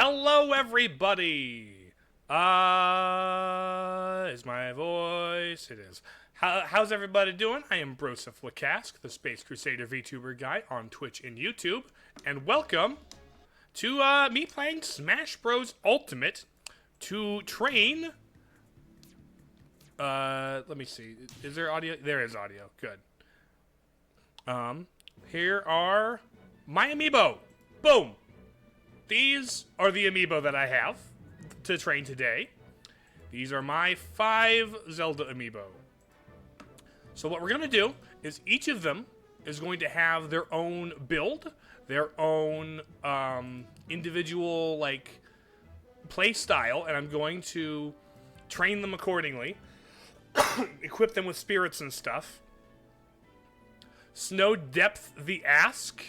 Hello, everybody! Is my voice? It is. How's everybody doing? I am Broseph the Space Crusader Vtuber Guy on Twitch and YouTube, and welcome to me playing Smash Bros. Ultimate to train. Let me see. Is there audio? There is audio. Good. Here are my amiibo. Boom! These are the amiibo that I have to train today. These are my 5 Zelda amiibo. So what we're going to do is each of them is going to have their own build, their own individual like play style, and I'm going to train them accordingly, equip them with spirits and stuff. Snow Depth the Ask.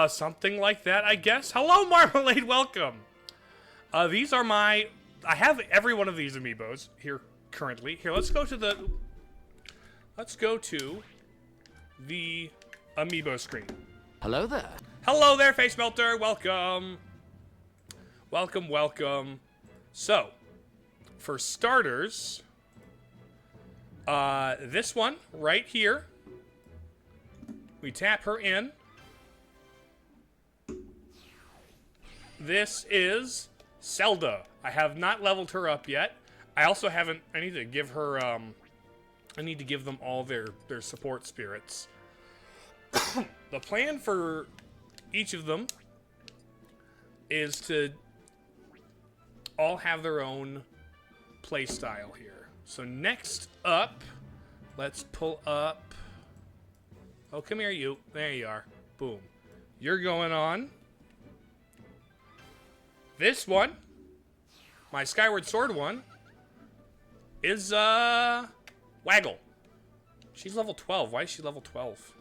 Something like that, I guess. Hello, Marmalade, welcome! These are my... I have every one of these amiibos here currently. Here, let's go to the... Let's go to the amiibo screen. Hello there. Hello there, Face Melter, welcome! Welcome, welcome. So, for starters... this one, right here. We tap her in. This is Celda. I have not leveled her up yet. I also haven't... I need to give her... I need to give them all their support spirits. The plan for each of them is to all have their own play style here. So next up, let's pull up... Oh, come here, you. There you are. Boom. You're going on. This one, my Skyward Sword one, is, Waggle. She's level 12. Why is she level 12?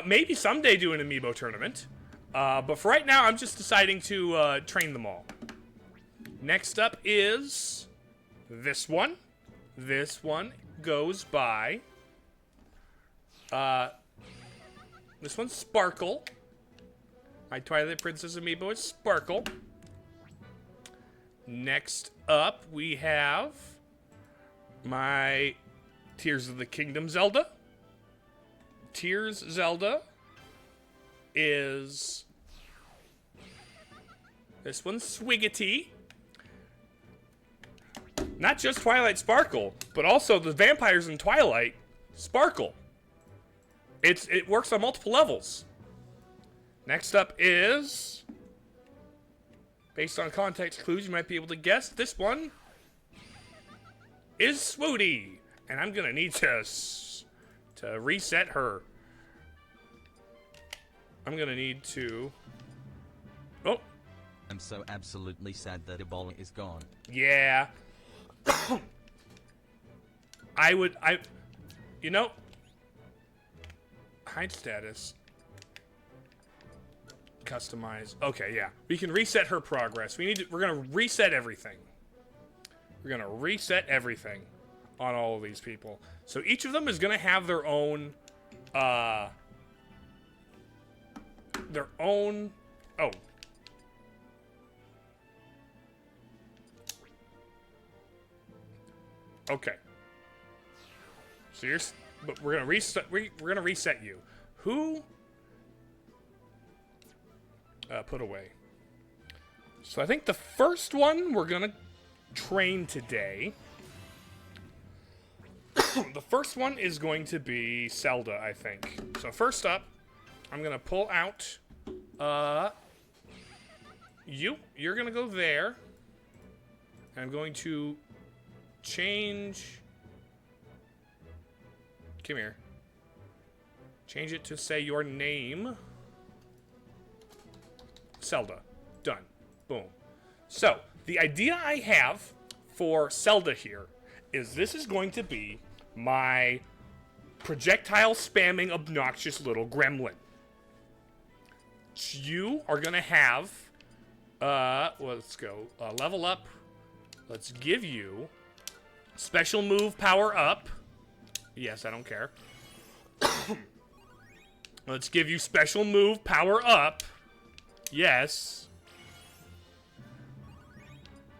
Maybe someday do an amiibo tournament. But for right now, I'm just deciding to, train them all. Next up is this one. This one goes by, this one's Sparkle. My Twilight Princess amiibo is Sparkle. Next up, we have my Tears of the Kingdom Zelda. Tears Zelda is... This one's Swiggity. Not just Twilight Sparkle, but also the vampires in Twilight Sparkle. It works on multiple levels. Next up is... Based on context clues, you might be able to guess. This one is Swooty. And I'm going to need to reset her. I'm going to need to... Oh. I'm so absolutely sad that Ebola is gone. Yeah. You know... Hide status. Customize. Okay, yeah. We can reset her progress. We're gonna reset everything. We're gonna reset everything on all of these people. So each of them is gonna have their own oh. Okay. So but we're gonna reset you. Who put away. So I think the first one we're gonna train today. The first one is going to be Celda, I think. So first up, I'm gonna pull out you're gonna go there. And I'm going to change. Come here. Change it to say your name. Celda. Done. Boom. So, the idea I have for Celda here is this is going to be my projectile spamming obnoxious little gremlin. You are going to have, let's go, level up. Let's give you special move power up. Yes, I don't care. Let's give you special move power up. Yes.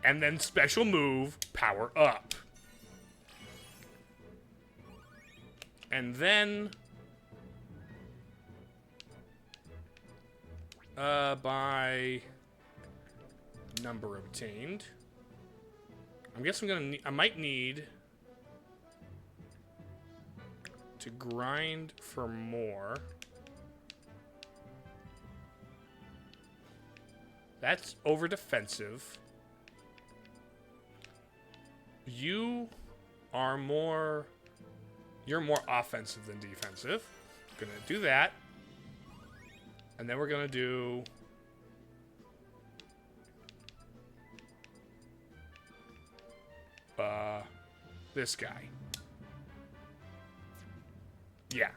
And then special move, power up. And then... by... number obtained. I guess I might need... to grind for more. That's over defensive. You are more... You're more offensive than defensive. Gonna do that. And then we're gonna do... this guy. Yeah.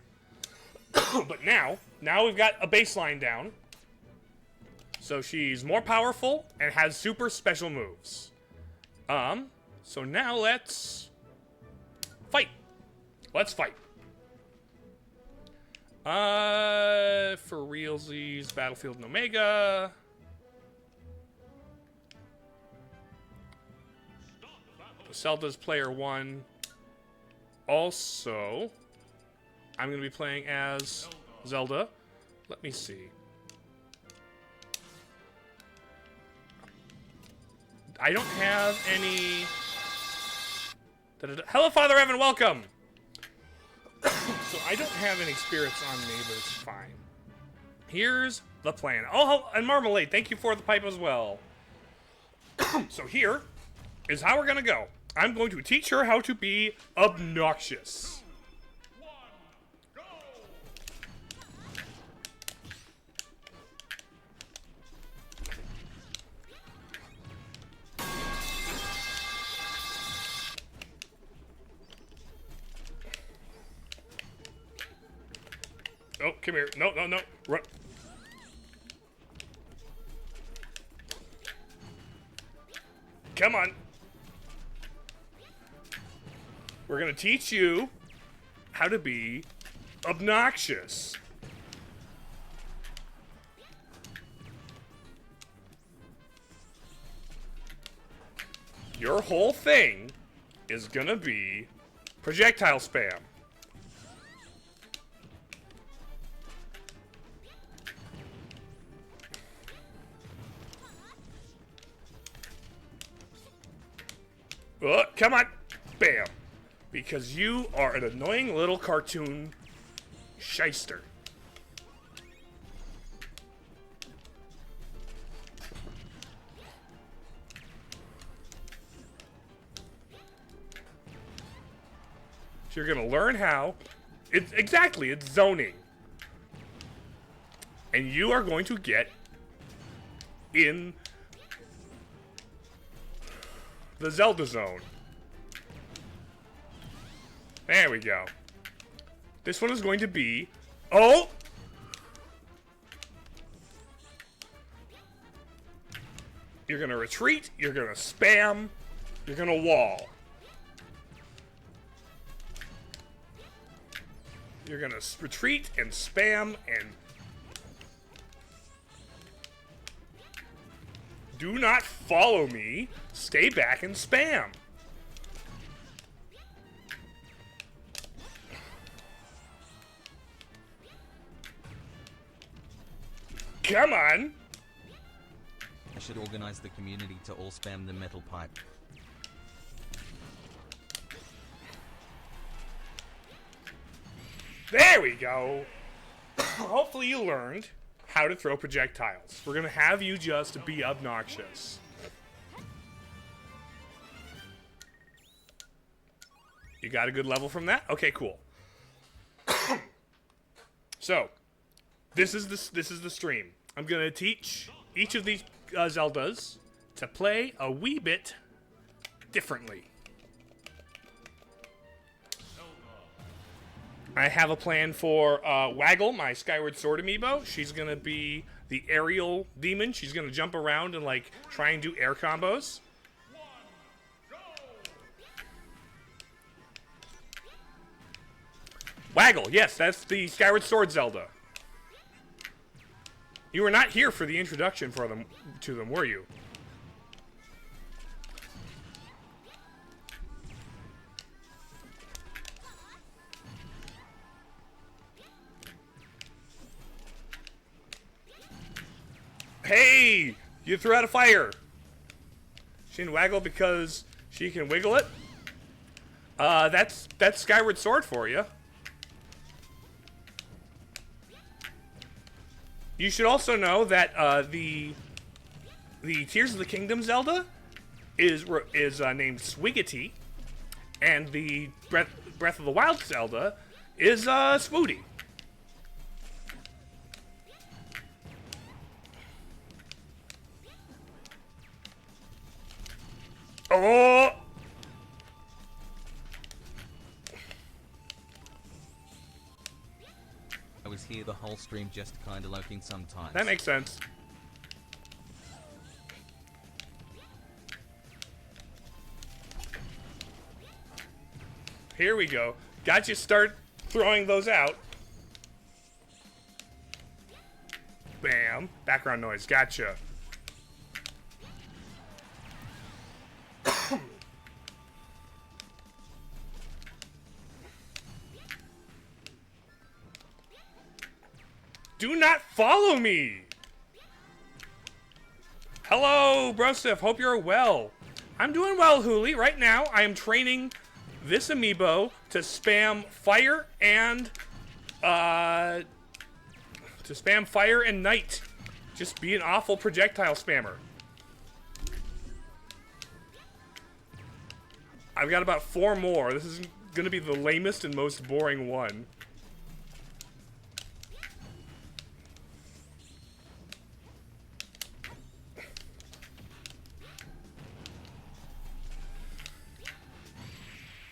But now we've got a baseline down. So she's more powerful and has super special moves. So now let's fight. Let's fight. For realsies, Battlefield and Omega. Zelda's player 1. Also, I'm going to be playing as Zelda. Let me see. I don't have any... Hello, Father Evan, welcome! So I don't have any spirits on me, but it's fine. Here's the plan. Oh, and Marmalade, thank you for the pipe as well. So here is how we're going to go. I'm going to teach her how to be obnoxious. Oh, come here. No, no, no. Run. Come on. We're going to teach you how to be obnoxious. Your whole thing is going to be projectile spam. Oh, come on. Bam. Because you are an annoying little cartoon shyster. So you're going to learn how. It's zoning. And you are going to get in the Zelda zone. There we go. This one is going to be... Oh! You're going to retreat, you're going to spam, you're going to wall. You're going to retreat and spam and... Do not follow me. Stay back and spam. Come on. I should organize the community to all spam the metal pipe. There we go. Hopefully you learned how to throw projectiles. We're gonna have you just be obnoxious. You got a good level from that? Okay, cool. So, this is the stream. I'm gonna teach each of these Zeldas to play a wee bit differently. I have a plan for Waggle, my Skyward Sword amiibo. She's gonna be the aerial demon. She's gonna jump around and like try and do air combos. Waggle, yes, that's the Skyward Sword Zelda. You were not here for the introduction to them, were you? Hey! You threw out a fire! She can waggle because she can wiggle it? That's Skyward Sword for you. You should also know that the Tears of the Kingdom Zelda is named Swiggity, and the Breath of the Wild Zelda is Swooty. Oh! I was here the whole stream, just kinda lurking sometimes. That makes sense. Here we go. Got you start throwing those out. Bam. Background noise. Gotcha. Do not follow me! Hello, Broseph. Hope you're well. I'm doing well, Hooli. Right now, I am training this amiibo to spam fire and night. Just be an awful projectile spammer. I've got about 4 more. This is going to be the lamest and most boring one.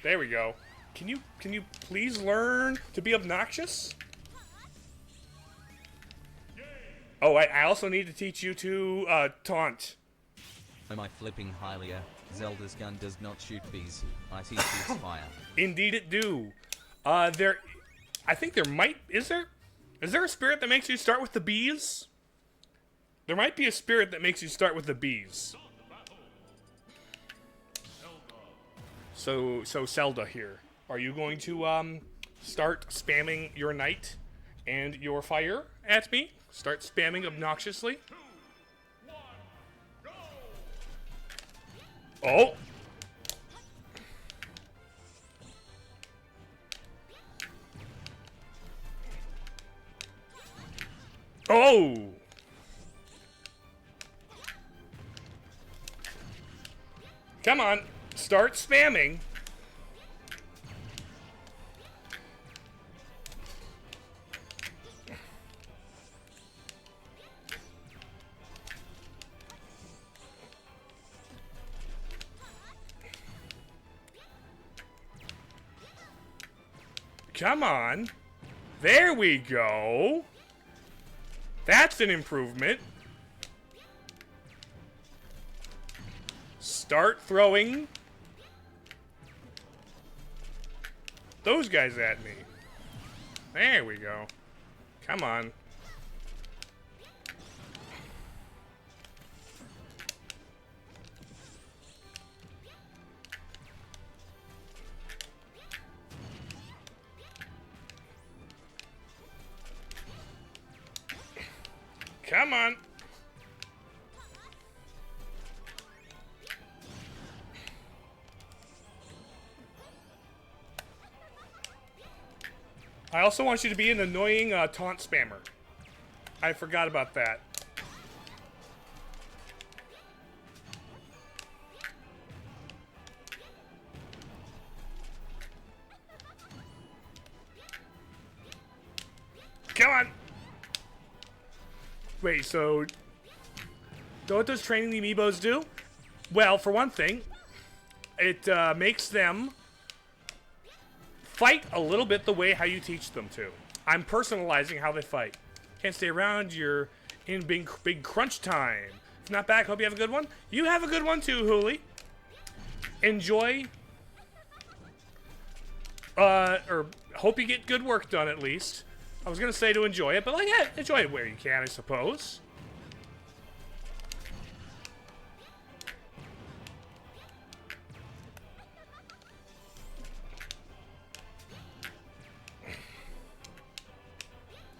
There we go. Can you please learn to be obnoxious? Oh, I also need to teach you to taunt. Oh my flipping Hylia. Zelda's gun does not shoot bees. IT shoots fire. Indeed it do. I think there might... Is there a spirit that makes you start with the bees? There might be a spirit that makes you start with the bees. So Zelda here. Are you going to start spamming your knight and your fire at me? Start spamming obnoxiously? Oh! Oh! Come on, start spamming. Come on. There we go. That's an improvement. Start throwing those guys at me. There we go. Come on. Come on. I also want you to be an annoying taunt spammer. I forgot about that. Come on. Wait, so what does training the Amiibos do? Well, for one thing, it makes them fight a little bit the way how you teach them to. I'm personalizing how they fight. Can't stay around, you're in big crunch time. If not back, hope you have a good one. You have a good one too, Hooli. Enjoy, or hope you get good work done at least. I was gonna say to enjoy it, but like, yeah, enjoy it where you can, I suppose.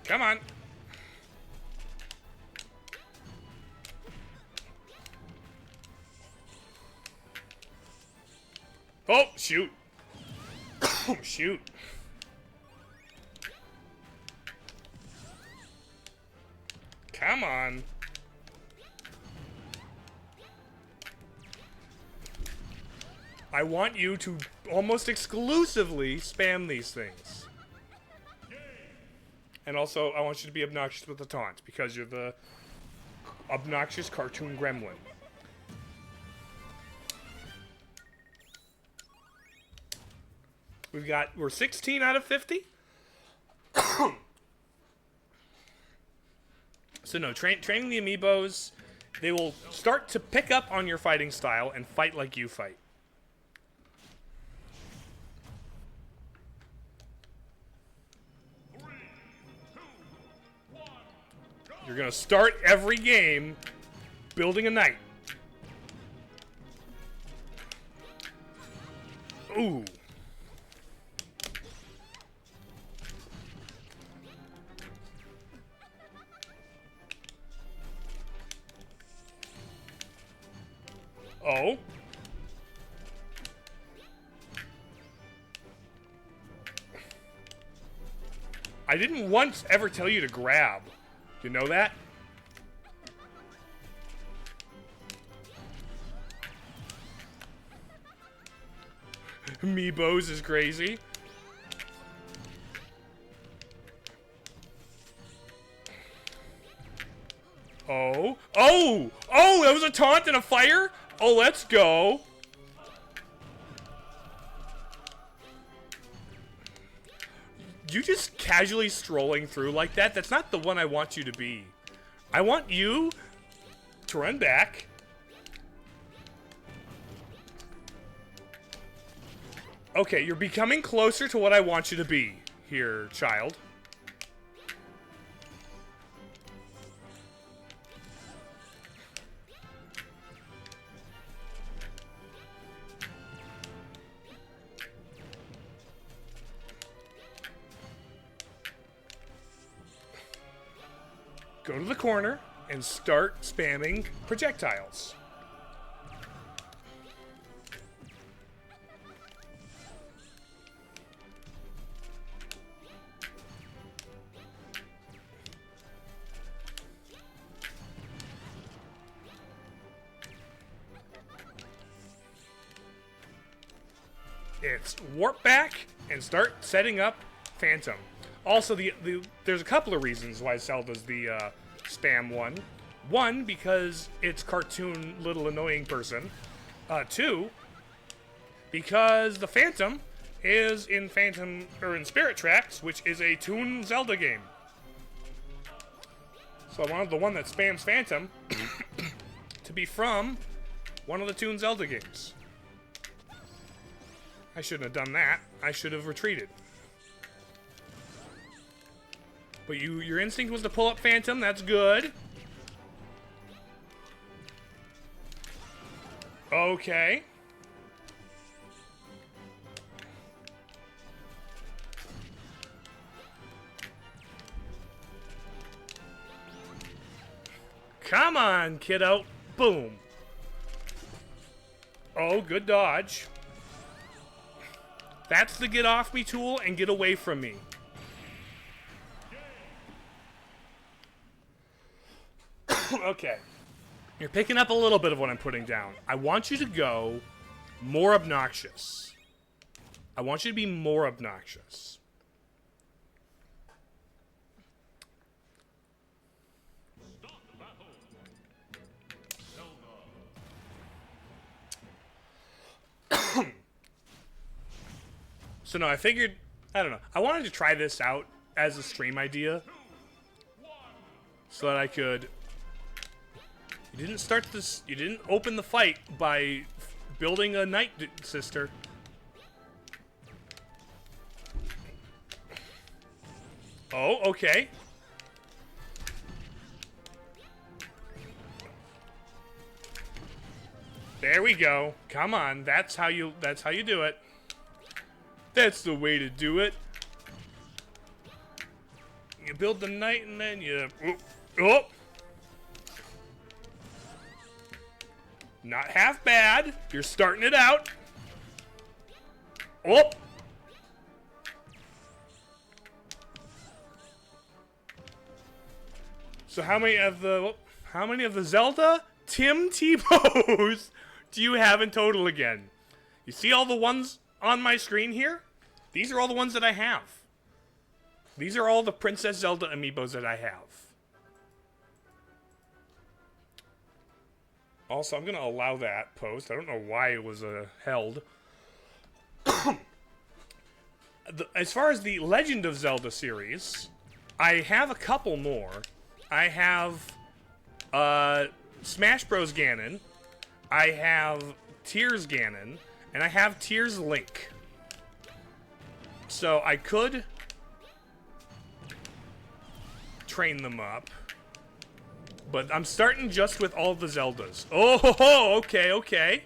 Come on. Oh, shoot. Shoot. Come on. I want you to almost exclusively spam these things. And also, I want you to be obnoxious with the taunts, because you're the obnoxious cartoon gremlin. We're 16 out of 50? So no, training the Amiibos, they will start to pick up on your fighting style and fight like you fight. You're gonna start every game building a knight. Ooh. Oh. I didn't once ever tell you to grab. You know that? Amiibos is crazy. Oh. Oh! Oh, that was a taunt and a fire? Oh, let's go. You just casually strolling through like that? That's not the one I want you to be. I want you to run back. Okay, you're becoming closer to what I want you to be here, child. Go to the corner and start spamming projectiles. It's warp back and start setting up Phantom. Also, there's a couple of reasons why Zelda's the spam one. One, because it's cartoon little annoying person. Two, because the Phantom is in Spirit Tracks, which is a Toon Zelda game. So I wanted the one that spams Phantom to be from one of the Toon Zelda games. I shouldn't have done that. I should have retreated. But your instinct was to pull up Phantom. That's good. Okay. Come on, kiddo. Boom. Oh, good dodge. That's the get off me tool and get away from me. Okay. You're picking up a little bit of what I'm putting down. I want you to go more obnoxious. I want you to be more obnoxious. So no, I figured, I don't know. I wanted to try this out as a stream idea so that I could. You didn't start this. You didn't open the fight by building a knight, sister. Oh, okay. There we go. Come on, that's how you do it. That's the way to do it. You build the knight and then you. Oh. Not half bad. You're starting it out. Oh! So how many of the Zelda Tim Tebows do you have in total again? You see all the ones on my screen here? These are all the ones that I have. These are all the Princess Zelda amiibos that I have. Also, I'm going to allow that post. I don't know why it was held. As far as the Legend of Zelda series, I have a couple more. I have Smash Bros. Ganon. I have Tears Ganon. And I have Tears Link. So I could train them up. But I'm starting just with all the Zeldas. Oh, okay, okay.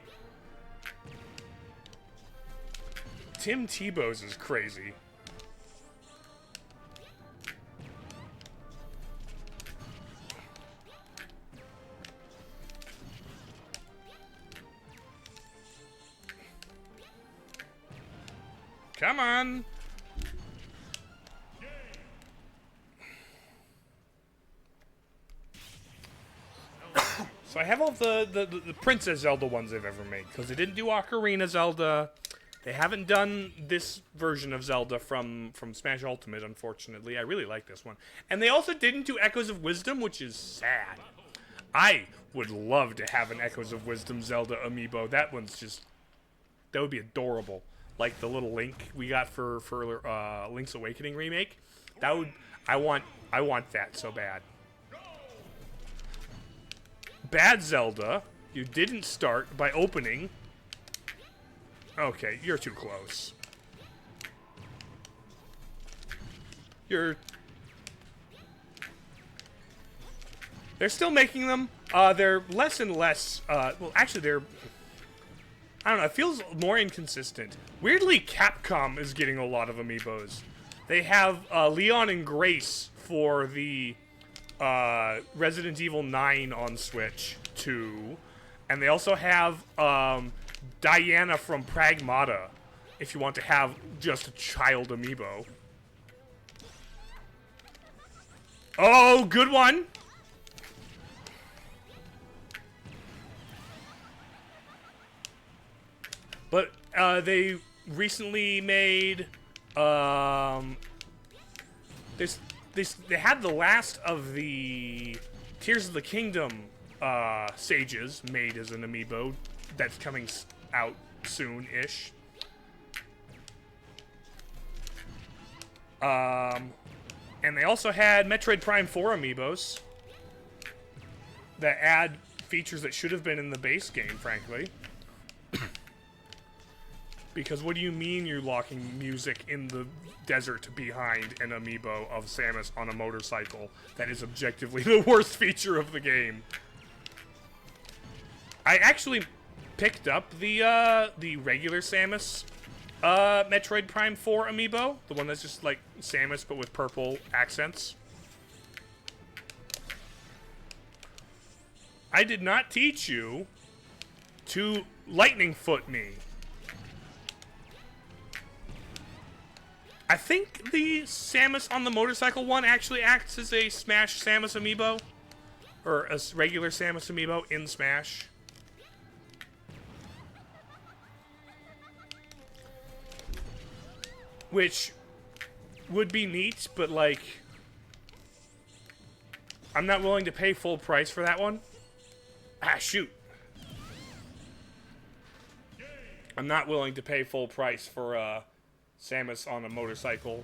Tim Tebows is crazy. Come on. So I have all the Princess Zelda ones they've ever made, because they didn't do Ocarina Zelda. They haven't done this version of Zelda from Smash Ultimate, unfortunately. I really like this one. And they also didn't do Echoes of Wisdom, which is sad. I would love to have an Echoes of Wisdom Zelda amiibo. That would be adorable. Like the little Link we got for Link's Awakening remake. I want that so bad. Bad Zelda, you didn't start by opening. Okay, you're too close. They're still making them. They're less and less. Well, actually, I don't know. It feels more inconsistent. Weirdly, Capcom is getting a lot of amiibos. They have Leon and Grace for the Resident Evil 9 on Switch 2. And they also have Diana from Pragmata, if you want to have just a child amiibo. Oh, good one! But they recently made they had the last of the Tears of the Kingdom sages made as an amiibo that's coming out soon-ish. And they also had Metroid Prime 4 amiibos that add features that should have been in the base game, frankly. Because what do you mean you're locking music in the desert behind an amiibo of Samus on a motorcycle? That is objectively the worst feature of the game. I actually picked up the regular Samus Metroid Prime 4 amiibo. The one that's just like Samus but with purple accents. I did not teach you to lightning foot me. I think the Samus on the motorcycle one actually acts as a Smash Samus amiibo. Or a regular Samus amiibo in Smash. Which would be neat, but like, I'm not willing to pay full price for that one. Ah, shoot. I'm not willing to pay full price for Samus on a motorcycle.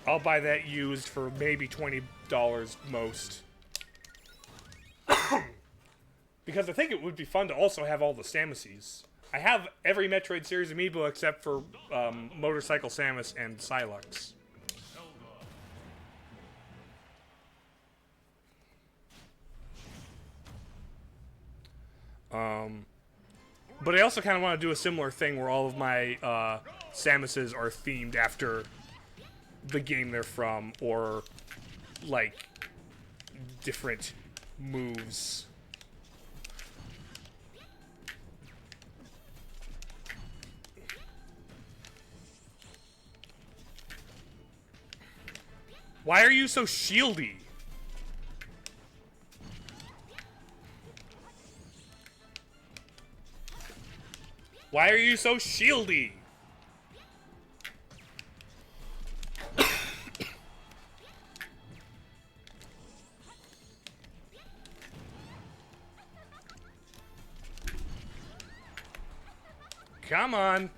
I'll buy that used for maybe $20 most. Because I think it would be fun to also have all the Samuses. I have every Metroid series amiibo except for Motorcycle Samus and Psylux. But I also kind of want to do a similar thing where all of my Samuses are themed after the game they're from, or like different moves. Why are you so shieldy? Why are you so shieldy? Come on.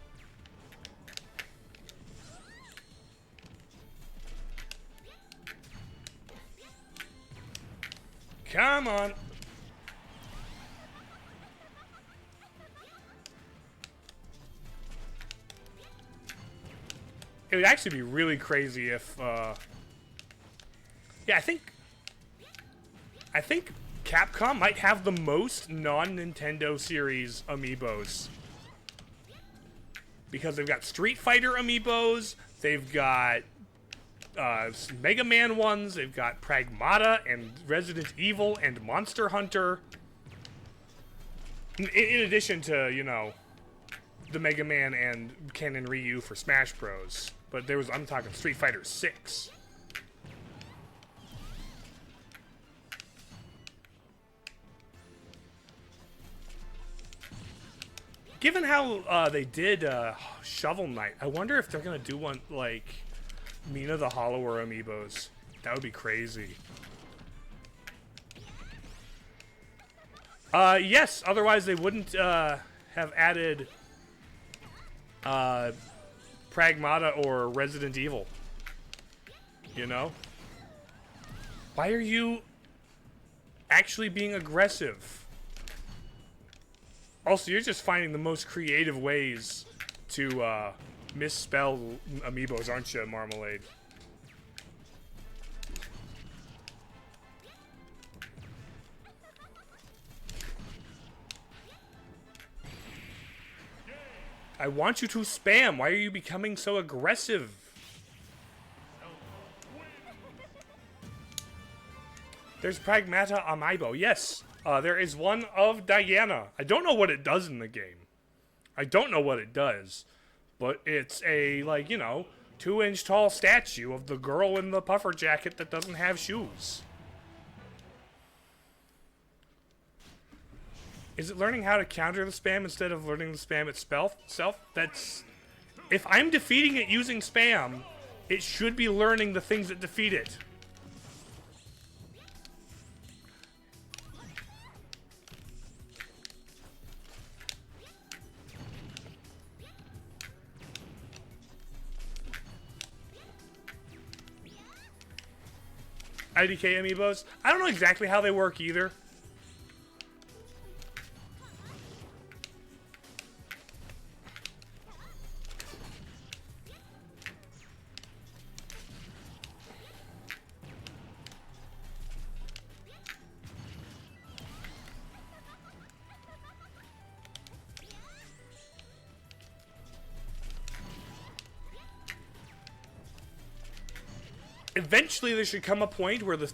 Come on. It would actually be really crazy if, yeah, I think Capcom might have the most non-Nintendo series Amiibos. Because they've got Street Fighter Amiibos, they've got Mega Man ones, they've got Pragmata and Resident Evil and Monster Hunter. In addition to, you know, the Mega Man and Ken and Ryu for Smash Bros. But there was, I'm talking Street Fighter 6. Given how they did Shovel Knight, I wonder if they're gonna do one like Mina the Hollower Amiibos. That would be crazy. Yes, otherwise they wouldn't have added Pragmata or Resident Evil. You know? Why are you actually being aggressive? Also, you're just finding the most creative ways to misspell Amiibos, aren't you, Marmalade? I want you to spam. Why are you becoming so aggressive? There's Pragmata Amiibo. Yes, there is one of Diana. I don't know what it does in the game. I don't know what it does. But it's a, like, you know, 2-inch tall statue of the girl in the puffer jacket that doesn't have shoes. Is it learning how to counter the spam instead of learning the spam itself? That's... If I'm defeating it using spam, it should be learning the things that defeat it. IDK Amiibos? I don't know exactly how they work either. Eventually, there should come a point where the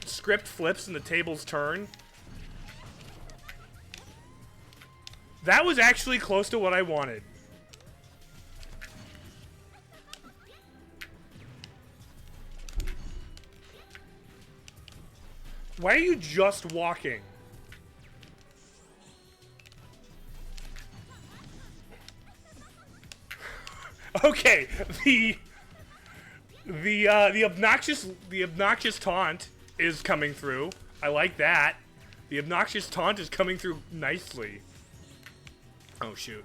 script flips and the tables turn. That was actually close to what I wanted. Why are you just walking? Okay, the obnoxious taunt is coming through. I like that. The obnoxious taunt is coming through nicely. Oh shoot.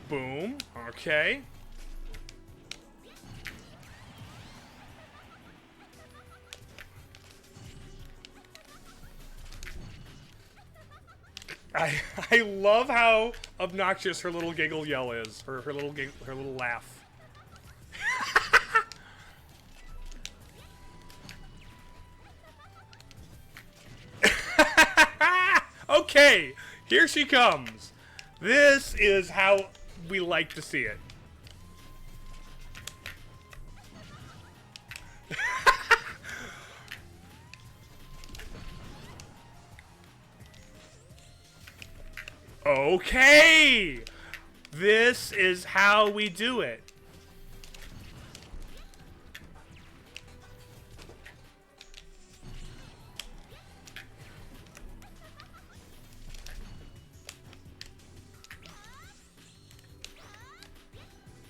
Boom. Okay. I love how obnoxious her little giggle yell is. Her little laugh. Okay, here she comes. This is how we like to see it. Okay! This is how we do it.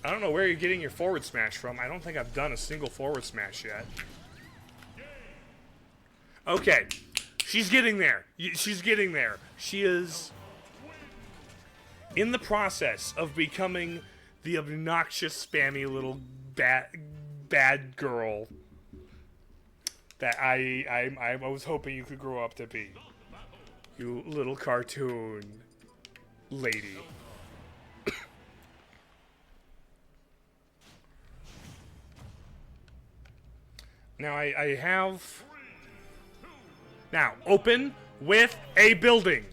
I don't know where you're getting your forward smash from. I don't think I've done a single forward smash yet. Okay. She's getting there. She's getting there. She is in the process of becoming the obnoxious, spammy little bad girl that I was hoping you could grow up to be. You little cartoon lady. Now I have... Now, open with a building.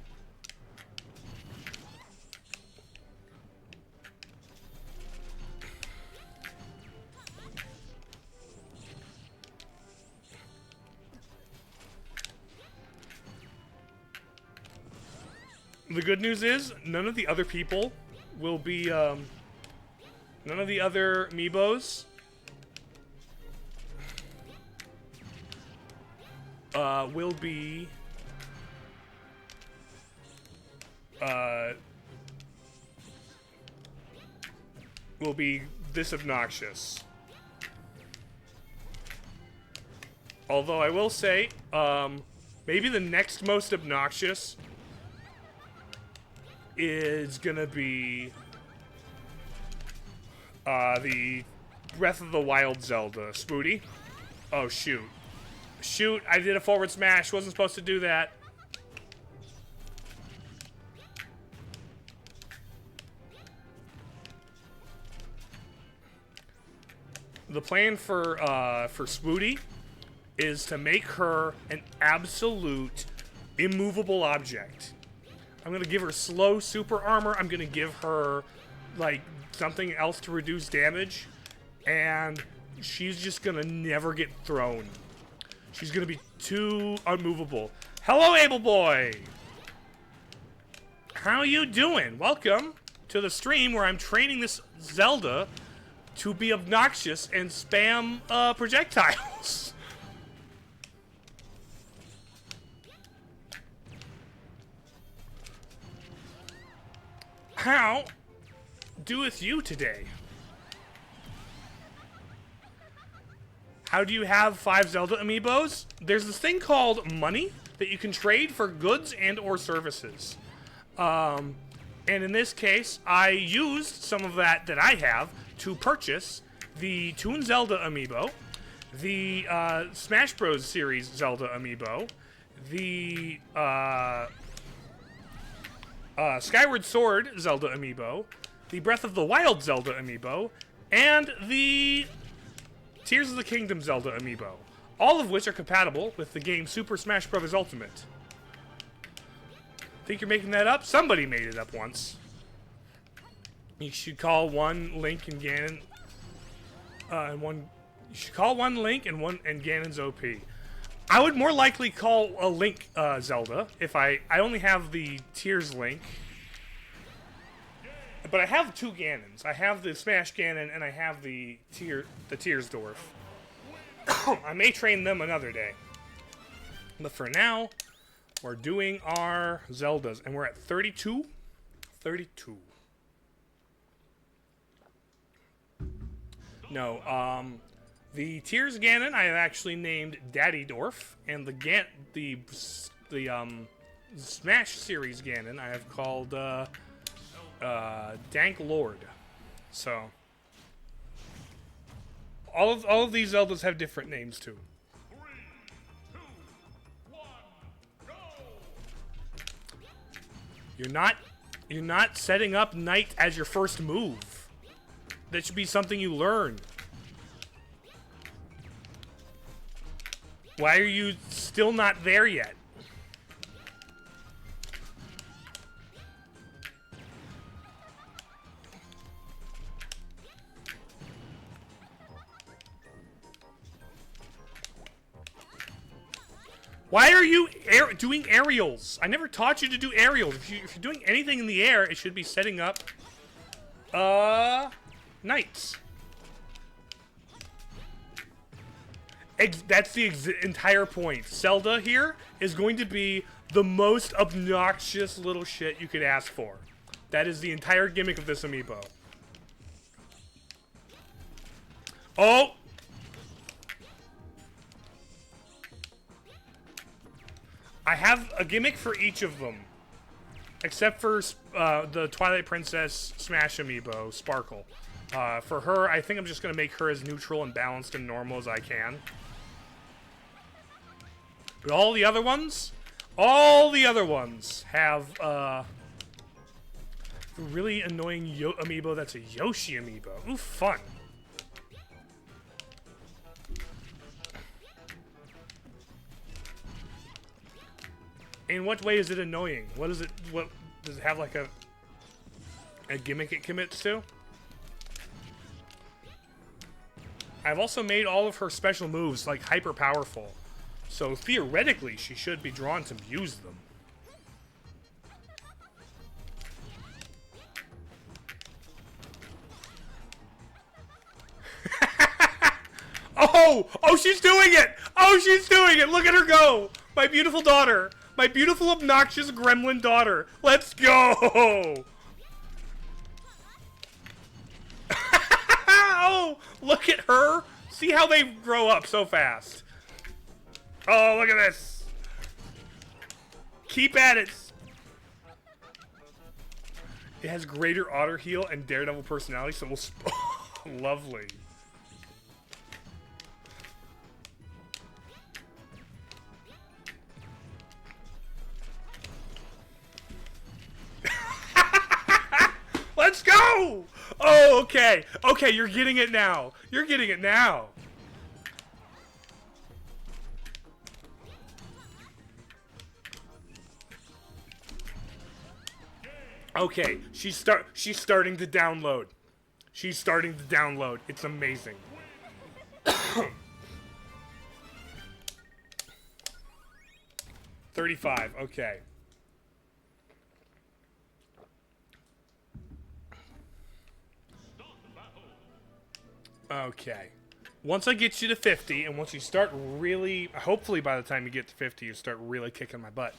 The good news is, none of the other people will be, none of the other Amiibos will be this obnoxious. Although I will say, maybe the next most obnoxious is gonna be the Breath of the Wild Zelda, Swooty. Oh shoot. Shoot, I did a forward smash. Wasn't supposed to do that. The plan for Swooty is to make her an absolute immovable object. I'm gonna give her slow super armor. I'm gonna give her like something else to reduce damage, and she's just gonna never get thrown. She's gonna be too unmovable. Hello, Able Boy! How you doing? Welcome to the stream where I'm training this Zelda to be obnoxious and spam projectiles. How doeth you today? How do you have 5 Zelda Amiibos? There's this thing called money that you can trade for goods and or services. And in this case, I used some of that I have to purchase the Toon Zelda Amiibo, the Smash Bros. Series Zelda Amiibo, the Skyward Sword Zelda Amiibo, the Breath of the Wild Zelda Amiibo, and the Tears of the Kingdom Zelda Amiibo, all of which are compatible with the game Super Smash Bros. Ultimate. Think you're making that up? Somebody made it up once. You should call one Link and Ganon, You should call one Link and Ganon's OP. I would more likely call a Link Zelda if I only have the Tears Link. But I have 2 Ganons. I have the Smash Ganon and I have the Tears Dwarf. I may train them another day. But for now, we're doing our Zeldas. And we're at 32? 32. No, the Tears Ganon I have actually named Daddy Dwarf. And the Smash series Ganon I have called, Dank Lord. So all of these Zeldas have different names too. 3, 2, 1, go! You're not setting up Knight as your first move. That should be something you learn. Why are you still not there yet? Why are you doing aerials? I never taught you to do aerials. If you're doing anything in the air, it should be setting up, knights. That's the entire point. Zelda here is going to be the most obnoxious little shit you could ask for. That is the entire gimmick of this amiibo. Oh! I have a gimmick for each of them. Except for the Twilight Princess Smash amiibo, Sparkle. For her, I think I'm just going to make her as neutral and balanced and normal as I can. But all the other ones have a really annoying amiibo that's a Yoshi amiibo. Ooh, fun. In what way is it annoying? What is it? What does it have, like a gimmick it commits to? I've also made all of her special moves like hyper powerful, so theoretically she should be drawn to use them. Oh, she's doing it! Oh, she's doing it! Look at her go! My beautiful daughter! My beautiful, obnoxious gremlin daughter. Let's go! Oh, look at her. See how they grow up so fast. Oh, look at this. Keep at it. It has greater otter heel and daredevil personality, so we'll... Lovely. Let's go! Oh, okay. Okay, you're getting it now. You're getting it now. Okay, she's starting to download. She's starting to download. It's amazing. 35. Okay. Okay. Once I get you to 50, and once you start really, hopefully by the time you get to 50, you start really kicking my butt.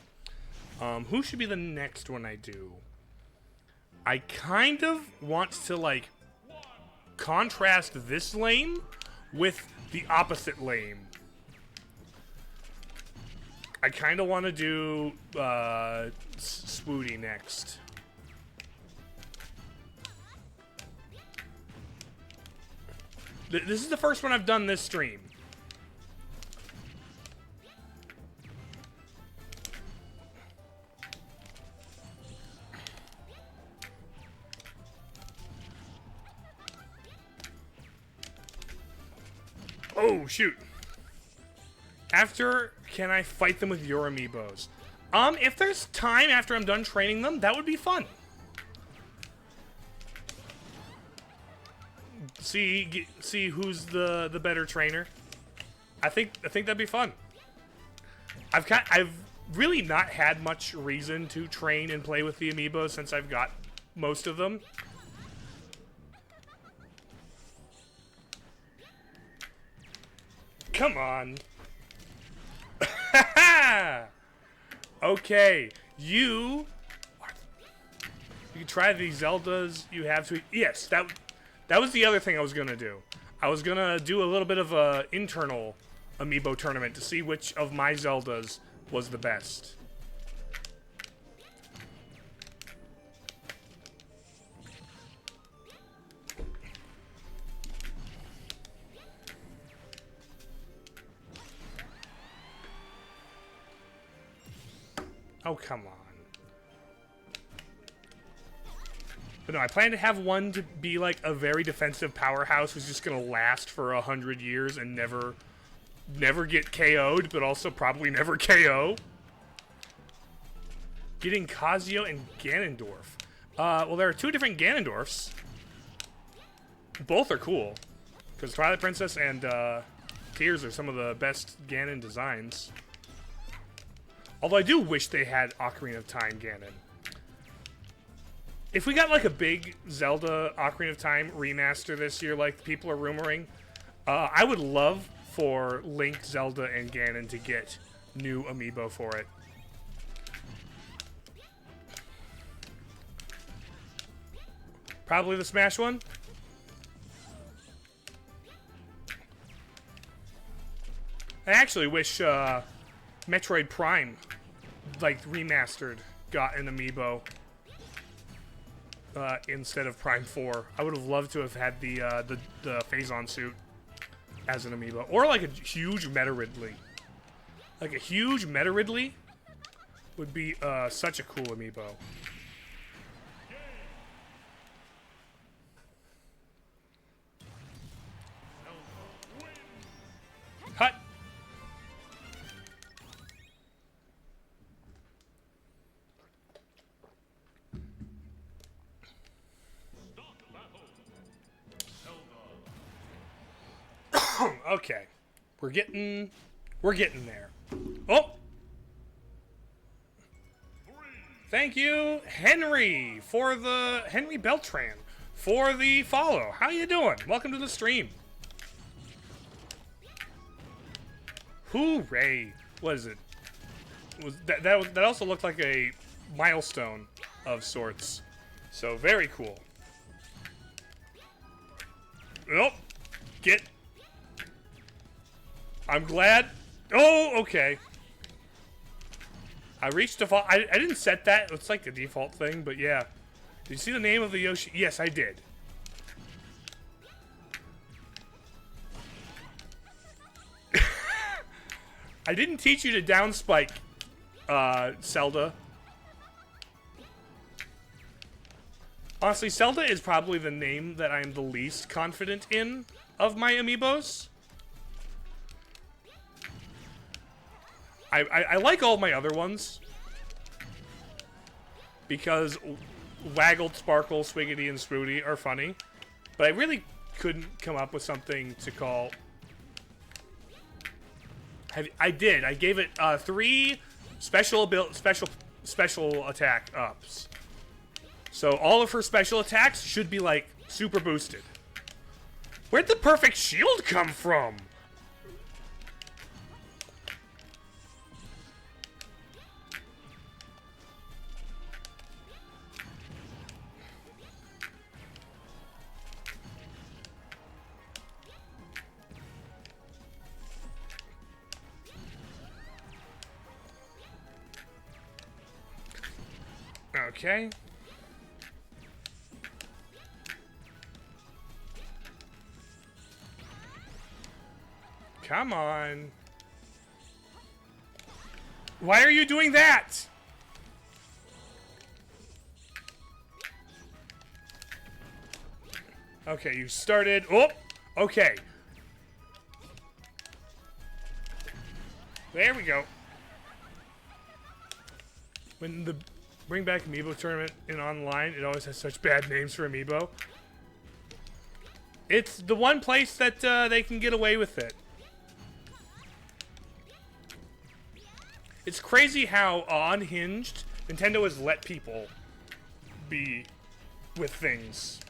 Who should be the next one I do? I kind of want to, like, contrast this lane with the opposite lane. I kind of want to do Swooty next. This is the first one I've done this stream. Oh, shoot. After, can I fight them with your amiibos? If there's time after I'm done training them, that would be fun. See who's the better trainer. I think that'd be fun. I've really not had much reason to train and play with the amiibos since I've got most of them. Come on. Okay, you can try these Zeldas. You have to. Yes, that was the other thing I was gonna do. I was gonna do a little bit of a internal amiibo tournament to see which of my Zeldas was the best. Oh, come on. But no, I plan to have one to be like a very defensive powerhouse who's just gonna last for 100 years and never get KO'd, but also probably never KO. Getting Kazuya and Ganondorf. Well, there are two different Ganondorfs. Both are cool. Because Twilight Princess and Tears are some of the best Ganon designs. Although I do wish they had Ocarina of Time Ganon. If we got like a big Zelda Ocarina of Time remaster this year, like people are rumoring, I would love for Link, Zelda, and Ganon to get new amiibo for it. Probably the Smash one. I actually wish Metroid Prime, like remastered, got an amiibo instead of Prime 4. I would have loved to have had the Phazon suit as an amiibo, or like a huge Meta Ridley. Like a huge Meta Ridley would be such a cool amiibo. Hut. Okay, we're getting there. Oh, thank you, Henry Beltran for the follow. How you doing? Welcome to the stream. Hooray! What is it? That also looked like a milestone of sorts. So very cool. Oh, get. I'm glad. Oh, okay. I reached default. I didn't set that. It's like the default thing, but yeah. Did you see the name of the Yoshi? Yes, I did. I didn't teach you to down spike, Celda. Honestly, Celda is probably the name that I am the least confident in of my amiibos. I like all my other ones because Waggle, Sparkle, Swiggity, and Swooty are funny, but I really couldn't come up with something to call. I did. I gave it 3 special attack ups. So all of her special attacks should be like super boosted. Where'd the perfect shield come from? Okay. Come on. Why are you doing that? Okay, you started. Oh, okay. There we go. When the Bring Back Amiibo tournament in online, it always has such bad names for Amiibo. It's the one place that they can get away with it. It's crazy how unhinged Nintendo has let people be with things.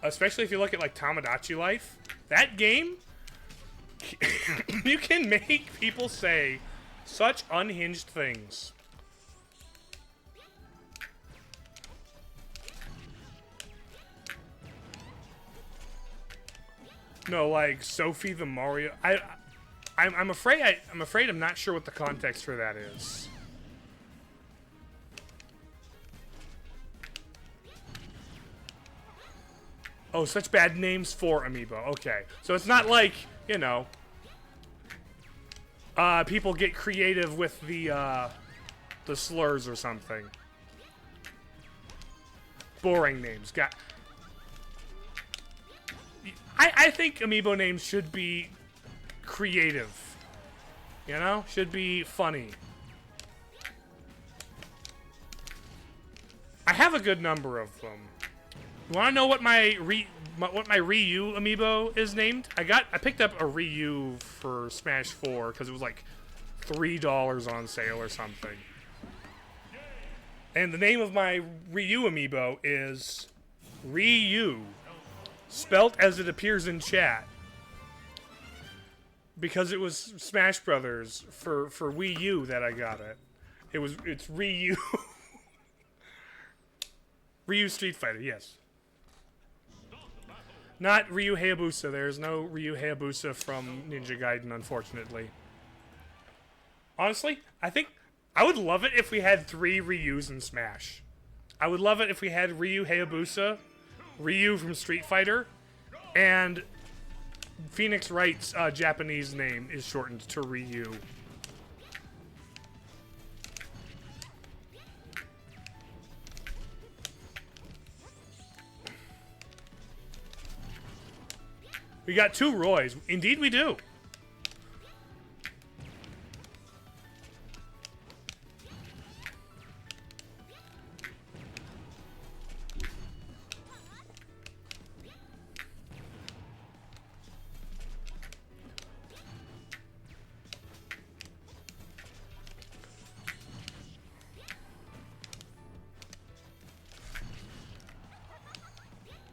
Especially if you look at like Tamagotchi Life. That game, you can make people say such unhinged things. No, like Sophie the Mario. I'm afraid I'm not sure what the context for that is. Oh, such bad names for Amiibo. Okay, so it's not like, you know, people get creative with the slurs or something. Boring names. I think Amiibo names should be creative. You know? Should be funny. I have a good number of them. You want to know what my Ryu Amiibo is named? I picked up a Ryu for Smash 4 because it was like $3 on sale or something. And the name of my Ryu amiibo is Ryu, spelt as it appears in chat. Because it was Smash Brothers for Wii U that I got it. It's Ryu. Ryu Street Fighter, yes. Not Ryu Hayabusa. There's no Ryu Hayabusa from Ninja Gaiden, unfortunately. Honestly, I think I would love it if we had 3 Ryus in Smash. I would love it if we had Ryu Hayabusa, Ryu from Street Fighter, and Phoenix Wright's Japanese name is shortened to Ryu. We got 2 Roys. Indeed we do.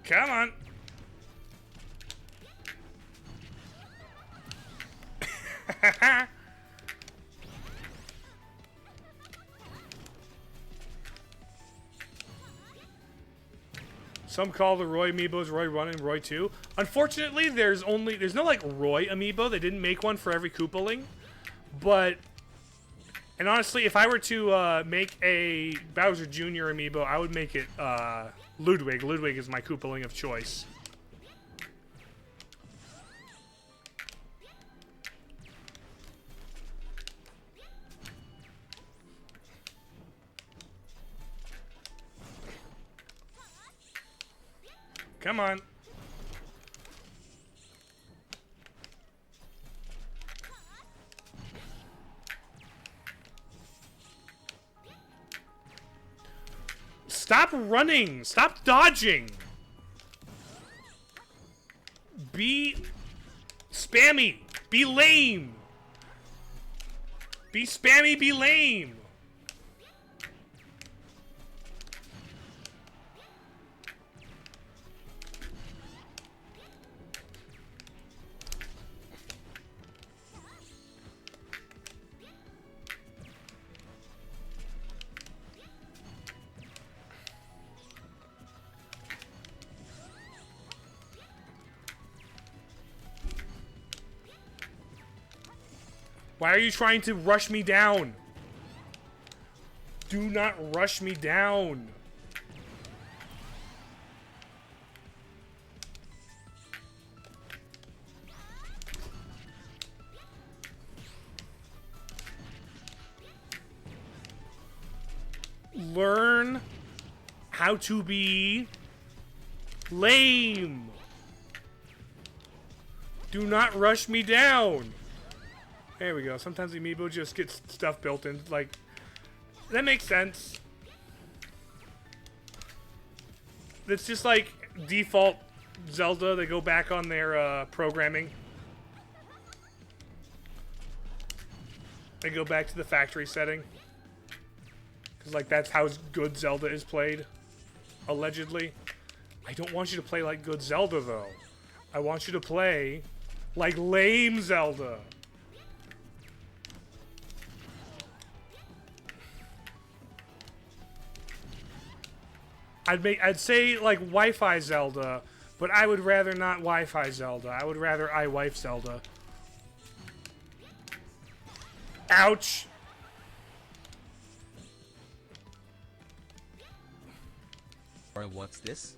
Come on. Some call the Roy amiibos Roy 1 and Roy 2. Unfortunately, there's no like Roy amiibo. They didn't make one for every Koopaling. But, and honestly, if I were to make a Bowser Jr. amiibo, I would make it Ludwig. Ludwig is my Koopaling of choice. Come on. Stop running! Stop dodging! Be spammy! Be lame! Be spammy, be lame! Why are you trying to rush me down? Do not rush me down. Learn how to be lame. Do not rush me down. There we go. Sometimes the amiibo just gets stuff built in. Like, that makes sense. It's just like default Zelda. They go back on their programming. They go back to the factory setting. Because, like, that's how good Zelda is played. Allegedly. I don't want you to play like good Zelda, though. I want you to play like lame Zelda. I'd say like Wi-Fi Zelda, but I would rather not Wi-Fi Zelda. I would rather iWife Zelda. Ouch! Bro, what's this?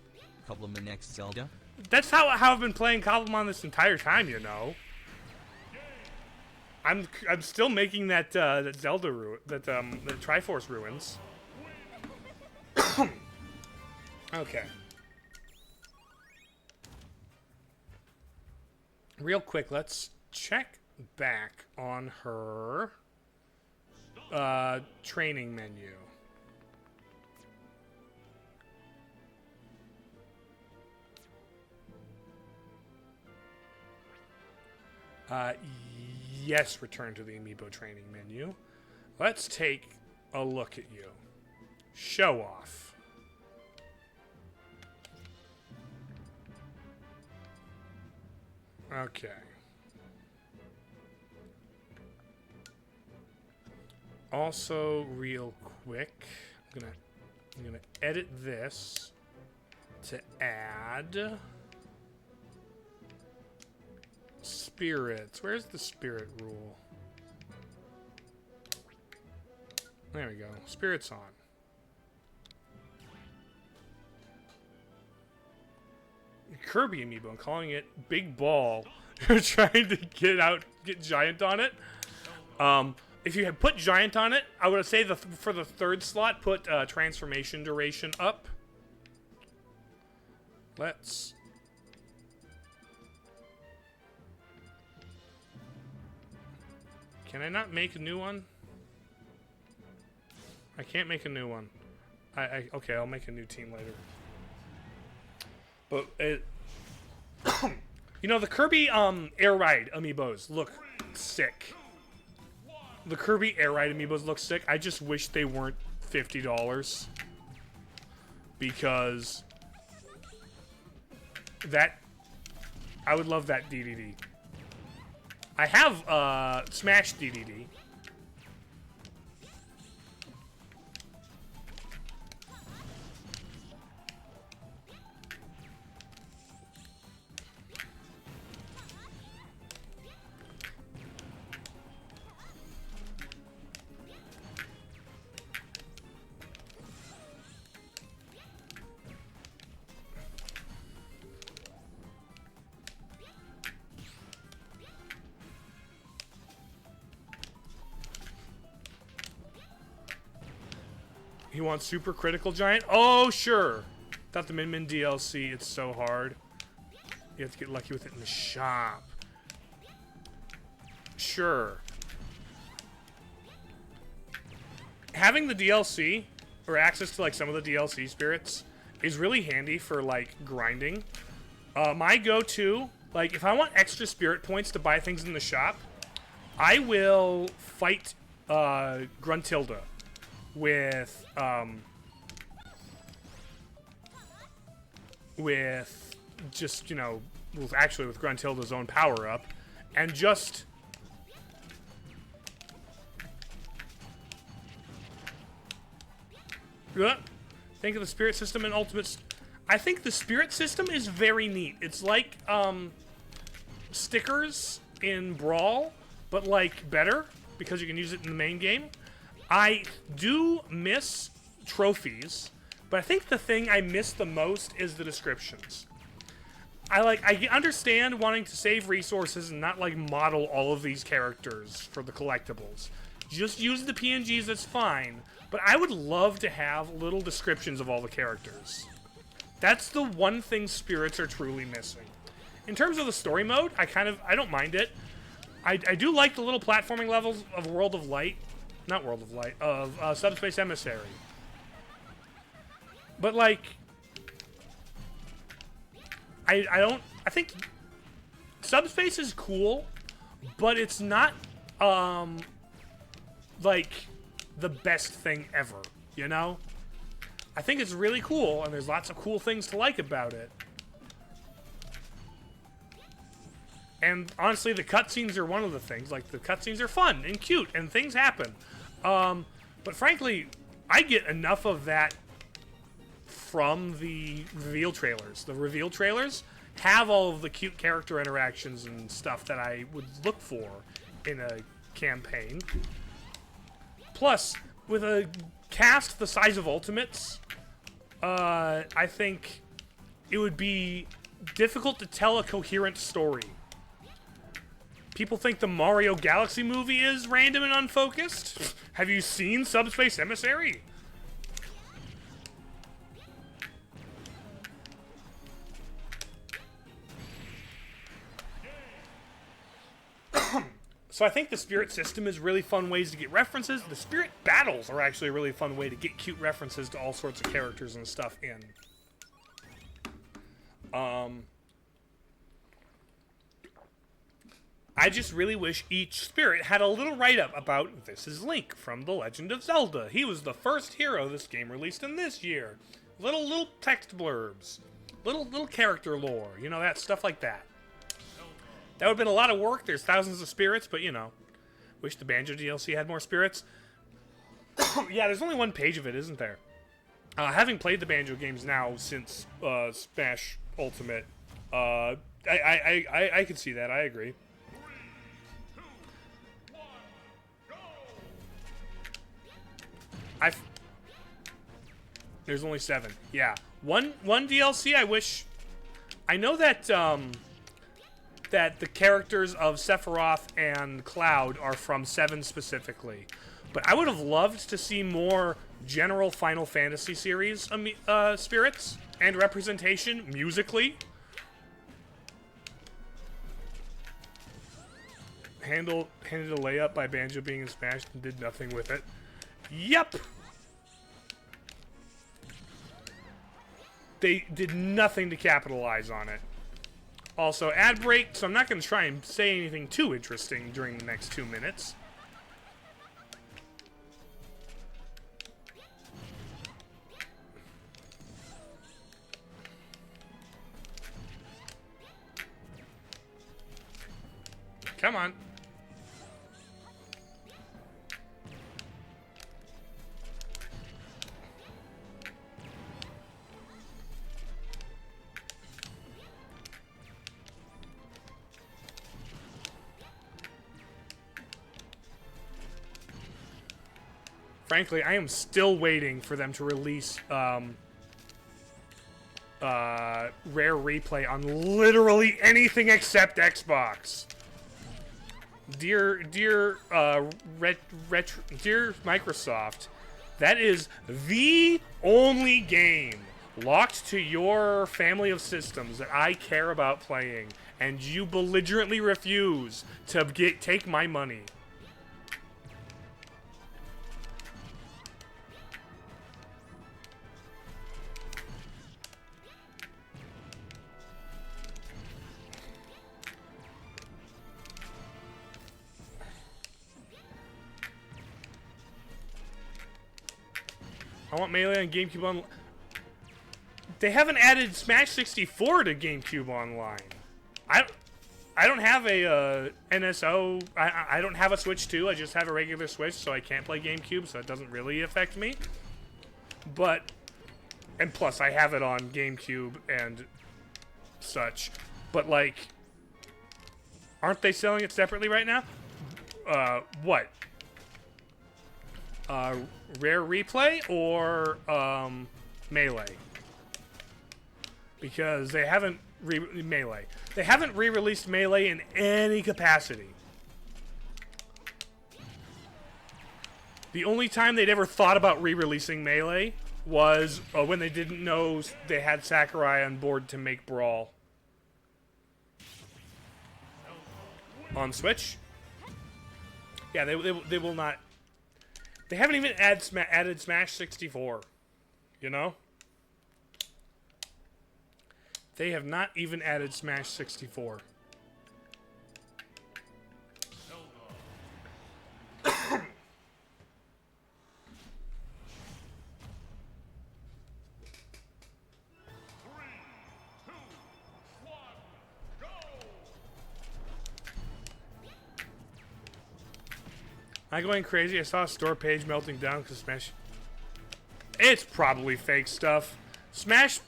Cobblemon next Zelda? That's how I've been playing Cobblemon this entire time, you know. I'm still making that that Zelda the Triforce ruins. Okay. Real quick, let's check back on her training menu. Yes, return to the Amiibo training menu. Let's take a look at you. Show off. Okay. Also, real quick, I'm gonna edit this to add spirits. Where's the spirit rule? There we go. Spirits on. Kirby amiibo. I'm calling it Big Ball. You're trying to get Giant on it. If you had put Giant on it, I would say for the third slot, put transformation duration up. Let's. Can I not make a new one? I can't make a new one. Okay, I'll make a new team later. But it, you know, the Kirby Air Ride amiibos look sick. The Kirby Air Ride amiibos look sick. I just wish they weren't $50 because that I would love that DDD. I have Smash DDD. He wants Super Critical Giant? Oh, sure. Thought the Min Min DLC, it's so hard. You have to get lucky with it in the shop. Sure. Having the DLC, or access to like some of the DLC spirits, is really handy for like grinding. My go-to, like if I want extra spirit points to buy things in the shop, I will fight Gruntilda with just, you know, actually with Gruntilda's own power up, and just think of the spirit system in Ultimate. I think the spirit system is very neat. It's like stickers in Brawl, but like better because you can use it in the main game. I do miss trophies, but I think the thing I miss the most is the descriptions. I understand wanting to save resources and not like model all of these characters for the collectibles. Just use the PNGs, that's fine, but I would love to have little descriptions of all the characters. That's the one thing spirits are truly missing. In terms of the story mode, I don't mind it. I do like the little platforming levels of World of Light. Not World of Light, of Subspace Emissary. But, like, I think Subspace is cool, but it's not, like, the best thing ever, you know? I think it's really cool, and there's lots of cool things to like about it. And honestly, the cutscenes are one of the things. Like, the cutscenes are fun and cute, and things happen. But frankly, I get enough of that from the reveal trailers. The reveal trailers have all of the cute character interactions and stuff that I would look for in a campaign. Plus, with a cast the size of Ultimates, I think it would be difficult to tell a coherent story. People think the Mario Galaxy movie is random and unfocused. Have you seen Subspace Emissary? So I think the spirit system is really fun ways to get references. The spirit battles are actually a really fun way to get cute references to all sorts of characters and stuff in. I just really wish each spirit had a little write-up about this is Link from The Legend of Zelda. He was the first hero this game released in this year. Little text blurbs. Little character lore. You know, that stuff like that. That would have been a lot of work. There's thousands of spirits, but you know. Wish the Banjo DLC had more spirits. Yeah, there's only one page of it, isn't there? Having played the Banjo games now since Smash Ultimate, I can see that. I agree. 3, 2, 1, go! There's only 7. Yeah, one DLC. I wish. I know that that the characters of Sephiroth and Cloud are from 7 specifically, but I would have loved to see more general Final Fantasy series spirits and representation musically. Handed a layup by Banjo being smashed and did nothing with it. Yep. They did nothing to capitalize on it. Also, ad break, so I'm not going to try and say anything too interesting during the next 2 minutes. Come on. Frankly, I am still waiting for them to release Rare Replay on literally anything except Xbox. Dear Microsoft, that is the only game locked to your family of systems that I care about playing, and you belligerently refuse to take my money. I want Melee on GameCube Online. They haven't added Smash 64 to GameCube Online. I don't have a NSO. I don't have a Switch 2. I just have a regular Switch, so I can't play GameCube, so it doesn't really affect me. But, and plus I have it on GameCube and such. But like, aren't they selling it separately right now? What? Rare Replay or Melee? Because they haven't Melee. They haven't re-released Melee in any capacity. The only time they'd ever thought about re-releasing Melee was when they didn't know they had Sakurai on board to make Brawl. On Switch? Yeah, they will not. They haven't even added Smash 64. You know? They have not even added Smash 64. Am I going crazy? I saw a store page melting down because Smash. It's probably fake stuff. Smash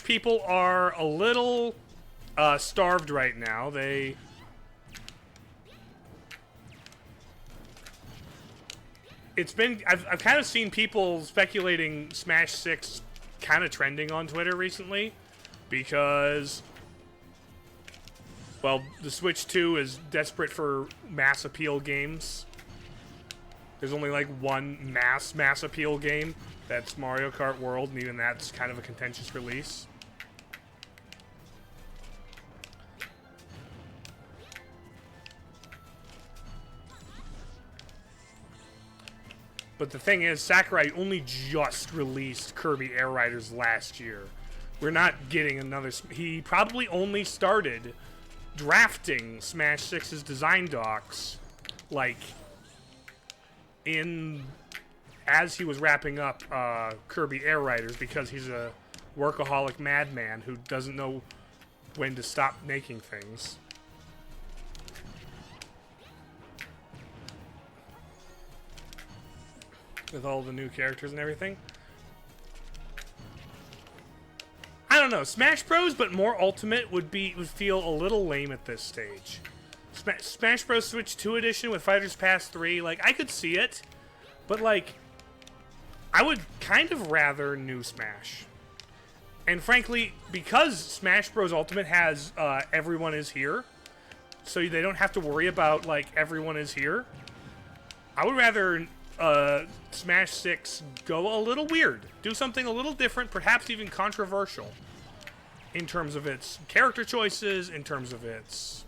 people are a little starved right now. I've kind of seen people speculating Smash 6 kind of trending on Twitter recently because, well, the Switch 2 is desperate for mass appeal games. There's only like one mass appeal game. That's Mario Kart World, and even that's kind of a contentious release. But the thing is, Sakurai only just released Kirby Air Riders last year. We're not getting another. He probably only started drafting Smash 6's design docs, like, as he was wrapping up Kirby Air Riders, because he's a workaholic madman who doesn't know when to stop making things. With all the new characters and everything. I don't know, Smash Bros, but more Ultimate would feel a little lame at this stage. Smash Bros Switch 2 Edition with Fighters Pass 3, like, I could see it, but, like, I would kind of rather new Smash. And frankly, because Smash Bros Ultimate has Everyone Is Here, so they don't have to worry about, like, Everyone Is Here, I would rather Smash 6 go a little weird. Do something a little different, perhaps even controversial. In terms of its character choices, in terms of its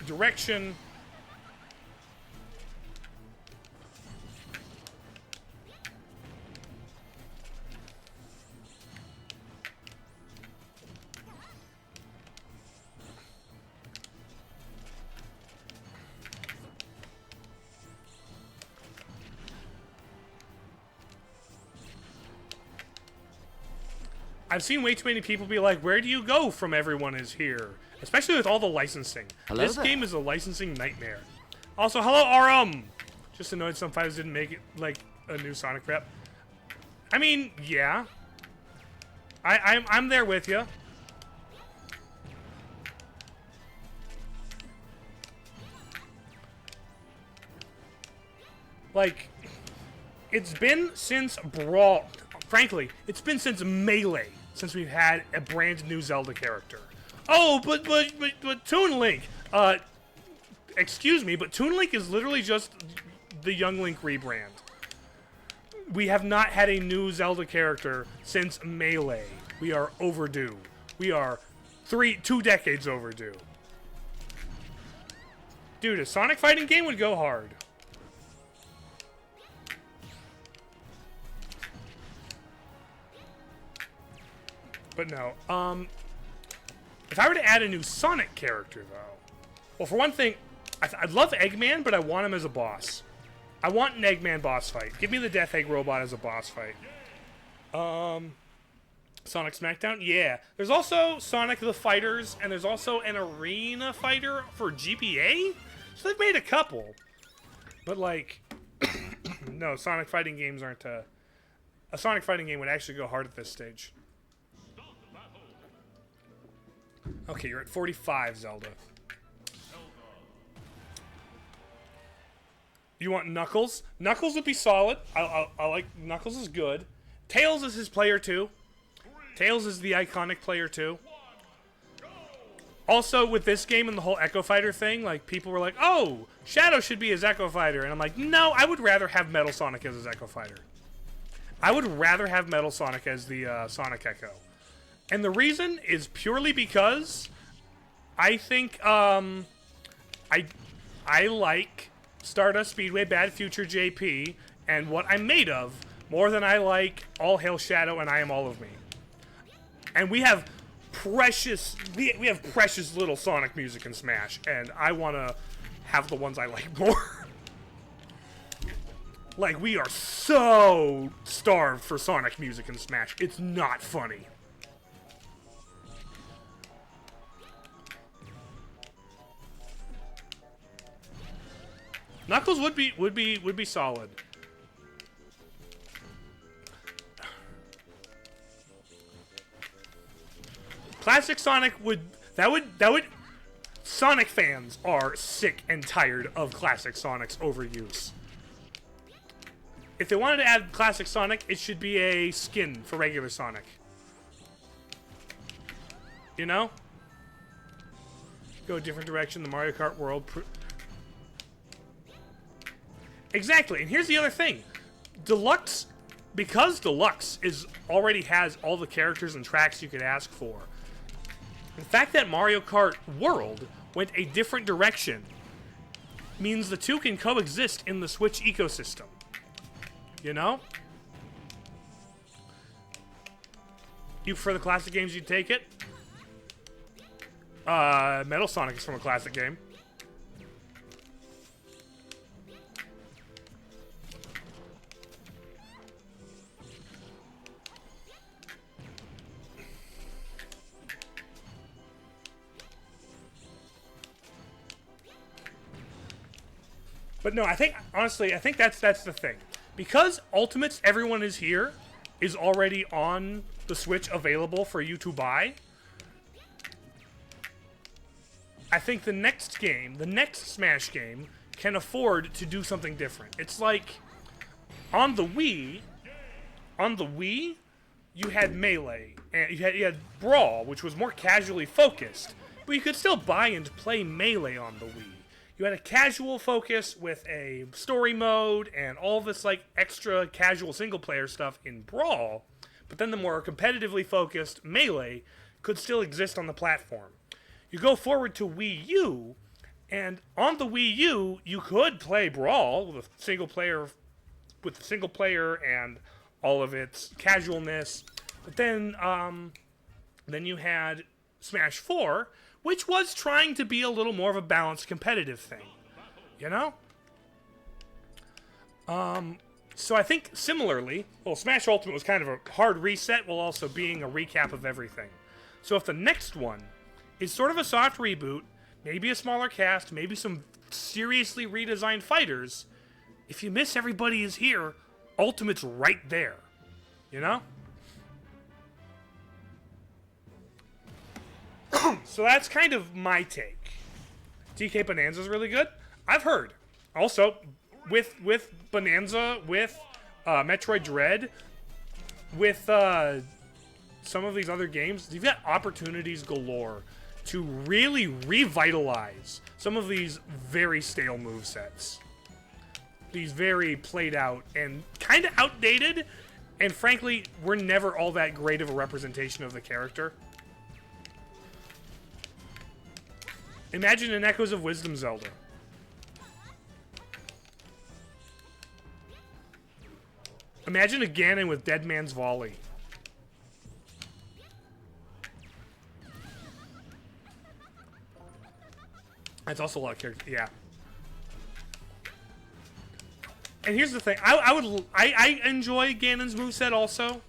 direction. I've seen way too many people be like, where do you go from Everyone Is Here? Especially with all the licensing. Hello this there. game is a licensing nightmare. Also, hello, Arum! Just annoyed some fighters didn't make it, like, a new Sonic rep. I mean, yeah. I'm there with you. Like, it's been since Brawl. Frankly, it's been since Melee since we've had a brand new Zelda character. Oh, but Toon Link. Excuse me, but Toon Link is literally just the Young Link rebrand. We have not had a new Zelda character since Melee. We are overdue. We are 2 decades overdue. Dude, a Sonic fighting game would go hard. But no, if I were to add a new Sonic character, though, well, for one thing, I'd love Eggman, but I want him as a boss. I want an Eggman boss fight. Give me the Death Egg Robot as a boss fight. Sonic Smackdown? Yeah. There's also Sonic the Fighters, and there's also an Arena Fighter for GBA? So they've made a couple. But, like, no, Sonic fighting games aren't, a Sonic fighting game would actually go hard at this stage. Okay, you're at 45, Zelda. You want Knuckles? Knuckles would be solid. I like Knuckles is good. Tails is his player too. Tails is the iconic player too. Also, with this game and the whole Echo Fighter thing, like, people were like, oh, Shadow should be his Echo Fighter. And I'm like, no, I would rather have Metal Sonic as his Echo Fighter. I would rather have Metal Sonic as the Sonic Echo. And the reason is purely because I think I like Stardust Speedway Bad Future JP and What I'm Made Of more than I like All Hail Shadow and I Am All of Me. And we have precious little Sonic music in Smash, and I want to have the ones I like more. Like, we are so starved for Sonic music in Smash. It's not funny. Knuckles would be solid. Classic Sonic would Sonic fans are sick and tired of Classic Sonic's overuse. If they wanted to add Classic Sonic, it should be a skin for regular Sonic. You know? Go a different direction, the Mario Kart world. Exactly, and here's the other thing. Deluxe, because Deluxe already has all the characters and tracks you could ask for, the fact that Mario Kart World went a different direction means the two can coexist in the Switch ecosystem. You know? You prefer the classic games, you'd take it? Metal Sonic is from a classic game. But no, I think, honestly, I think that's the thing. Because Ultimates, everyone is here, is already on the Switch available for you to buy, I think the next game, the next Smash game, can afford to do something different. It's like, on the Wii, you had Melee, and you had Brawl, which was more casually focused, but you could still buy and play Melee on the Wii. You had a casual focus with a story mode and all this like extra casual single player stuff in Brawl, but then the more competitively focused Melee could still exist on the platform. You go forward to Wii U, and on the Wii U, you could play Brawl with single player and all of its casualness. But then you had Smash 4, which was trying to be a little more of a balanced competitive thing, you know? So I think similarly, well, Smash Ultimate was kind of a hard reset while also being a recap of everything. So if the next one is sort of a soft reboot, maybe a smaller cast, maybe some seriously redesigned fighters, if you miss Everybody Is Here, Ultimate's right there, you know? So that's kind of my take. DK Bonanza's really good. I've heard. Also, with Bonanza, with Metroid Dread, with some of these other games, you've got opportunities galore to really revitalize some of these very stale movesets. These very played out and kind of outdated, and frankly, were never all that great of a representation of the character. Imagine an Echoes of Wisdom Zelda. Imagine a Ganon with Dead Man's Volley. That's also a lot of characters. Yeah. And here's the thing. I enjoy Ganon's moveset also.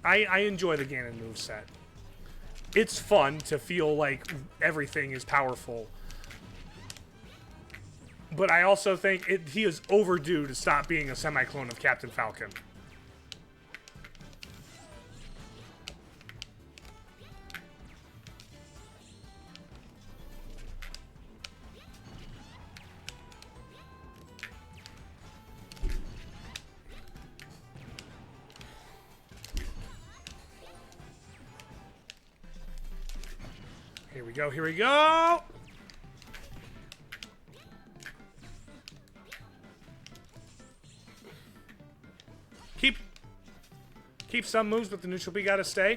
I enjoy the Ganon moveset. It's fun to feel like everything is powerful. But I also think he is overdue to stop being a semi-clone of Captain Falcon. Here we go, here we go! Keep some moves, but the neutral B gotta stay.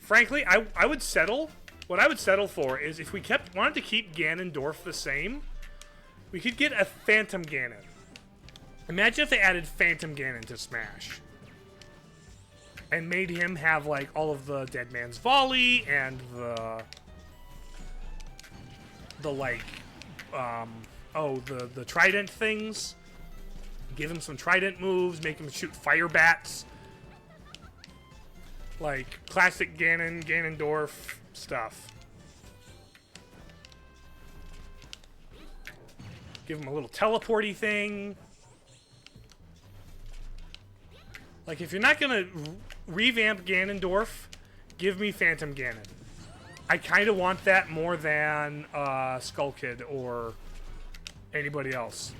Frankly, I would settle. What I would settle for is if we wanted to keep Ganondorf the same, we could get a Phantom Ganon. Imagine if they added Phantom Ganon to Smash. And made him have, like, all of the Dead Man's Volley and the Trident things. Give him some Trident moves, make him shoot fire bats. Like, classic Ganondorf stuff. Give him a little teleporty thing. Like, if you're not gonna revamp Ganondorf, give me Phantom Ganon. I kind of want that more than Skull Kid or anybody else.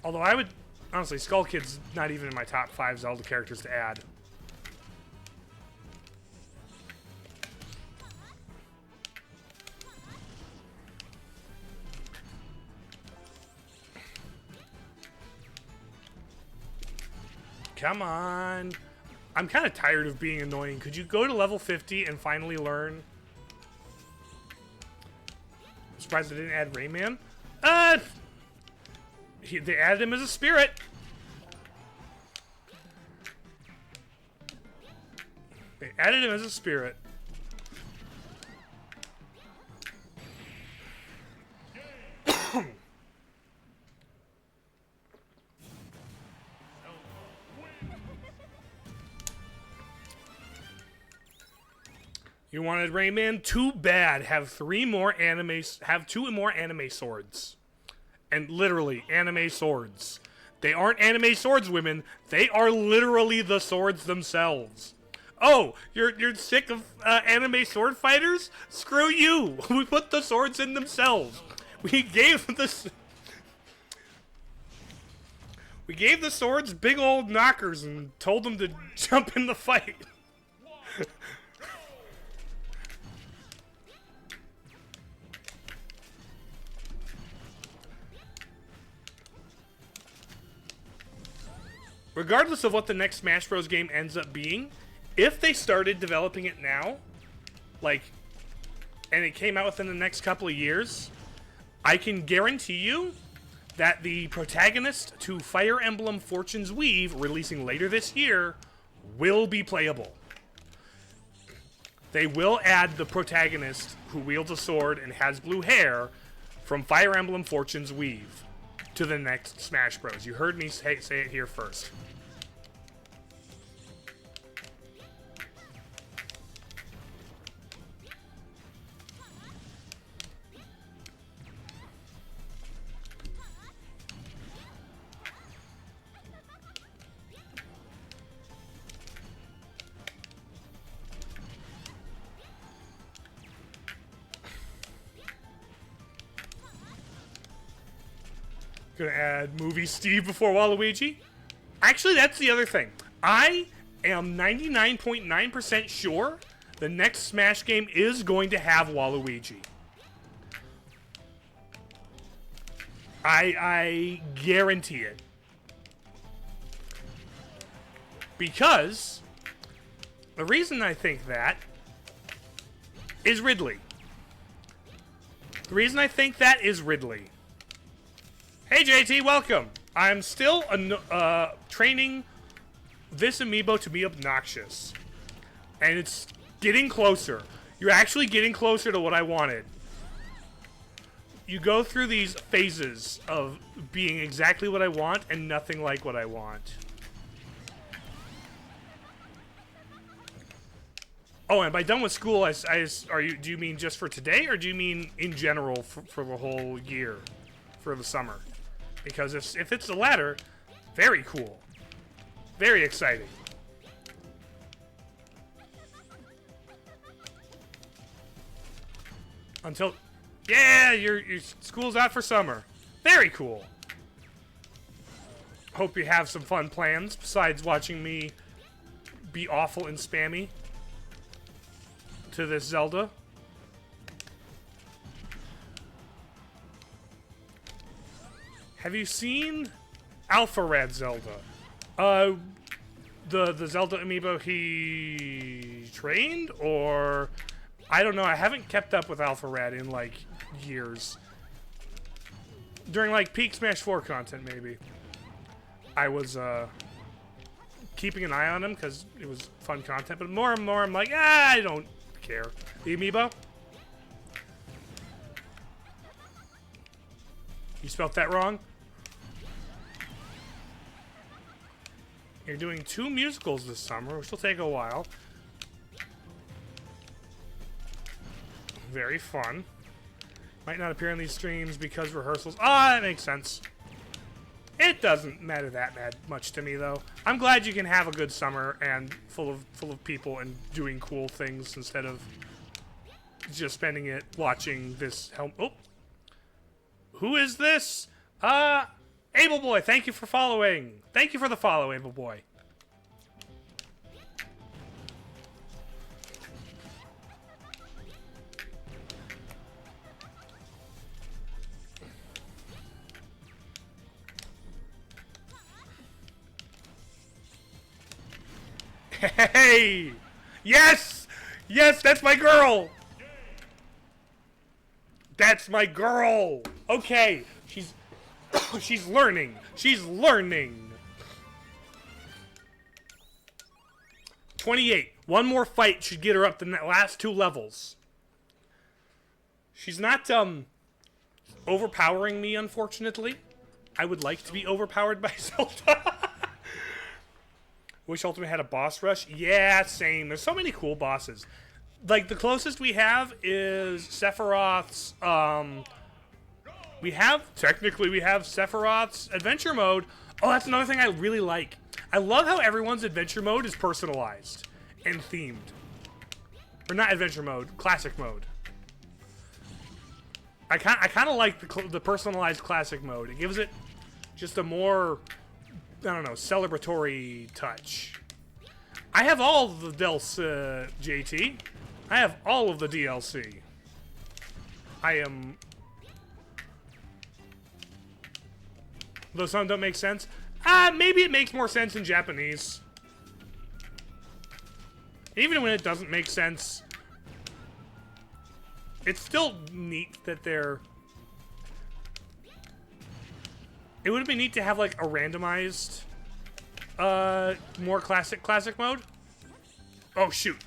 Although I would, honestly, Skull Kid's not even in my top 5 Zelda characters to add. Come on. I'm kind of tired of being annoying. Could you go to level 50 and finally learn? I'm surprised they didn't add Rayman. They added him as a spirit. They added him as a spirit. You wanted Rayman? Too bad. Have two more anime swords. And literally, anime swords. They aren't anime swords, women. They are literally the swords themselves. Oh, you're sick of anime sword fighters? Screw you. We put the swords in themselves. We gave the swords big old knockers and told them to jump in the fight. Regardless of what the next Smash Bros. Game ends up being, if they started developing it now, like, and it came out within the next couple of years, I can guarantee you that the protagonist to Fire Emblem Fortune's Weave, releasing later this year, will be playable. They will add the protagonist who wields a sword and has blue hair from Fire Emblem Fortune's Weave to the next Smash Bros. You heard me say it here first. Gonna add Movie Steve before Waluigi. Actually, that's the other thing. I am 99.9% sure the next Smash game is going to have Waluigi. I guarantee it. Because the reason I think that is Ridley. The reason I think that is Ridley. Hey JT, welcome. I'm still training this amiibo to be obnoxious. And it's getting closer. You're actually getting closer to what I wanted. You go through these phases of being exactly what I want and nothing like what I want. Oh, and by done with school, do you mean just for today, or do you mean in general for the whole year, for the summer? Because if it's the latter, very cool. Very exciting. Until, yeah, your school's out for summer. Very cool. Hope you have some fun plans besides watching me be awful and spammy to this Zelda. Have you seen Alpha Rad Zelda? The Zelda amiibo he trained, or I don't know. I haven't kept up with Alpha Rad in like years. During like peak Smash 4 content, maybe. I was keeping an eye on him because it was fun content, but more and more I'm like, I don't care. The amiibo? You spelt that wrong? You're doing 2 musicals this summer, which will take a while. Very fun. Might not appear in these streams because rehearsals. Ah, that makes sense. It doesn't matter that much to me, though. I'm glad you can have a good summer and full of people and doing cool things instead of just spending it watching this. Oh, who is this? Able Boy, thank you for following. Thank you for the follow, Able Boy. Hey! Yes! Yes, that's my girl! That's my girl! Okay, she's learning. She's learning. 28. One more fight should get her up the last 2 levels. She's not overpowering me, unfortunately. I would like to be overpowered by Zelda. Wish Ultimate had a boss rush. Yeah, same. There's so many cool bosses. Like, the closest we have is Sephiroth's, we have Sephiroth's adventure mode. Oh, that's another thing I really like. I love how everyone's adventure mode is personalized and themed. Or not adventure mode, classic mode. I kind of like the personalized classic mode. It gives it just a more, I don't know, celebratory touch. I have all of the DLC, JT. I have all of the DLC. I am... Those some don't make sense? Maybe it makes more sense in Japanese. Even when it doesn't make sense, it's still neat that they're... It would be neat to have, like, a randomized, more classic mode. Oh, shoot.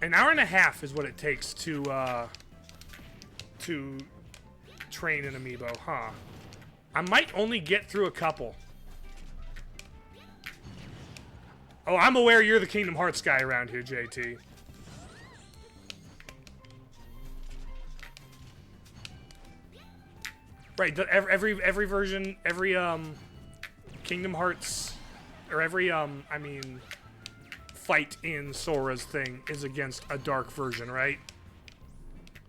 An hour and a half is what it takes to train an amiibo, huh? I might only get through a couple. Oh, I'm aware you're the Kingdom Hearts guy around here, JT. Right, every version, every Kingdom Hearts, or every I mean, fight in Sora's thing is against a dark version, right?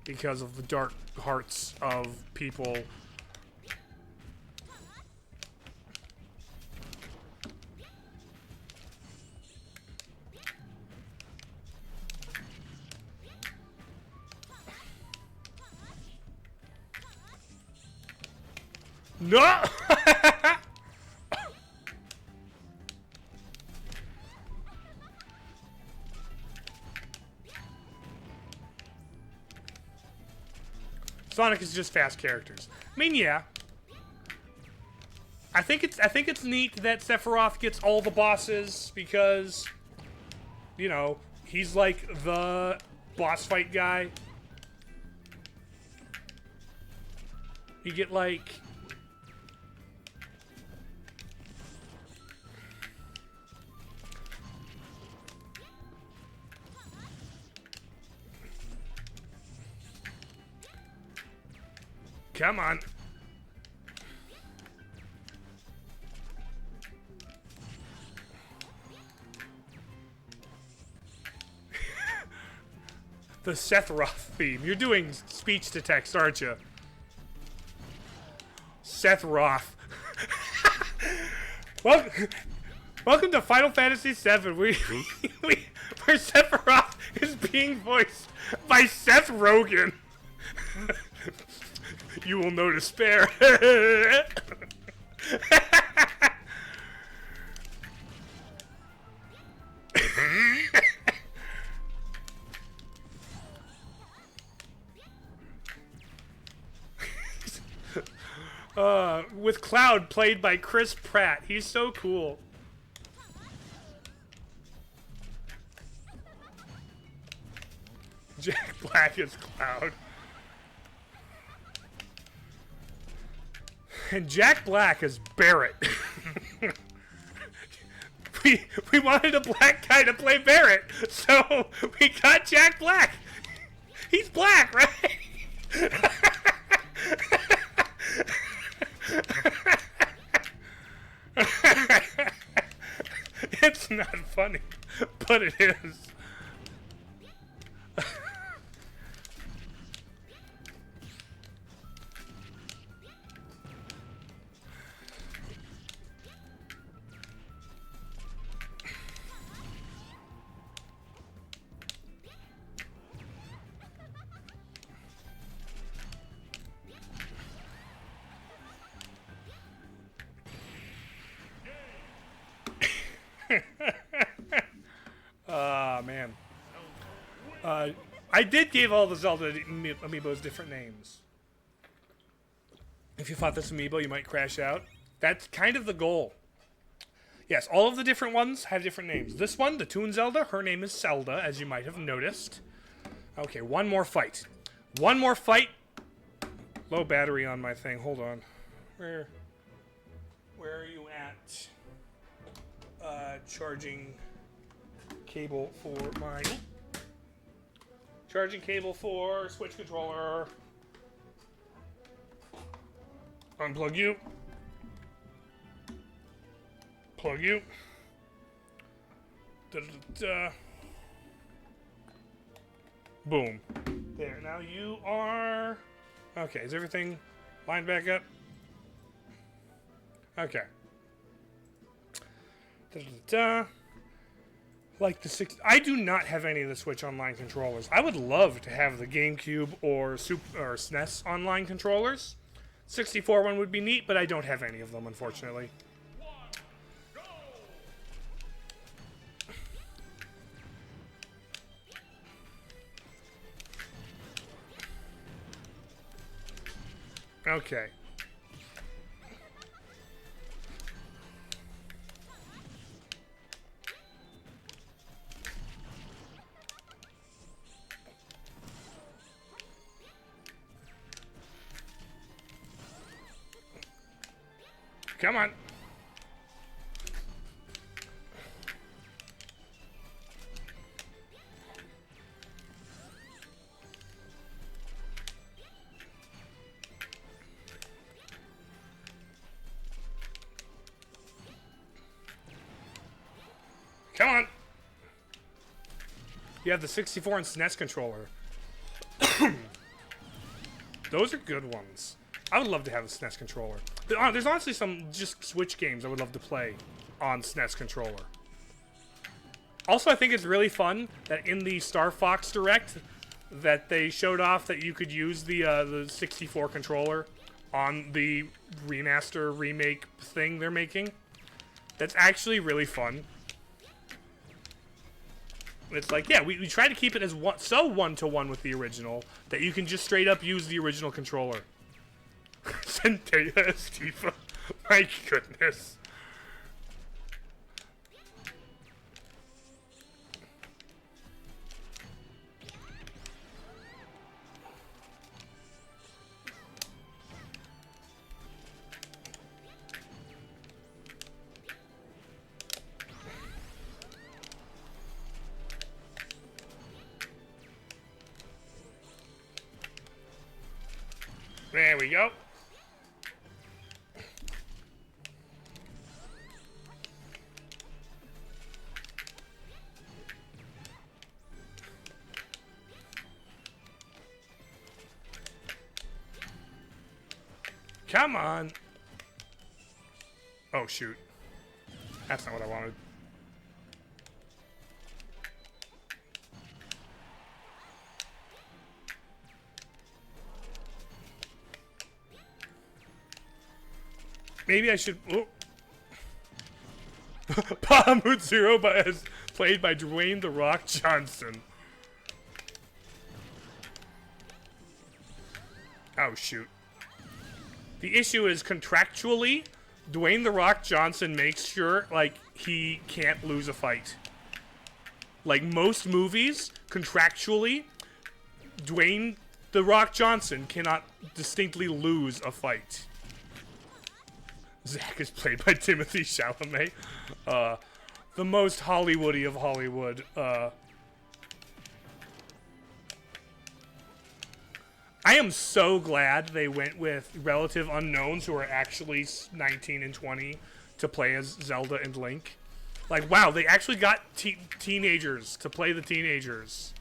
Because of the dark hearts of people. No! Sonic is just fast characters. I mean, yeah. I think it's neat that Sephiroth gets all the bosses because, you know, he's like the boss fight guy. You get like... Come on. The Sephiroth theme. You're doing speech to text, aren't you? Sephiroth. Welcome to Final Fantasy VII, where Sephiroth is being voiced by Seth Rogen. You will know despair. With Cloud played by Chris Pratt. He's so cool. Jack Black is Cloud. And Jack Black is Barrett. we wanted a black guy to play Barrett, so we got Jack Black. He's black, right? It's not funny, but it is. Man. I did give all the Zelda Amiibos different names. If you fought this Amiibo, you might crash out. That's kind of the goal. Yes, all of the different ones have different names. This one, the Toon Zelda, her name is Celda, as you might have noticed. Okay, one more fight. One more fight. Low battery on my thing. Hold on. Where are you at? Charging cable for my... Charging cable for Switch controller. Unplug you. Plug you. Da-da-da-da. Boom. There. Now you are... Okay, is everything lined back up? Okay. Da-da-da-da. Like the six... I do not have any of the Switch Online controllers. I would love to have the GameCube or SNES Online controllers. 64 one would be neat, but I don't have any of them, unfortunately. Okay. Come on. Come on. You have the 64 and SNES controller. Those are good ones. I would love to have a SNES controller. There's honestly some just Switch games I would love to play on SNES controller. Also, I think it's really fun that in the Star Fox Direct that they showed off that you could use the 64 controller on the remaster remake thing they're making. That's actually really fun. It's like, yeah, we try to keep it as so one-to-one with the original that you can just straight up use the original controller. Centella Estifa. My goodness. There we go. Come on. Oh, shoot. That's not what I wanted. Maybe I should... Oh. Bahamut Zero is played by Dwayne The Rock Johnson. Oh, shoot. The issue is, contractually, Dwayne The Rock Johnson makes sure, like, he can't lose a fight. Like, most movies, contractually, Dwayne The Rock Johnson cannot distinctly lose a fight. Zack is played by Timothy Chalamet. The most Hollywoody of Hollywood. I am so glad they went with relative unknowns who are actually 19 and 20 to play as Zelda and Link. Like, wow, they actually got teenagers to play the teenagers.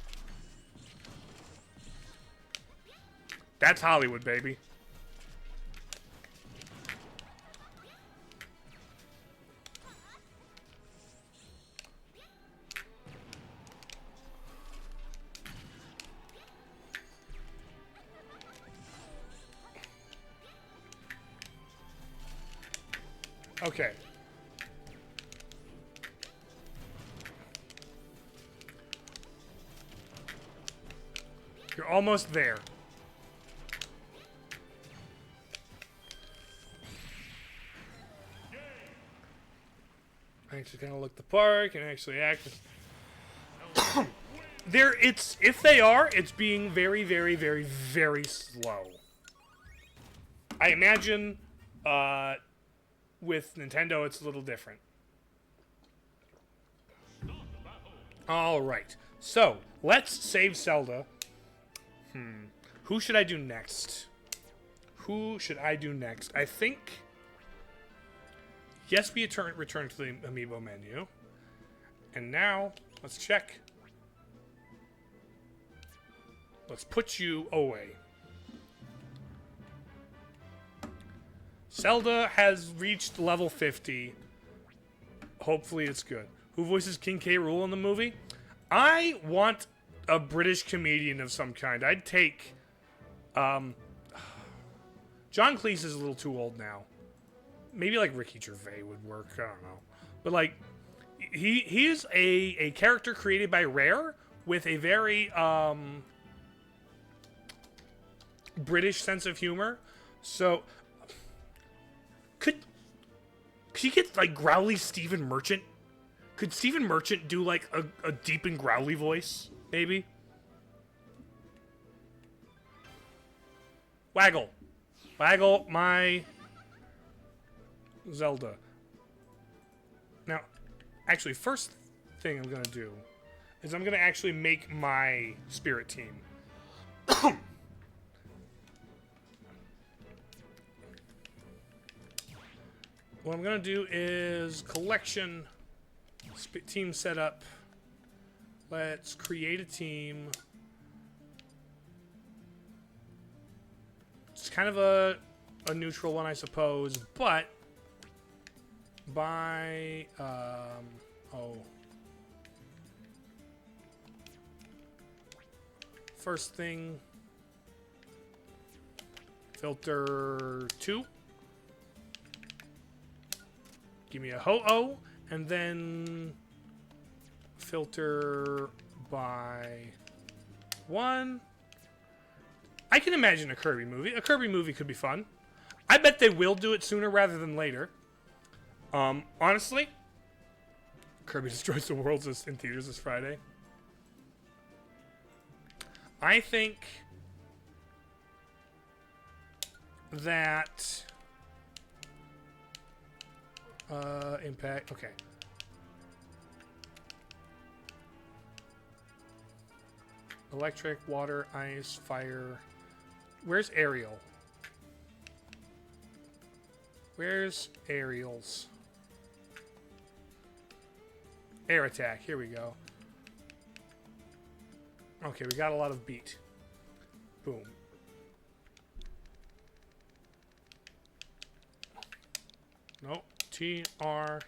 That's Hollywood, baby. Okay. You're almost there. to kind of look the part, can actually act. If they are, it's being very, very, very, very slow. I imagine with Nintendo, it's a little different. All right, so let's save Zelda. Who should I do next? I think. Yes, we return to the Amiibo menu, and now let's check. Let's put you away. Zelda has reached level 50. Hopefully it's good. Who voices King K. Rool in the movie? I want a British comedian of some kind. I'd take... John Cleese is a little too old now. Maybe like Ricky Gervais would work. I don't know. But like, he's a character created by Rare with a very British sense of humor. So could you get like growly Stephen Merchant? Could Stephen Merchant do like a deep and growly voice? Maybe. Waggle, my Zelda. Now, actually, first thing I'm gonna do is I'm gonna actually make my spirit team. What I'm gonna do is collection, team setup. Let's create a team. It's kind of a neutral one, I suppose, but by first thing, filter 2. Give me a ho-oh, and then filter by 1. I can imagine a Kirby movie. A Kirby movie could be fun. I bet they will do it sooner rather than later. Honestly, Kirby Destroys the World is in theaters this Friday. I think that impact. Okay. Electric, water, ice, fire. Where's Ariel? Where's Ariel's? Air attack. Here we go. Okay, we got a lot of beat. Boom. Nope. T-R-A-I-N-I-N-G.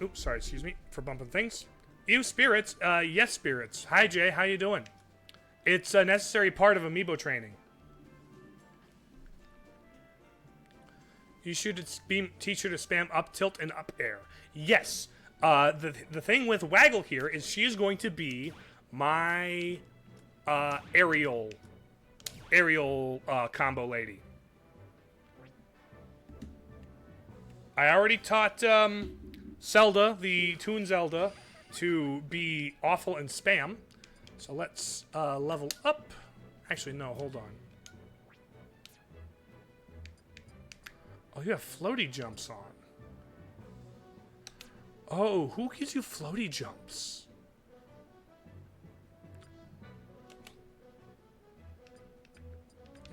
Oops, sorry, excuse me for bumping things. You spirits, yes spirits. Hi Jay, how you doing? It's a necessary part of Amiibo training. You should teach her to spam up tilt and up air. Yes. The thing with Waggle here is she is going to be my aerial combo lady. I already taught Zelda, the Toon Zelda, to be awful and spam. So let's level up. Actually, no, hold on. Oh, you have floaty jumps on. Oh, who gives you floaty jumps?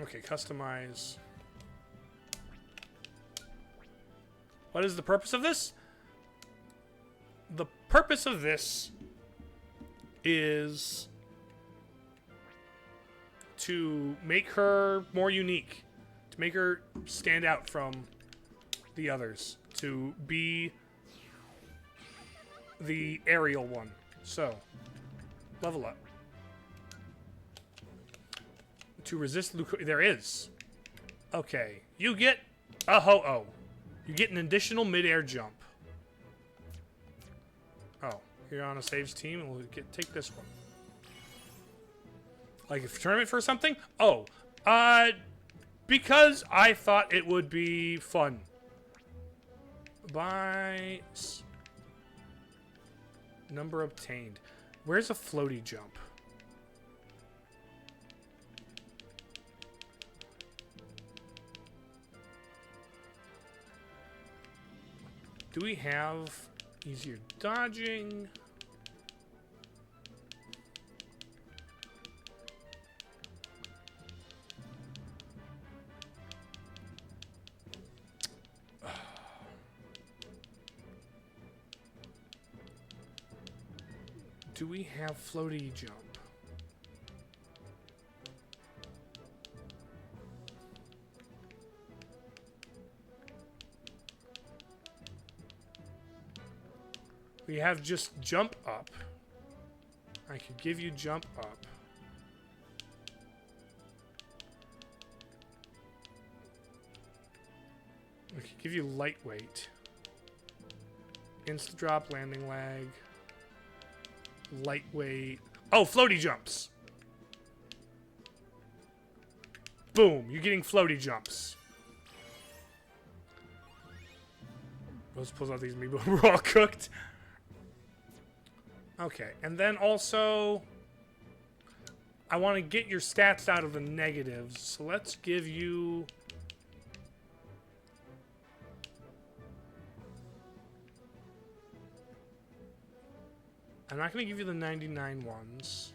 Okay, customize. What is the purpose of this? The purpose of this is to make her more unique, to make her stand out from the others, to be the aerial one. So, level up. To resist there is. Okay, you get a ho-oh. You get an additional mid-air jump. Oh, you're on a saves team, and we'll take this one. Like a tournament for something? Oh, because I thought it would be fun. By number obtained. Where's a floaty jump? Do we have easier dodging? Do we have floaty jump? We have just jump up. I could give you jump up. I could give you lightweight. Insta drop, landing lag. Lightweight. Oh, floaty jumps. Boom, you're getting floaty jumps. Let's pull out these Amiibo. We're all cooked. Okay, and then also, I want to get your stats out of the negatives, so let's give you... I'm not going to give you the 99 ones.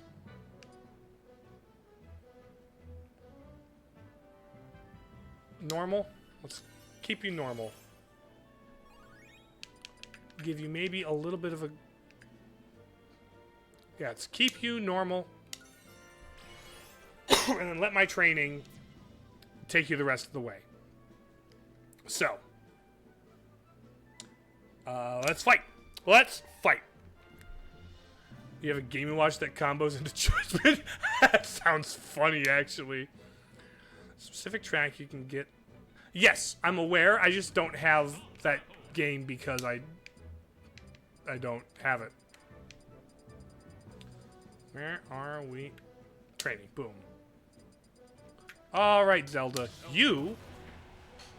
Normal? Let's keep you normal. Give you maybe a little bit of a... Yeah, it's keep you normal. And then let my training take you the rest of the way. So. Let's fight. Let's fight. You have a Game & Watch that combos into Judgment? That sounds funny, actually. Specific track you can get. Yes, I'm aware. I just don't have that game because I don't have it. Where are we? Training. Boom. All right, Zelda. You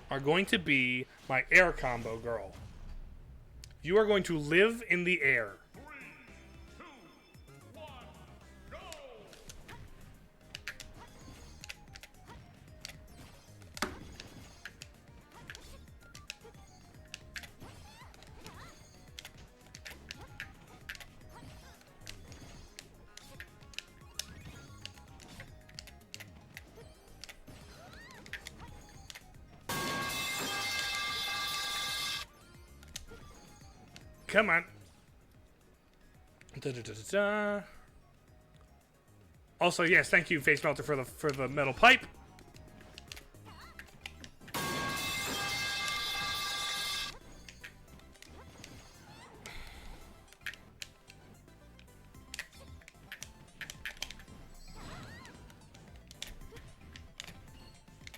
are going to be my air combo girl. You are going to live in the air. 3, 2, 1, go! Come on. Da, da, da, da, da. Also, yes, thank you, Face Melter, for the metal pipe.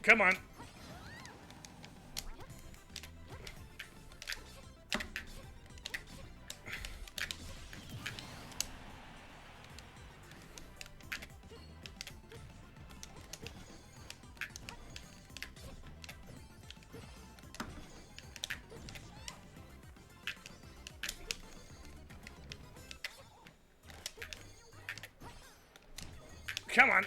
Come on. Come on.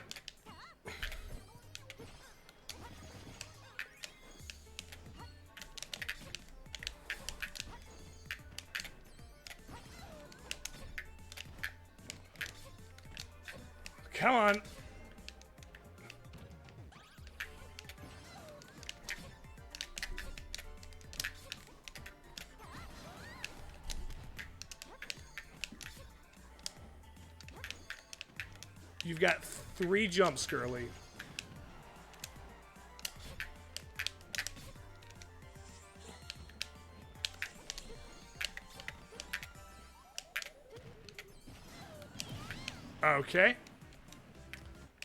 Come on. You've got 3 jumps, girly. Okay.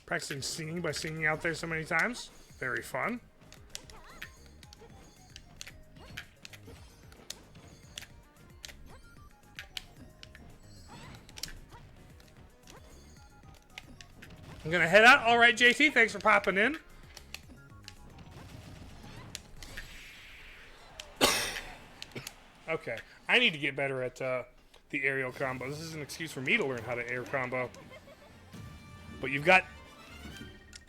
Practicing singing by singing out there so many times. Very fun. I'm gonna head out. All right, JT, thanks for popping in. Okay, I need to get better at the aerial combo. This is an excuse for me to learn how to air combo. But you've got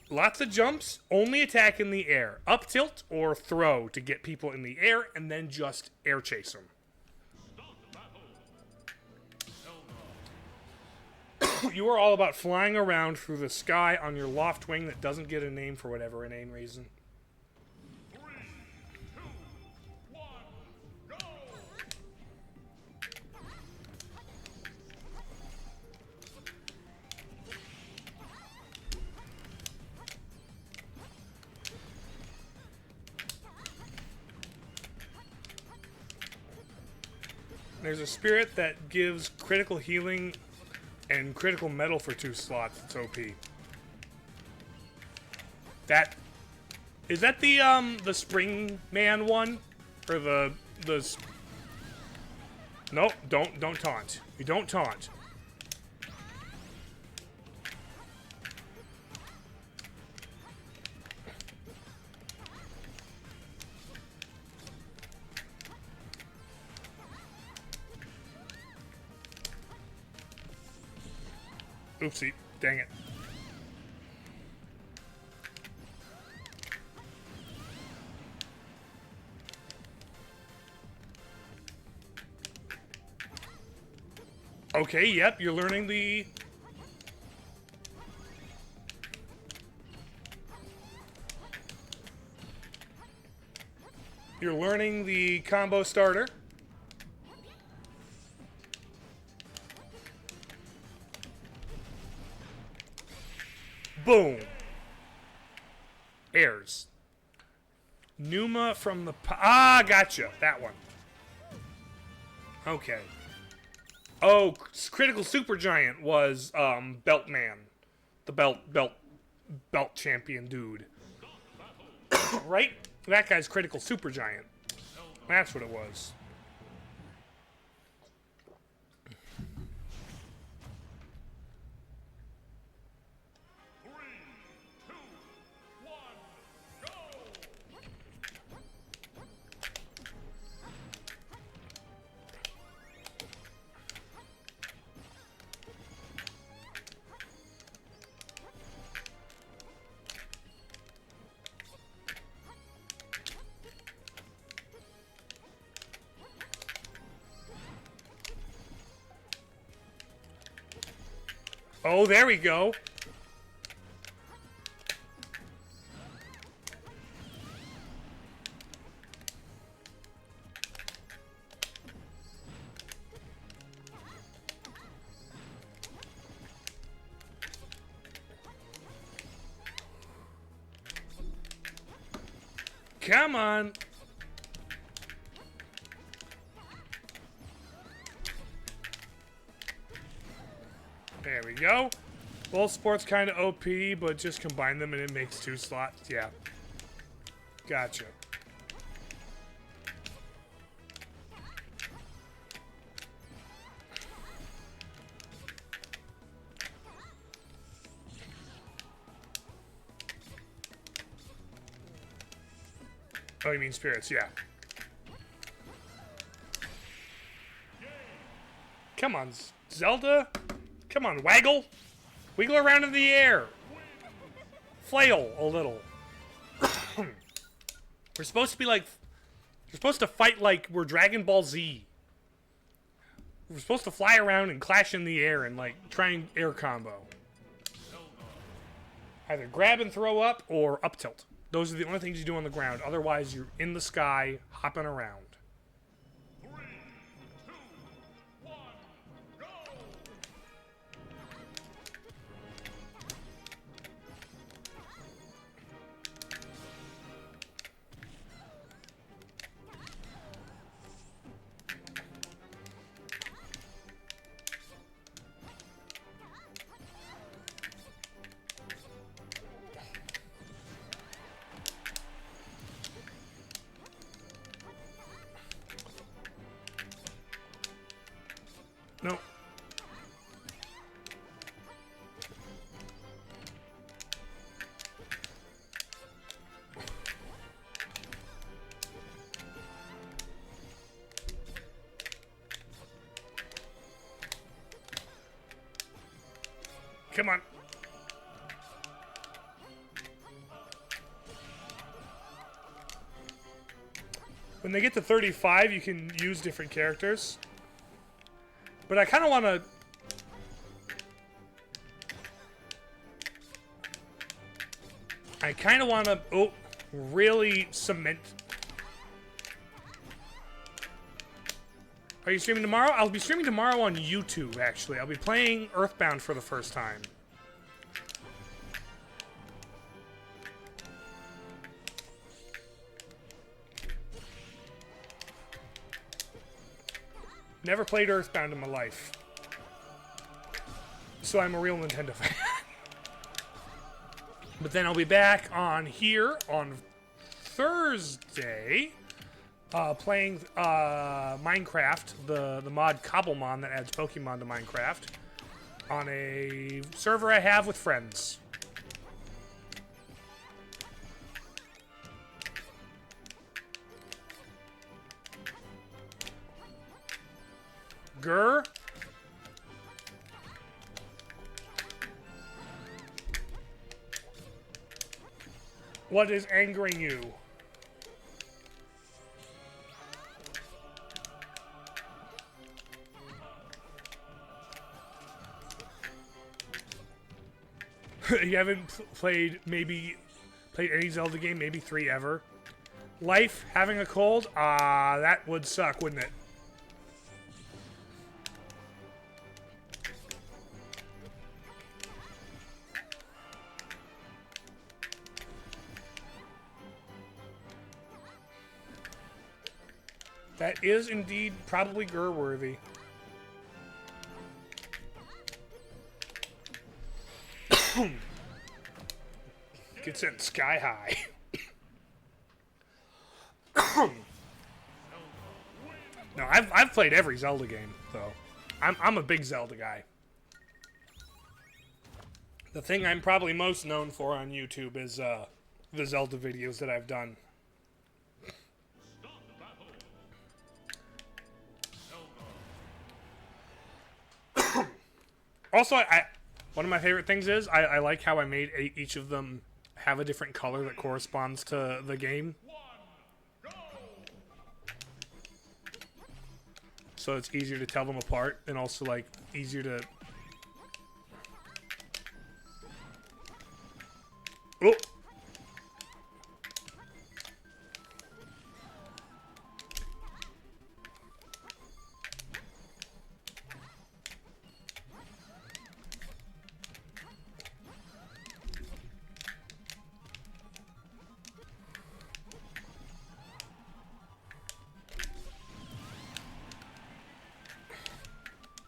lots of jumps, only attack in the air. Up tilt or throw to get people in the air, and then just air chase them. You are all about flying around through the sky on your loft wing that doesn't get a name for whatever inane reason. 3, 2, 1, go! There's a spirit that gives critical healing and critical metal for 2 slots. It's OP. Is that the Spring Man one? Or the Nope, don't taunt. You don't taunt. Oopsie, dang it. Okay, yep, you're learning the... You're learning the combo starter. Boom. Airs. Numa from the... Ah, gotcha. That one. Okay. Oh, Critical Supergiant was Beltman. The belt champion dude. Right? That guy's Critical Supergiant. That's what it was. Oh, there we go. Come on. There we go. Both sports kind of OP, but just combine them and it makes 2 slots. Yeah. Gotcha. Oh, you mean spirits? Yeah. Come on, Zelda. Come on, Waggle. Wiggle around in the air. Flail a little. We're supposed to be like... You're supposed to fight like we're Dragon Ball Z. We're supposed to fly around and clash in the air and like try and air combo. Either grab and throw up or up tilt. Those are the only things you do on the ground. Otherwise, you're in the sky, hopping around. 3, 2, 1, go! Come on. When they get to 35, you can use different characters. But I kind of want to... really cement... Are you streaming tomorrow? I'll be streaming tomorrow on YouTube, actually. I'll be playing Earthbound for the first time. Never played Earthbound in my life. So I'm a real Nintendo fan. But then I'll be back on here on Thursday playing Minecraft, the mod Cobblemon that adds Pokemon to Minecraft on a server I have with friends. Grr. What is angering you? You haven't played any Zelda game, maybe 3 ever? Life, having a cold? That would suck, wouldn't it? That is indeed probably Gur-worthy. Gets it sky high. No, I've played every Zelda game, though. I'm a big Zelda guy. The thing I'm probably most known for on YouTube is the Zelda videos that I've done. Also, one of my favorite things is I like how I made each of them have a different color that corresponds to the game. So it's easier to tell them apart and also like easier to... Oh!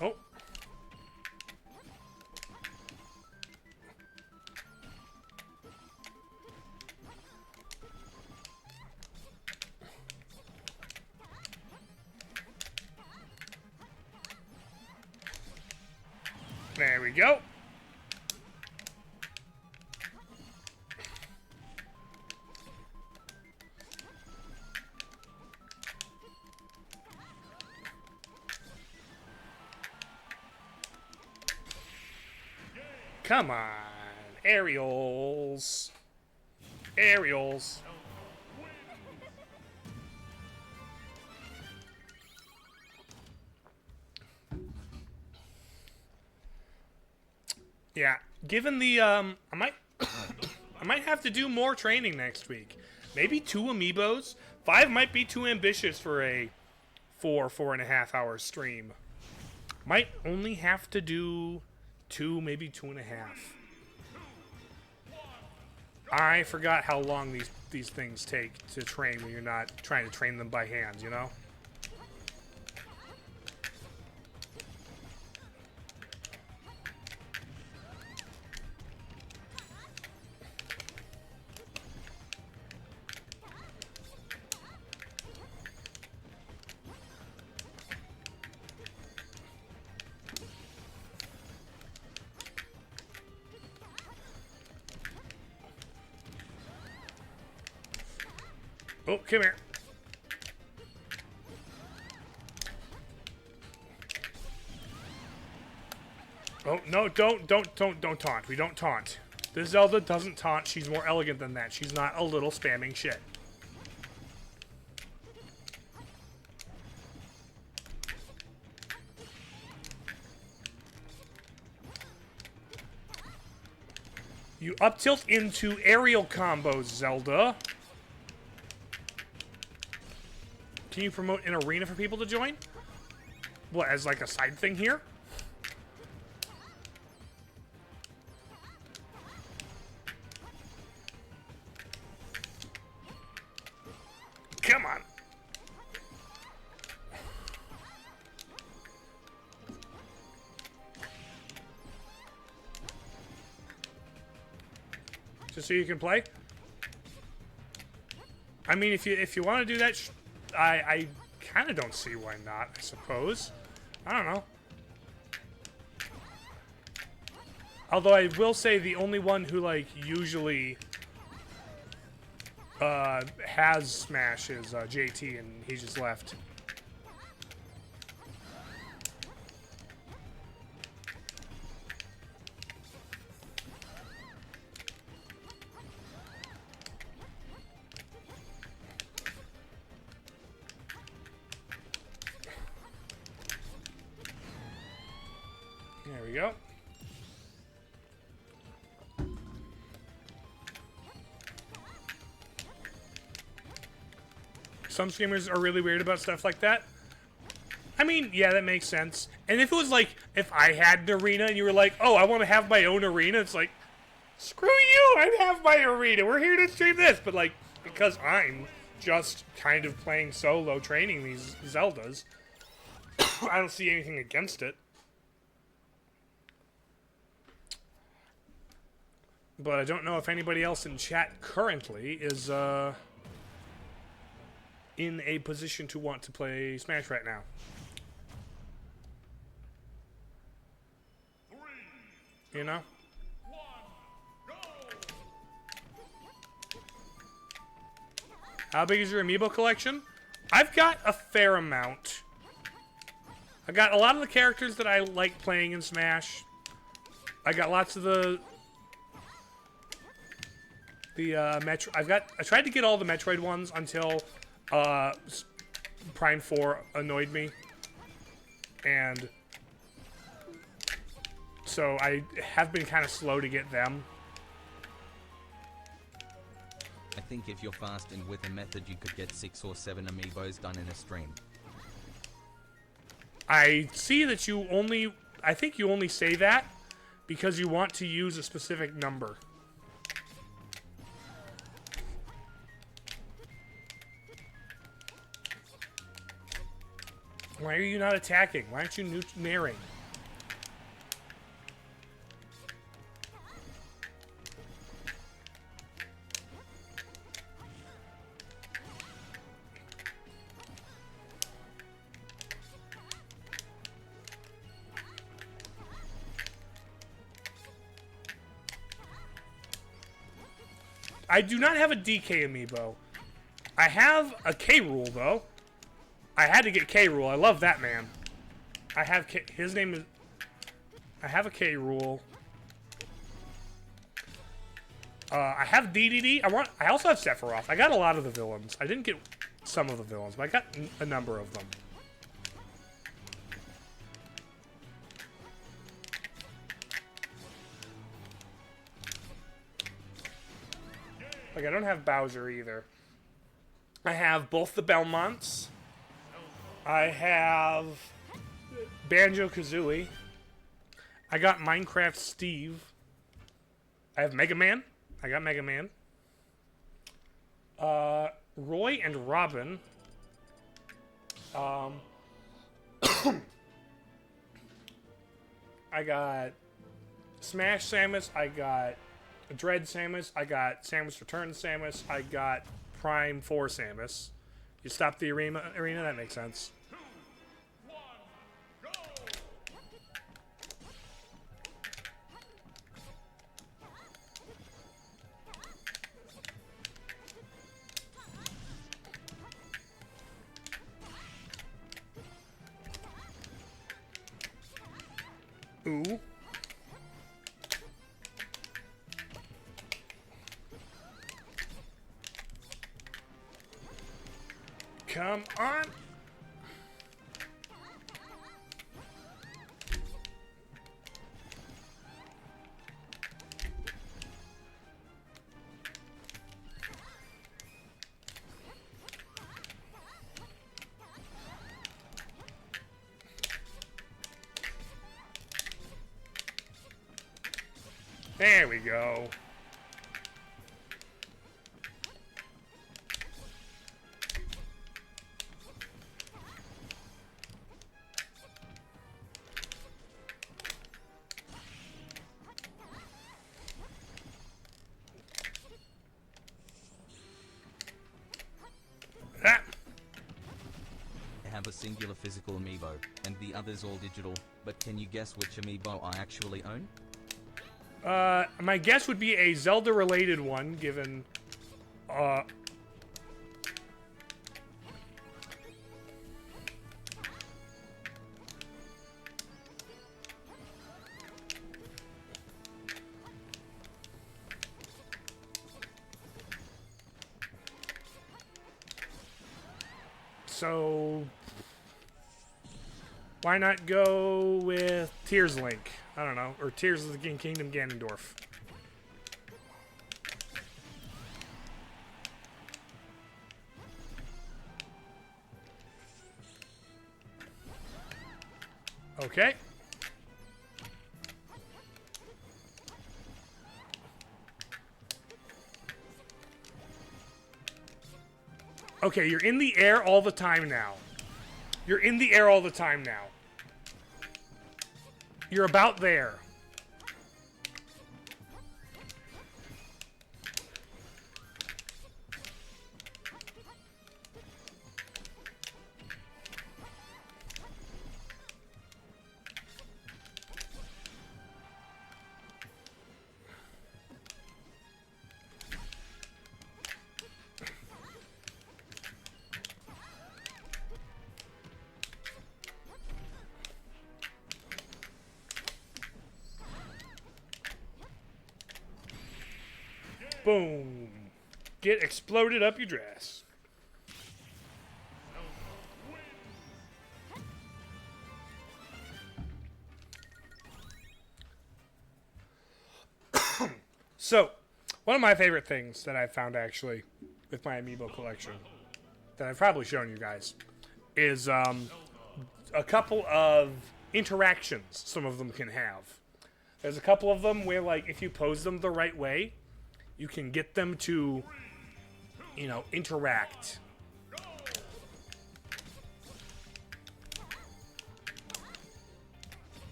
Oh. There we go. Come on, aerials. Aerials. Yeah, given the I might have to do more training next week. Maybe 2 Amiibos. 5 might be too ambitious for a 4.5 hour stream. Might only have to do 2, maybe 2.5. I forgot how long these things take to train when you're not trying to train them by hand, you know? Oh, come here. Oh, no, don't taunt. We don't taunt. This Zelda doesn't taunt. She's more elegant than that. She's not a little spamming shit. You up tilt into aerial combos, Zelda. Can you promote an arena for people to join? What, as like a side thing here? Come on. Just so you can play? I mean, if you want to do that, I kind of don't see why not, I suppose. I don't know. Although I will say the only one who, like, usually has Smash is JT, and he just left. There we go. Some streamers are really weird about stuff like that. I mean, yeah, that makes sense. And if it was like, if I had an arena and you were like, oh, I want to have my own arena, it's like, screw you, I have my arena. We're here to stream this. But like, because I'm just kind of playing solo, training these Zeldas, I don't see anything against it. But I don't know if anybody else in chat currently is in a position to want to play Smash right now. 3, You know? 1, go! How big is your Amiibo collection? I've got a fair amount. I got a lot of the characters that I like playing in Smash. I got lots of the Metro. I tried to get all the Metroid ones until Prime 4 annoyed me, and so I have been kind of slow to get them. I think if you're fast and with a method, you could get 6 or 7 Amiibos done in a stream. I see that you only. I think you only say that because you want to use a specific number. Why are you not attacking? Why aren't you naring? I do not have a DK amiibo. I have a K Rool though. I had to get K Rool. I love that man. I have his name is. I have a K Rool. I have DDD. I also have Sephiroth. I got a lot of the villains. I didn't get some of the villains, but I got a number of them. Like, I don't have Bowser either. I have both the Belmonts. I have Banjo-Kazooie. I got Minecraft Steve. I have Mega Man. I got Mega Man. Roy and Robin. I got Smash Samus. I got Dread Samus. I got Samus Returns Samus. I got Prime 4 Samus. You stop the arena, that makes sense. 2, 1, go! Ooh. Come on. There we go. Ah. I have a singular physical amiibo, and the others all digital, but can you guess which amiibo I actually own? My guess would be a Zelda-related one, given, so why not go with Tears Link? I don't know, or Tears of the Kingdom Ganondorf. Okay. Okay, you're in the air all the time now. You're in the air all the time now. You're about there. Boom. Get exploded up your dress. So, one of my favorite things that I've found actually with my Amiibo collection that I've probably shown you guys is a couple of interactions some of them can have. There's a couple of them where, like, if you pose them the right way, you can get them to, you know, interact.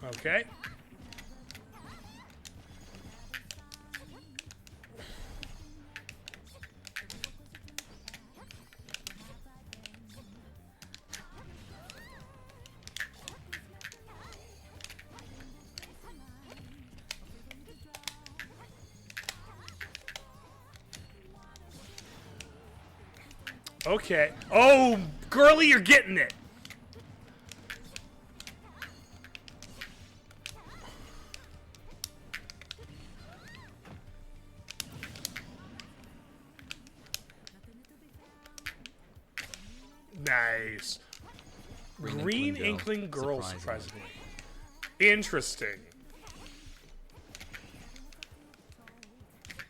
Okay. Okay. Oh, girly, you're getting it. Nice. Green Inkling Girl, surprisingly. Interesting.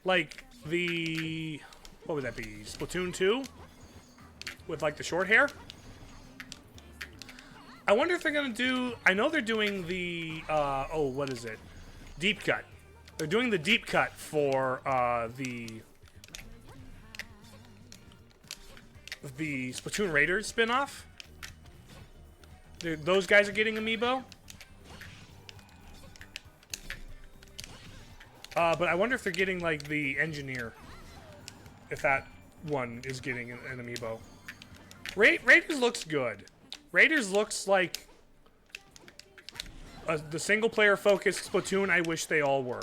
Like the... What would that be? Splatoon 2? With, like, the short hair? I wonder if they're gonna do... I know they're doing the... oh, what is it? Deep cut. They're doing the deep cut for, the Splatoon Raiders spin-off. Those guys are getting Amiibo. But I wonder if they're getting, like, the engineer. If that one is getting an Amiibo. Raiders looks good. Raiders looks like the single-player focused Splatoon I wish they all were.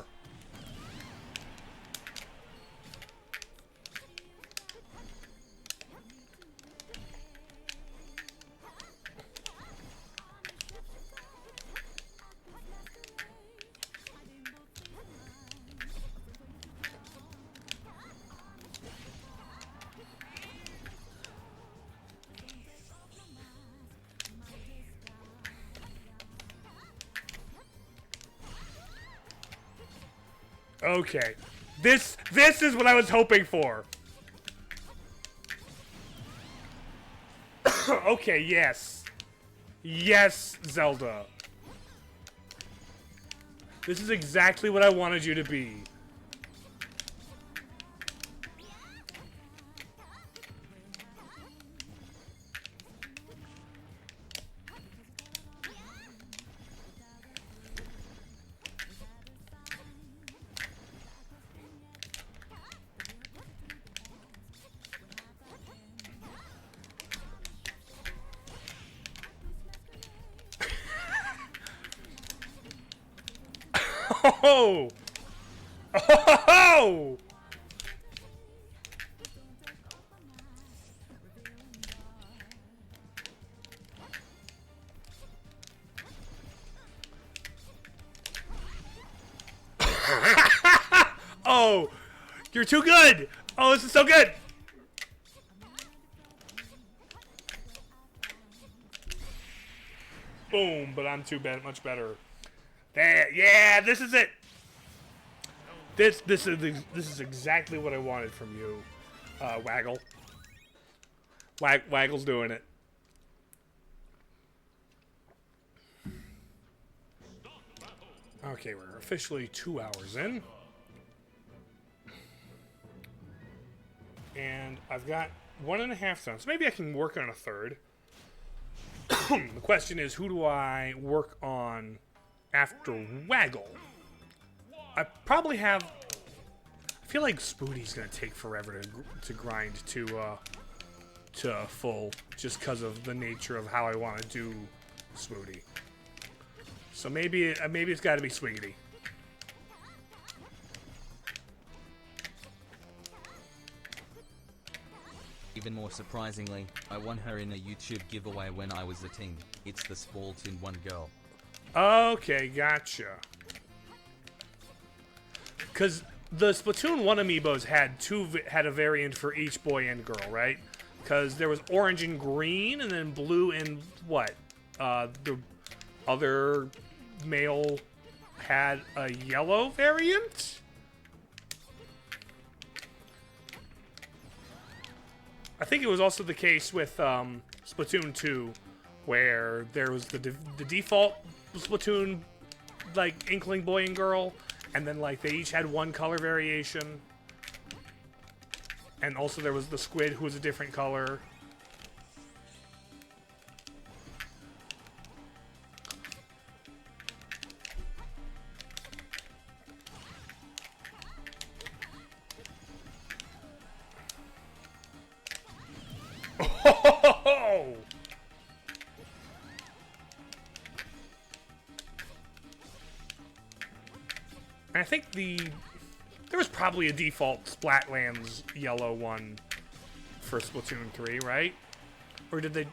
Okay. This is what I was hoping for. Okay, yes. Yes, Zelda. This is exactly what I wanted you to be. Oh! Oh! Oh! You're too good! Oh, this is so good! Boom, but I'm too bad, much better. There, yeah, this is it. This is exactly what I wanted from you, Waggle. Waggle's doing it. Okay, we're officially 2 hours in. And I've got 1.5 done, so maybe I can work on a third. The question is, who do I work on after Waggle? I probably have... I feel like Swooty's gonna take forever to grind to full, just because of the nature of how I want to do Swooty. So maybe it's got to be Swiggity. Even more surprisingly, I won her in a YouTube giveaway when I was a teen. It's the Splatoon 1 girl. Okay, gotcha. Because the Splatoon 1 Amiibos had a variant for each boy and girl, right? Because there was orange and green, and then blue and what? The other male had a yellow variant? I think it was also the case with Splatoon 2, where there was the default Splatoon, like, Inkling boy and girl, and then, like, they each had one color variation. And also there was the squid, who was a different color. Oh! And I think there was probably a default Splatlands yellow one for Splatoon 3, right? Or did they...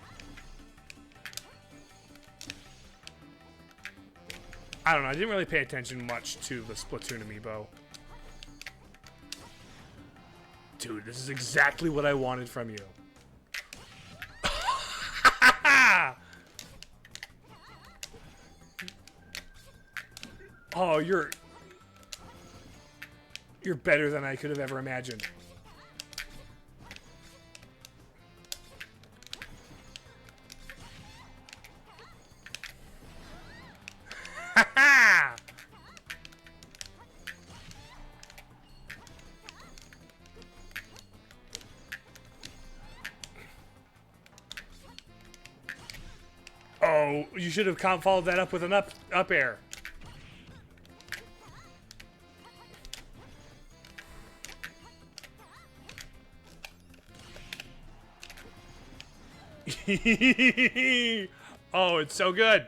I don't know, I didn't really pay attention much to the Splatoon amiibo. Dude, this is exactly what I wanted from you. Oh, you're better than I could have ever imagined. Oh, you should have followed that up with an up air. Oh, it's so good.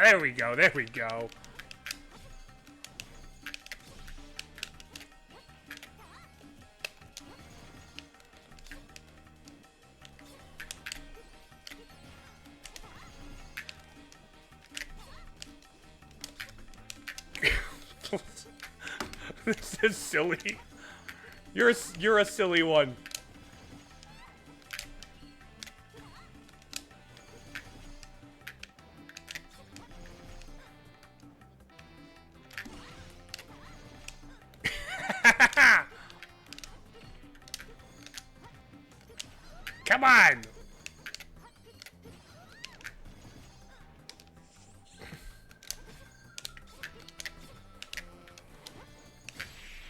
There we go, there we go. This is silly. You're a silly one. Come on.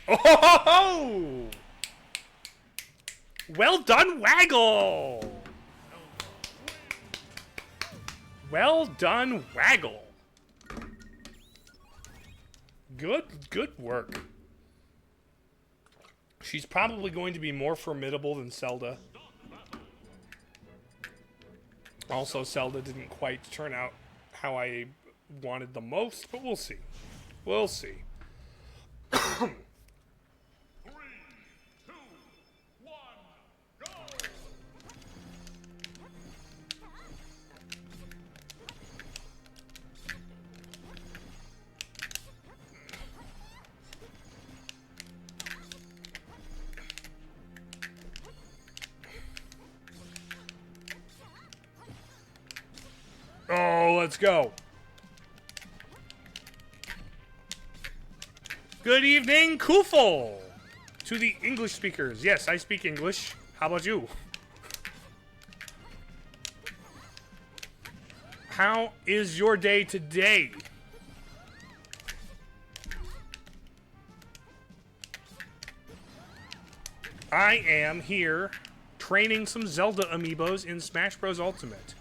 Oh! Well done, Waggle! Well done, Waggle. Good work. She's probably going to be more formidable than Zelda. Also, Zelda didn't quite turn out how I wanted the most, but we'll see. We'll see. 3, 2, 1, go! Oh, let's go. Good evening, Kufel. To the English speakers. Yes, I speak English. How about you? How is your day today? I am here training some Zelda Amiibos in Smash Bros. Ultimate.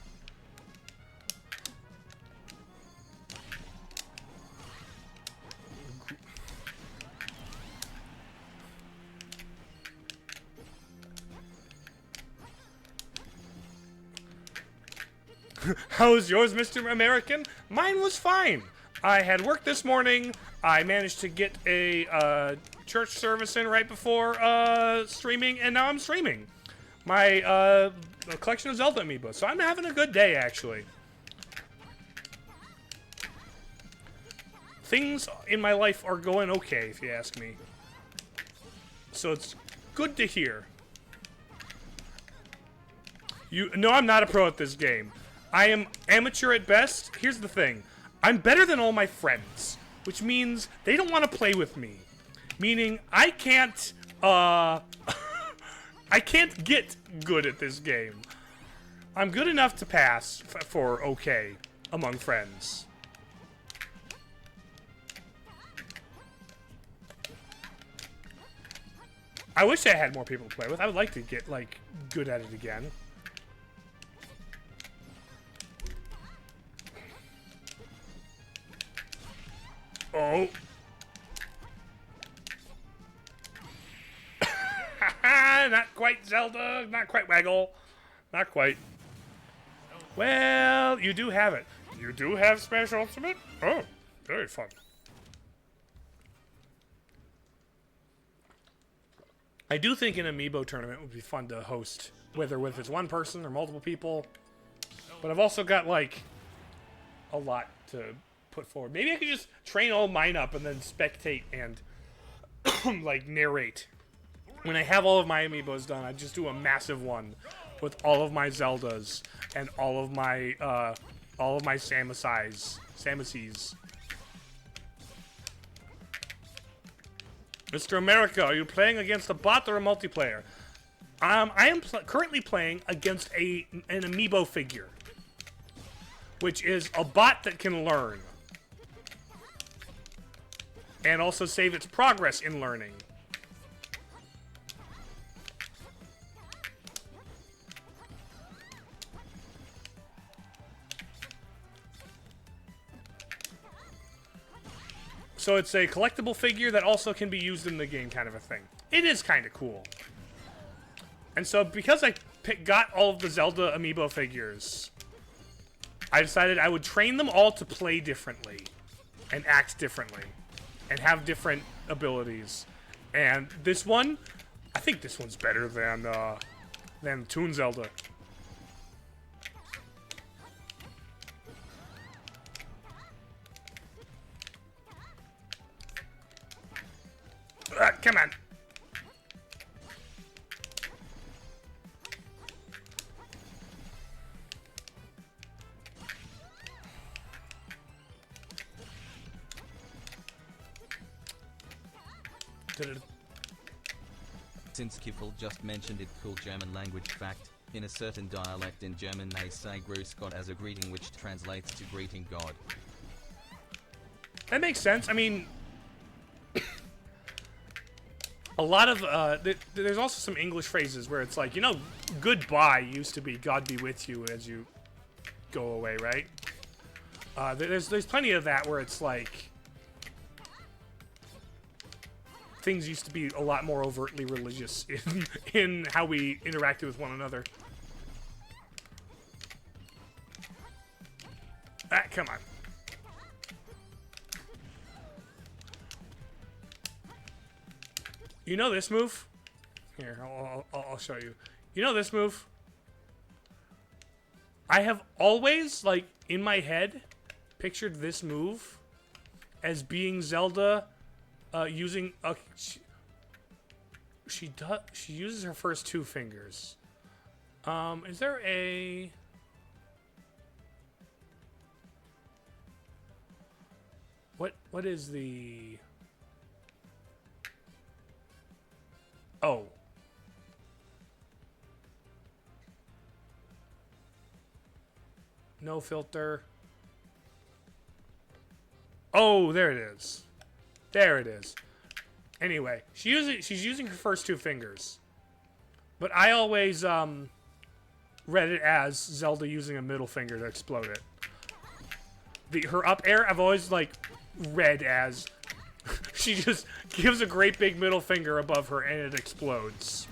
How's yours, Mr. American? Mine was fine. I had work this morning. I managed to get a church service in right before streaming, and now I'm streaming my collection of Zelda Amiibos. So I'm having a good day, actually. Things in my life are going okay, if you ask me. So it's good to hear. No, I'm not a pro at this game. I am amateur at best. Here's the thing. I'm better than all my friends, which means they don't want to play with me. Meaning I can't I can't get good at this game. I'm good enough to pass for okay among friends. I wish I had more people to play with. I would like to get like good at it again. Oh. Not quite Zelda. Not quite Waggle. Not quite. Well, you do have it. You do have Smash Ultimate? Oh, very fun. I do think an Amiibo tournament would be fun to host, whether with it's one person or multiple people. But I've also got, like, a lot to put forward. Maybe I could just train all mine up and then spectate and like narrate. When I have all of my Amiibos done, I just do a massive one with all of my Zeldas and all of my Samuses. Mr. America, are you playing against a bot or a multiplayer? I am currently playing against an Amiibo figure, which is a bot that can learn and also save its progress in learning. So it's a collectible figure that also can be used in the game, kind of a thing. It is kind of cool. And so because I got all of the Zelda Amiibo figures, I decided I would train them all to play differently and act differently and have different abilities. And this one, I think this one's better than Toon Zelda. come on. Since Kiffel just mentioned it, cool German language fact. In a certain dialect in German they say Grüß Gott as a greeting, which translates to greeting God. That makes sense. I mean, a lot of, there's also some English phrases where it's like, you know, goodbye used to be God be with you as you go away, right? There's plenty of that where it's like, things used to be a lot more overtly religious in how we interacted with one another. Ah, come on. You know this move? Here, I'll show you. You know this move? I have always, like, in my head, pictured this move as being Zelda using a... She uses her first two fingers. Is there a... What is the... Oh. No filter. Oh, there it is. There it is. Anyway, she's using her first two fingers. But I always read it as Zelda using a middle finger to explode it. Her up air, I've always like read as she just gives a great big middle finger above her and it explodes.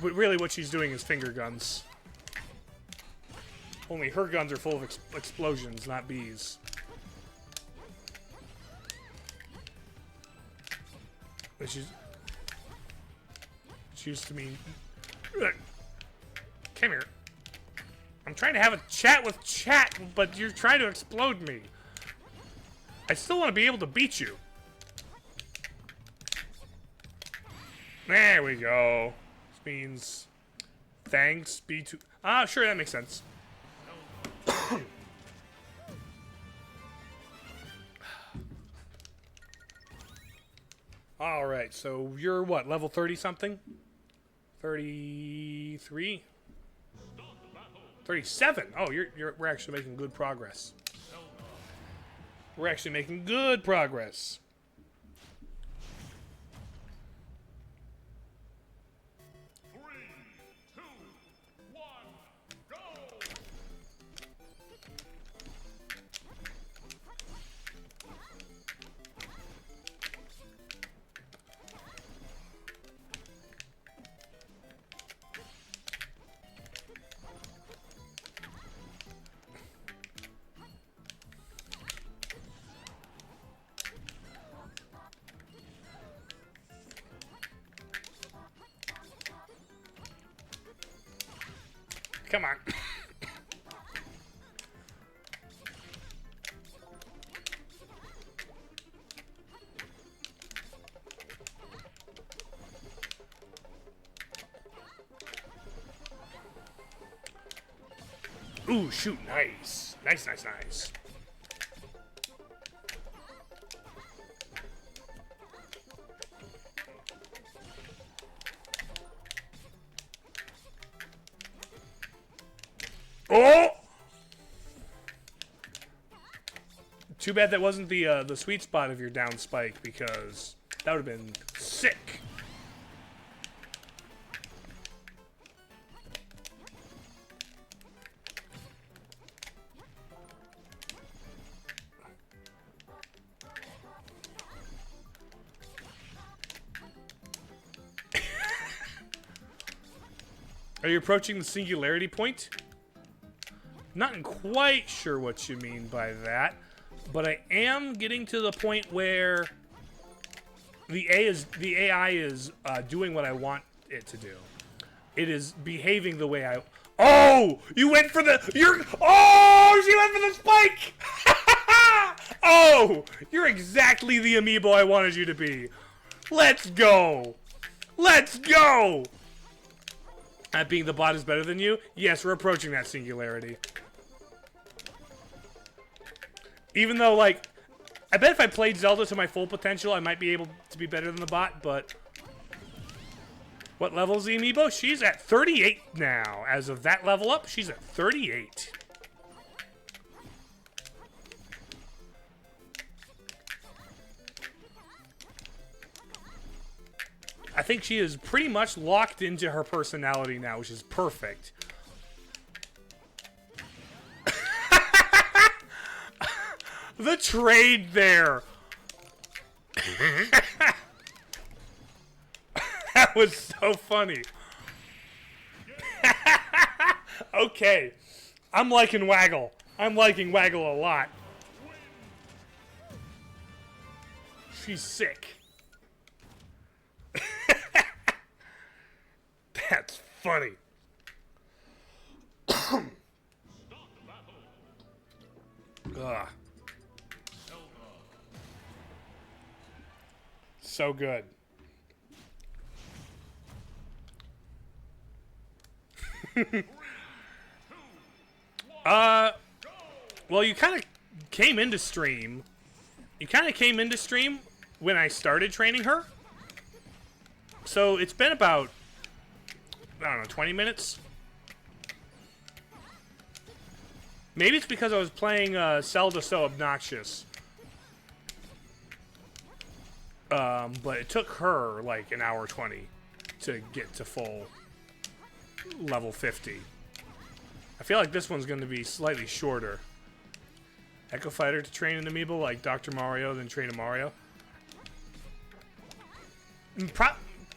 But really what she's doing is finger guns. Only her guns are full of explosions, not bees. But she used to mean... Come here. I'm trying to have a chat with chat, but you're trying to explode me. I still want to be able to beat you. There we go. This means... Thanks, B2... Ah, sure, that makes sense. Alright, so you're what, level 30 something? 33? 37! Oh, we're actually making good progress. We're actually making good progress. Come on. Ooh, shoot, nice. Nice, nice, nice. Oh! Too bad that wasn't the sweet spot of your down spike, because that would have been sick. Are you approaching the singularity point? Not quite sure what you mean by that, but I am getting to the point where the AI is doing what I want it to do. It is behaving the way I. Oh, you went for the. Oh, she went for the spike. Oh, you're exactly the amiibo I wanted you to be. Let's go. Let's go. At being the bot is better than you. Yes, we're approaching that singularity. Even though, like, I bet if I played Zelda to my full potential, I might be able to be better than the bot, but... What level is the amiibo? She's at 38 now. As of that level up, she's at 38. I think she is pretty much locked into her personality now, which is perfect. The trade there. That was so funny. Okay. I'm liking Waggle. I'm liking Waggle a lot. She's sick. That's funny. Ugh. So good. Well, you kind of came into stream. You kind of came into stream when I started training her. So it's been about, I don't know, 20 minutes? Maybe it's because I was playing Celda so obnoxious. But it took her like an hour 20 to get to full level 50. I feel like this one's going to be slightly shorter. Echo Fighter to train an amiibo like Dr. Mario, then train a Mario.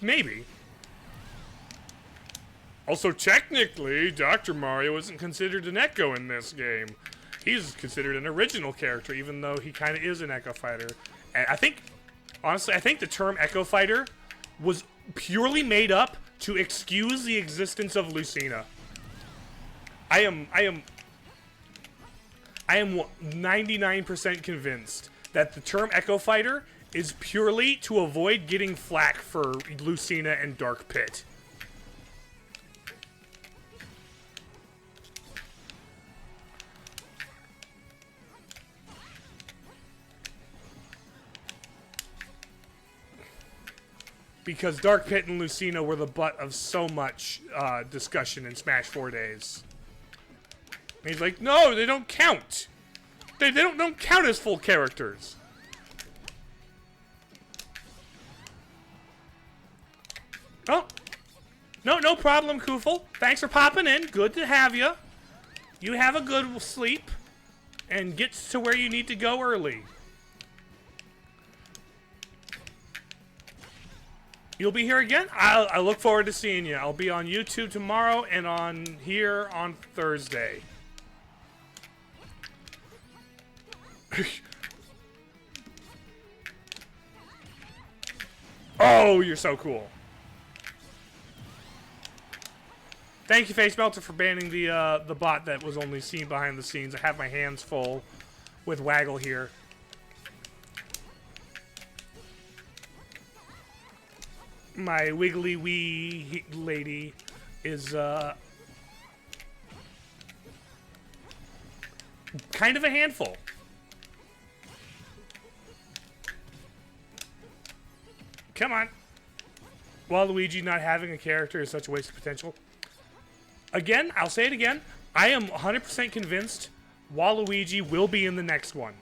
Maybe. Also, technically, Dr. Mario isn't considered an Echo in this game. He's considered an original character, even though he kind of is an Echo Fighter. And I think, honestly, I think the term Echo Fighter was purely made up to excuse the existence of Lucina. I am 99% convinced that the term Echo Fighter is purely to avoid getting flack for Lucina and Dark Pit. Because Dark Pit and Lucina were the butt of so much discussion in Smash 4 days. And he's like, no, they don't count. They don't count as full characters. Oh. No problem, Koofle. Thanks for popping in. Good to have you. You have a good sleep. And get to where you need to go early. You'll be here again? I look forward to seeing you. I'll be on YouTube tomorrow and on here on Thursday. Oh, you're so cool. Thank you, Face Melter, for banning the bot that was only seen behind the scenes. I have my hands full with Waggle here. My wiggly wee lady is kind of a handful. Come on. Waluigi not having a character is such a waste of potential. Again, I'll say it again. I am 100% convinced Waluigi will be in the next one.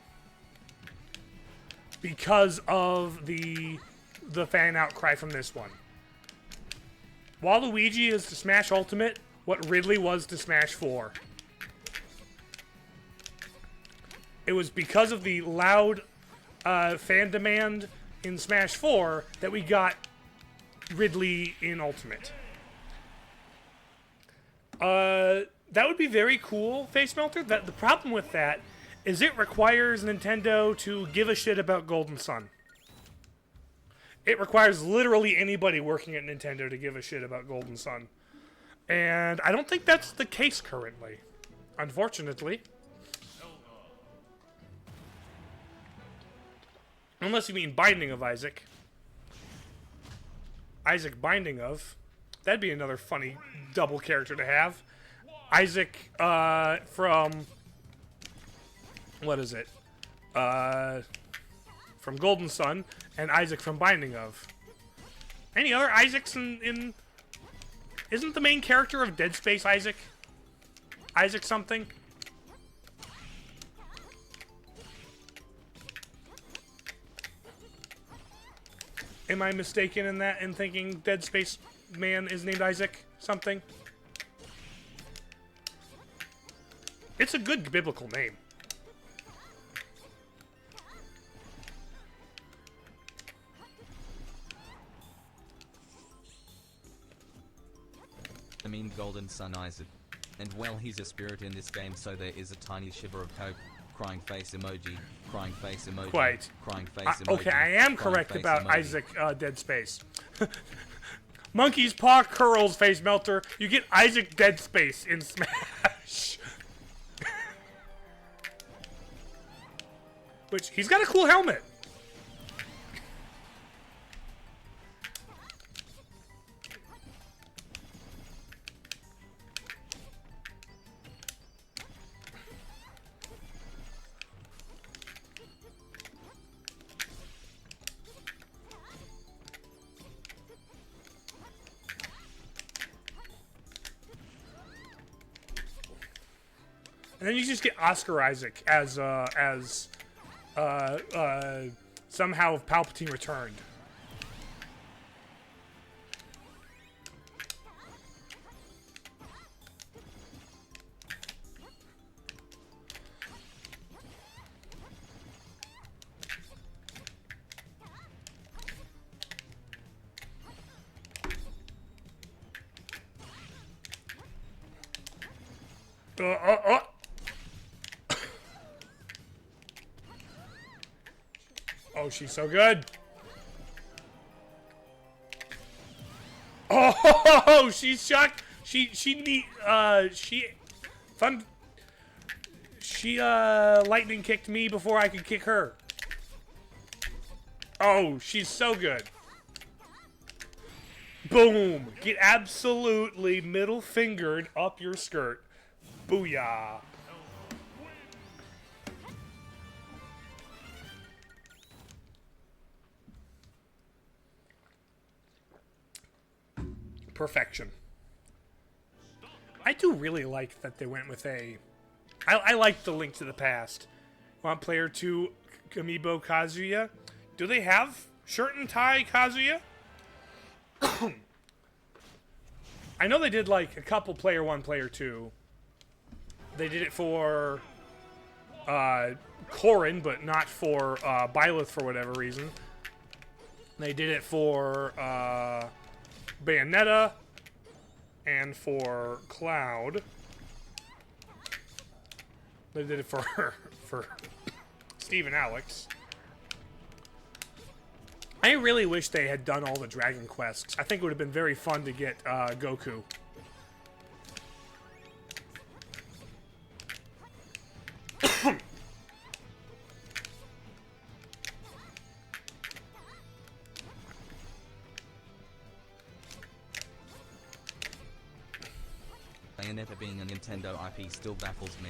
Because of the fan outcry from this one. Waluigi is to Smash Ultimate what Ridley was to Smash 4. It was because of the loud fan demand in Smash 4 that we got Ridley in Ultimate. That would be very cool, Face Melter. The problem with that is it requires Nintendo to give a shit about Golden Sun. It requires literally anybody working at Nintendo to give a shit about Golden Sun. And I don't think that's the case currently. Unfortunately. Unless you mean Binding of Isaac. Isaac Binding of. That'd be another funny double character to have. Isaac from... What is it? From Golden Sun, and Isaac from Binding of. Any other Isaacs in... Isn't the main character of Dead Space Isaac? Isaac something? Am I mistaken in that, in thinking Dead Space Man is named Isaac something? It's a good biblical name. I mean Golden Sun Isaac. And well, he's a spirit in this game, so there is a tiny shiver of hope. Crying face emoji. Crying face emoji. Quite. Crying face emoji. Okay, I am crying correct face about emoji. Isaac Dead Space. Monkey's Paw Curls Face Melter. You get Isaac Dead Space in Smash. Which, he's got a cool helmet. And then you just get Oscar Isaac as somehow Palpatine returned. Oh, she's so good. Oh, she's shocked. She lightning kicked me before I could kick her. Oh, she's so good. Boom. Get absolutely middle fingered up your skirt. Booyah. Perfection. I do really like that they went with a... I like the Link to the Past. Want player 2 Amiibo Kazuya? Do they have shirt and tie Kazuya? I know they did like a couple player 1, player 2. They did it for Corrin, but not for Byleth for whatever reason. They did it for Bayonetta and for Cloud. They did it for Steve and Alex. I really wish they had done all the Dragon Quests. I think it would have been very fun to get Goku. Bayonetta being a Nintendo IP still baffles me.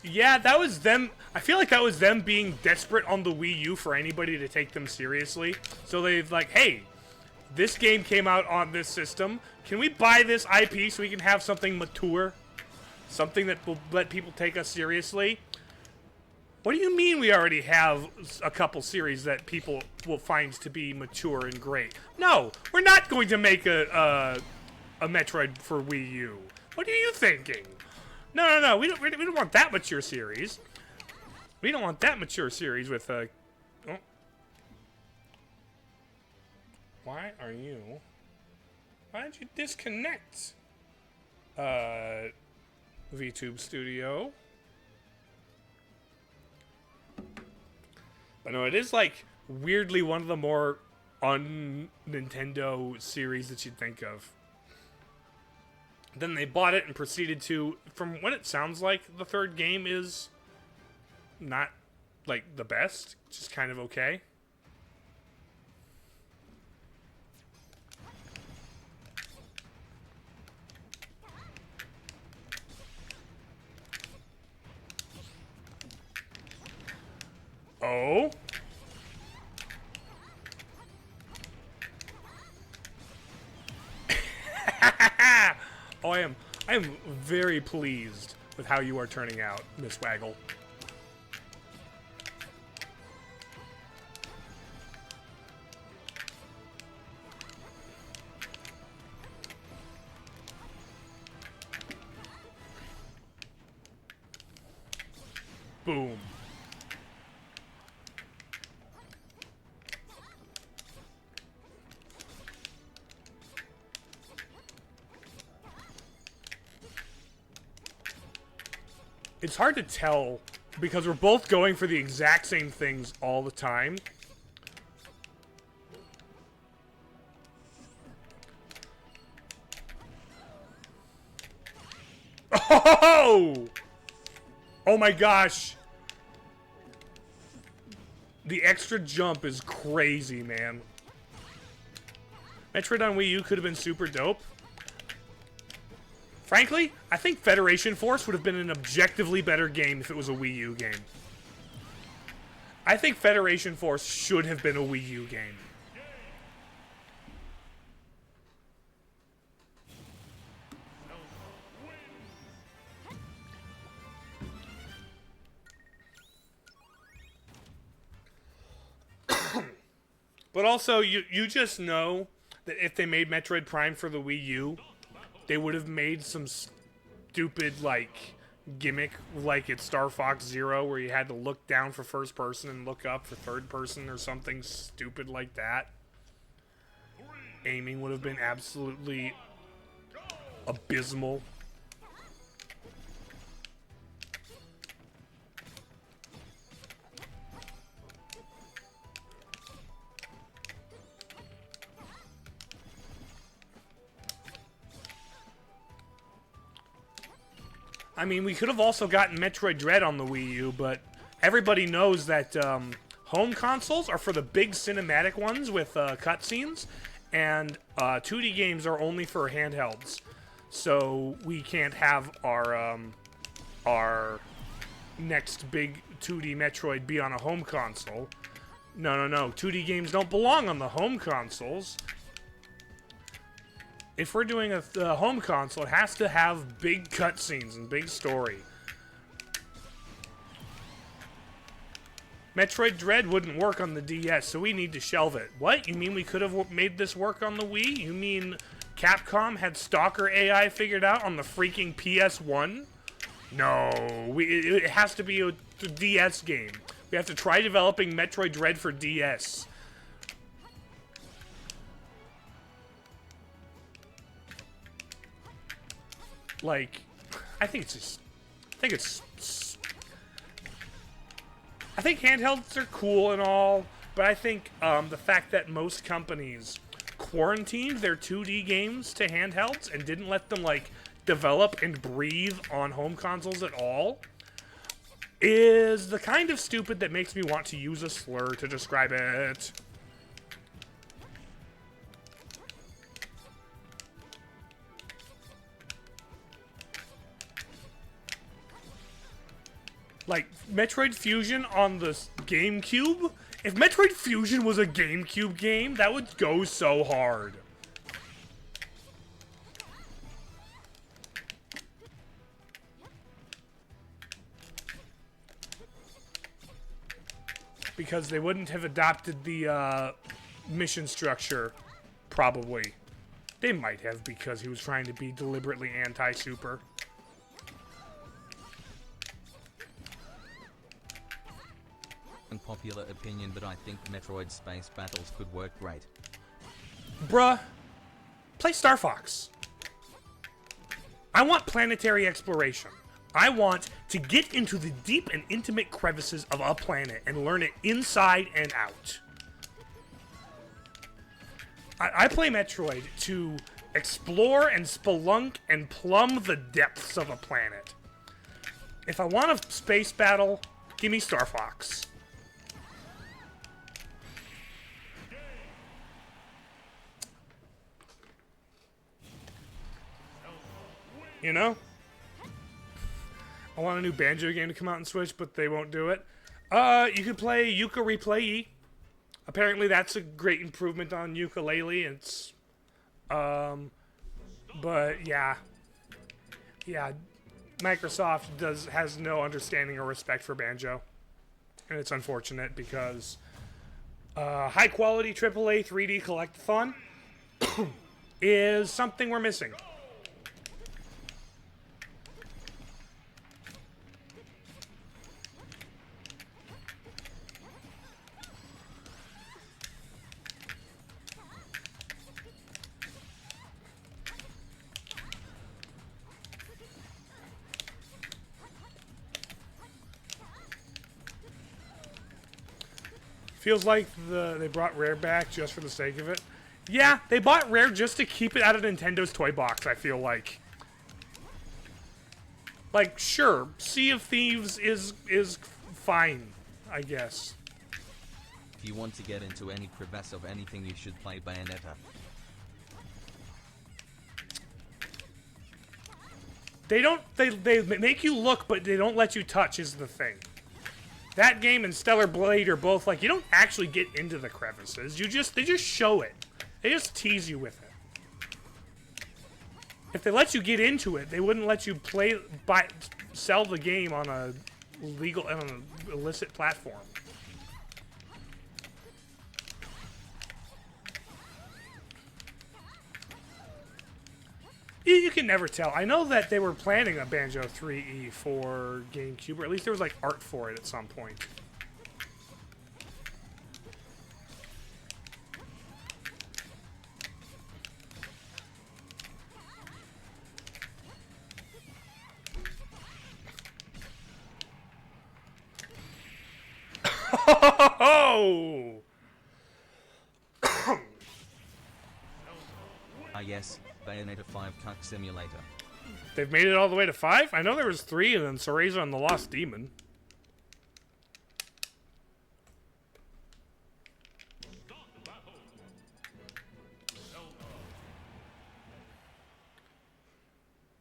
Yeah, that was them. I feel like that was them being desperate on the Wii U for anybody to take them seriously. So they've like, hey, this game came out on this system. Can we buy this IP so we can have something mature? Something that will let people take us seriously? What do you mean we already have a couple series that people will find to be mature and great? No, we're not going to make a Metroid for Wii U. What are you thinking? No. We don't want that mature series. We don't want that mature series with a... Oh. Why are you... Why did you disconnect? VTube Studio. But no, it is like weirdly one of the more un-Nintendo series that you'd think of. Then they bought it and proceeded to, from what it sounds like, the third game is not, like, the best. Just kind of okay. Oh? Oh, I am very pleased with how you are turning out, Miss Waggle. Boom. It's hard to tell because we're both going for the exact same things all the time. Oh! Oh my gosh. The extra jump is crazy, man. Metroid on Wii U could have been super dope. Frankly, I think Federation Force would have been an objectively better game if it was a Wii U game. I think Federation Force should have been a Wii U game. But also, you just know that if they made Metroid Prime for the Wii U, they would have made some stupid, like, gimmick, like it's Star Fox Zero, where you had to look down for first person and look up for third person or something stupid like that. Aiming would have been absolutely abysmal. I mean, we could have also gotten Metroid Dread on the Wii U, but everybody knows that home consoles are for the big cinematic ones with cutscenes, and 2D games are only for handhelds. So we can't have our next big 2D Metroid be on a home console. No. 2D games don't belong on the home consoles. If we're doing a home console, it has to have big cutscenes and big story. Metroid Dread wouldn't work on the DS, so we need to shelve it. What? You mean we could have made this work on the Wii? You mean Capcom had Stalker AI figured out on the freaking PS1? No, it has to be a DS game. We have to try developing Metroid Dread for DS. Like, I think handhelds are cool and all, but I think the fact that most companies quarantined their 2D games to handhelds and didn't let them, like, develop and breathe on home consoles at all is the kind of stupid that makes me want to use a slur to describe it. Like, Metroid Fusion on the GameCube? If Metroid Fusion was a GameCube game, that would go so hard. Because they wouldn't have adopted the mission structure, probably. They might have, because he was trying to be deliberately anti-super. Unpopular opinion, but I think Metroid Space Battles could work great. Bruh, play Star Fox. I want planetary exploration. I want to get into the deep and intimate crevices of a planet and learn it inside and out. I play Metroid to explore and spelunk and plumb the depths of a planet. If I want a space battle, give me Star Fox. You know? I want a new Banjo game to come out on Switch, but they won't do it. You could play Yuka Replay. Apparently that's a great improvement on Ukulele. It's, but yeah. Yeah, Microsoft has no understanding or respect for Banjo. And it's unfortunate because high quality AAA 3D collectathon is something we're missing. Feels like they brought Rare back just for the sake of it. Yeah, they bought Rare just to keep it out of Nintendo's toy box, I feel like. Like, sure, Sea of Thieves is fine, I guess. If you want to get into any crevasse of anything, you should play Bayonetta. They make you look, but they don't let you touch is the thing. That game and Stellar Blade are both like, you don't actually get into the crevices. They just show it. They just tease you with it. If they let you get into it, they wouldn't let you sell the game on an illicit platform. You can never tell. I know that they were planning a Banjo 3E for GameCube, or at least there was like art for it at some point. Oh! Yes, Bayonetta 5 Cuck Simulator. They've made it all the way to 5? I know there was 3 and then Cereza and the Lost Demon.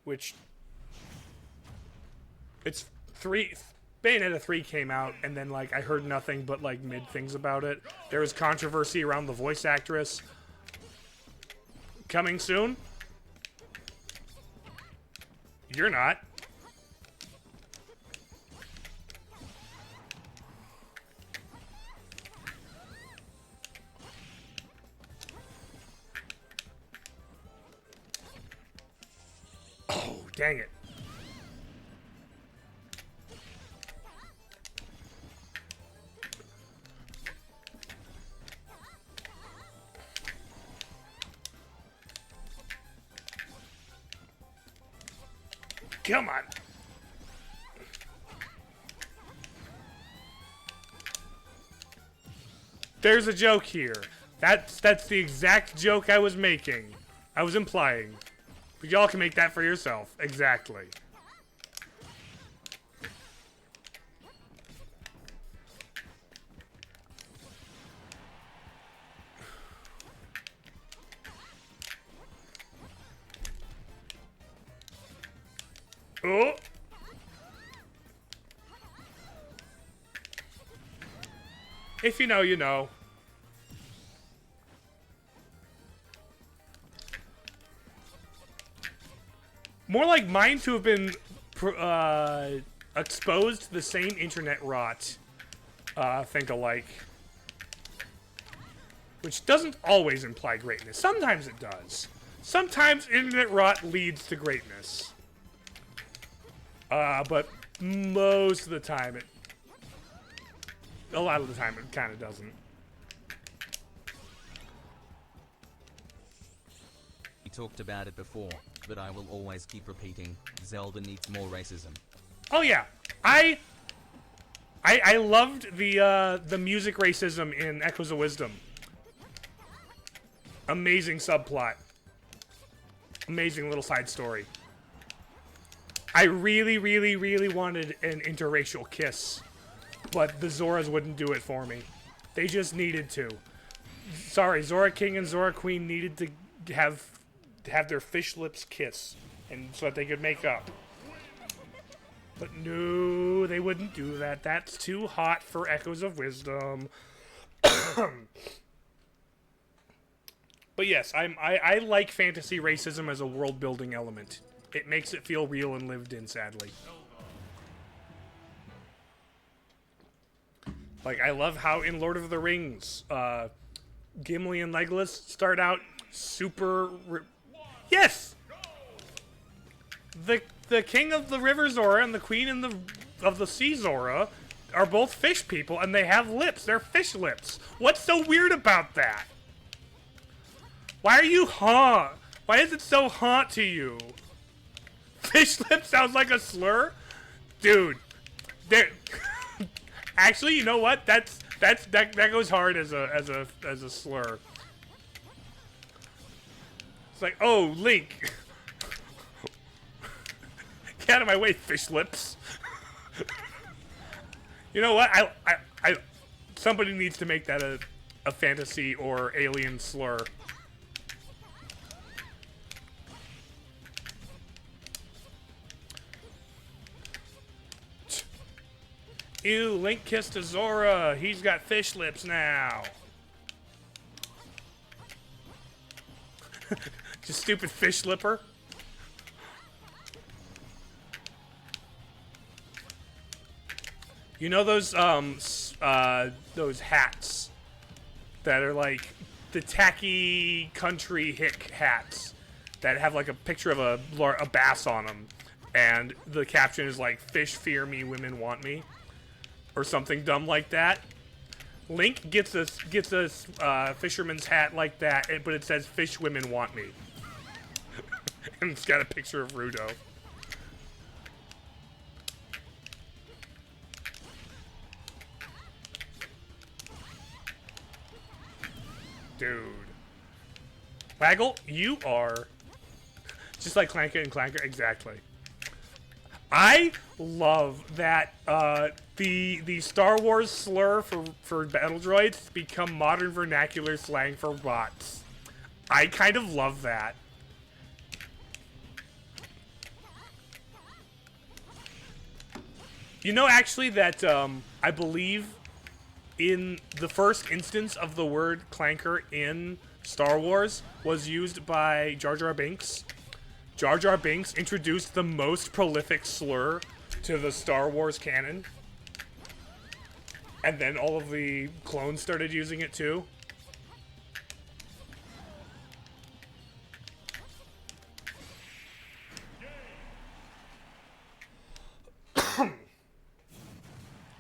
Which... It's 3... Bayonetta 3 came out, and then, like, I heard nothing but, like, mid things about it. There was controversy around the voice actress. Coming soon? You're not. Oh, dang it. Come on. There's a joke here. That's the exact joke I was making. I was implying. But y'all can make that for yourself. Exactly. Oh. If you know, you know. More like mine to have been exposed to the same internet rot, think alike. Which doesn't always imply greatness. Sometimes it does. Sometimes internet rot leads to greatness. But most of the time a lot of the time it kind of doesn't. We talked about it before, but I will always keep repeating, Zelda needs more racism. Oh yeah, I loved the music racism in Echoes of Wisdom. Amazing subplot. Amazing little side story. I really, really, really wanted an interracial kiss, but the Zoras wouldn't do it for me. They just needed to. Sorry, Zora King and Zora Queen needed to have their fish lips kiss, and so that they could make up. But no, they wouldn't do that. That's too hot for Echoes of Wisdom. But yes, I like fantasy racism as a world-building element. It makes it feel real and lived in, sadly. Like, I love how in Lord of the Rings, Gimli and Legolas start out super... Yes! The king of the river Zora and the queen of the sea Zora are both fish people, and they have lips. They're fish lips. What's so weird about that? Why are you haunt? Why is it so haunt to you? Fish lips sounds like a slur? Dude. Actually, you know what? That goes hard as a slur. It's like, oh, Link. Get out of my way, fish lips. You know what? I somebody needs to make that a fantasy or alien slur. Ew, Link kissed a Zora. He's got fish lips now. Just stupid fish lipper. You know those hats that are like the tacky country hick hats that have like a picture of a bass on them, and the caption is like "Fish fear me, women want me," or something dumb like that. Link gets a fisherman's hat like that, but it says "Fish women want me," and it's got a picture of Rudo. Dude. Waggle, you are just like Clanker and Clanker, exactly. I love that the Star Wars slur for battle droids become modern vernacular slang for bots. I kind of love that. You know, actually, that I believe in the first instance of the word clanker in Star Wars was used by Jar Jar Binks. Jar Jar Binks introduced the most prolific slur to the Star Wars canon. And then all of the clones started using it too.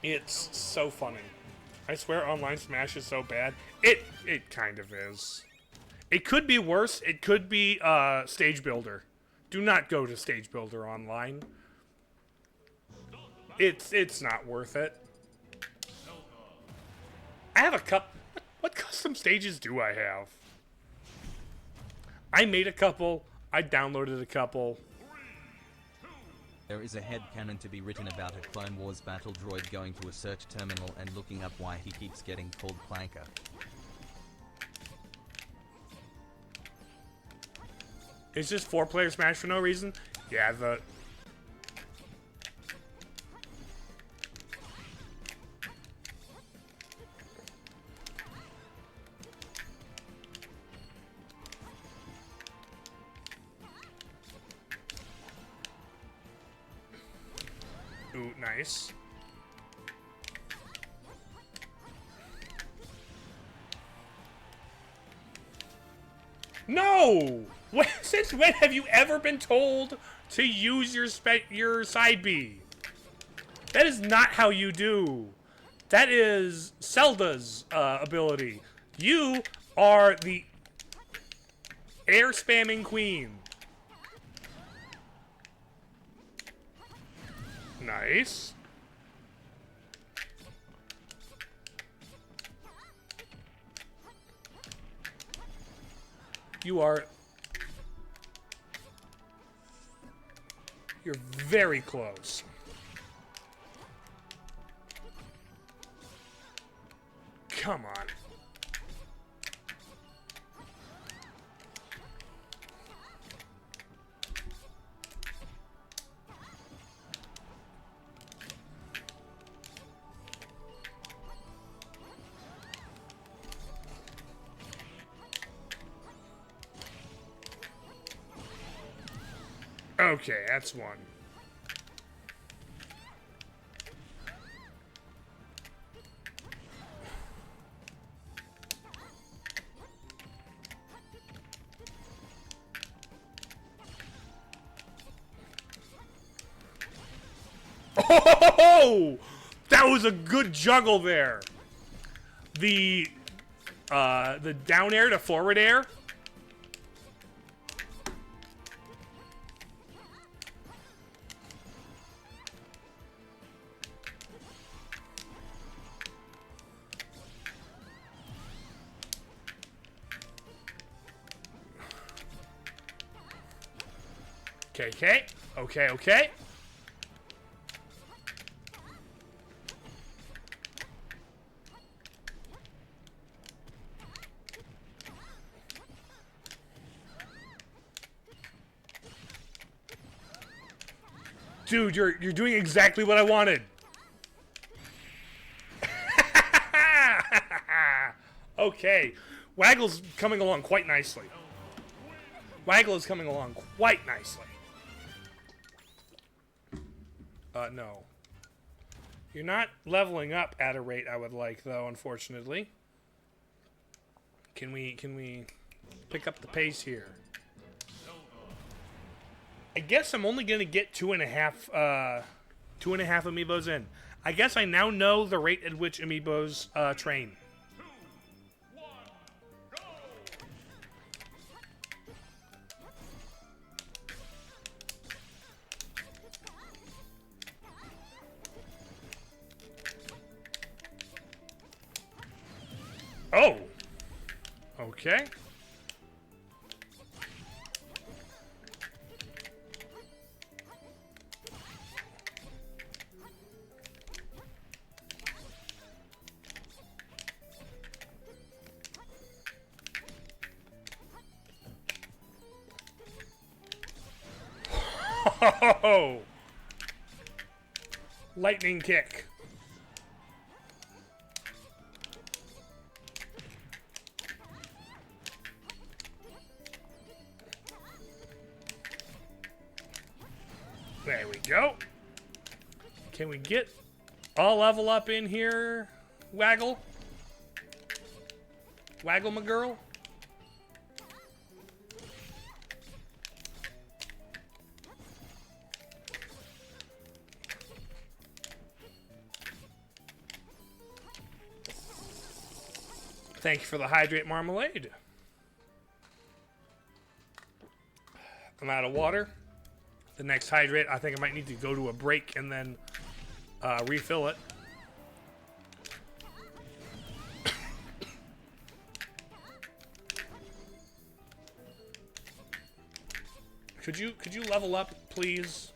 It's so funny. I swear online Smash is so bad. It kind of is. It could be worse. It could be Stage Builder. Do not go to Stage Builder online. It's not worth it. I have a what custom stages do I have? I made a couple. I downloaded a couple. There is a headcanon to be written about a Clone Wars battle droid going to a search terminal and looking up why he keeps getting called Clanker. It's just 4-player Smash for no reason? Yeah, Ooh, nice. No! Since when have you ever been told to use your side B? That is not how you do. That is Zelda's ability. You are the air spamming queen. Nice. You are... You're very close. Come on. Okay, that's one. Oh, that was a good juggle there. The down air to forward air. Okay. Dude, you're doing exactly what I wanted. Okay. Waggle's coming along quite nicely. Waggle is coming along quite nicely. No. You're not leveling up at a rate I would like, though, unfortunately. Can we pick up the pace here? I guess I'm only gonna get 2.5 amiibos in. I guess I now know the rate at which amiibos train. 2, 1, go! Oh! Okay. Oh! Lightning kick. There we go. Can we get a level up in here, Waggle? Waggle, my girl? Thank you for the hydrate marmalade. I'm out of water. The next hydrate, I think I might need to go to a break and then refill it. Could you level up, please?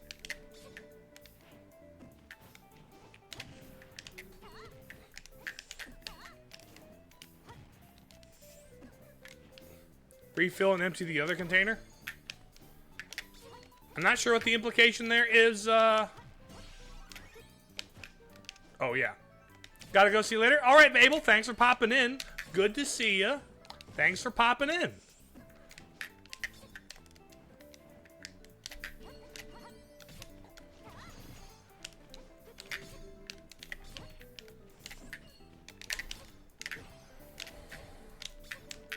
Refill and empty the other container? I'm not sure what the implication there is, Oh, yeah. Gotta go, see you later. All right, Mabel, thanks for popping in. Good to see you. Thanks for popping in.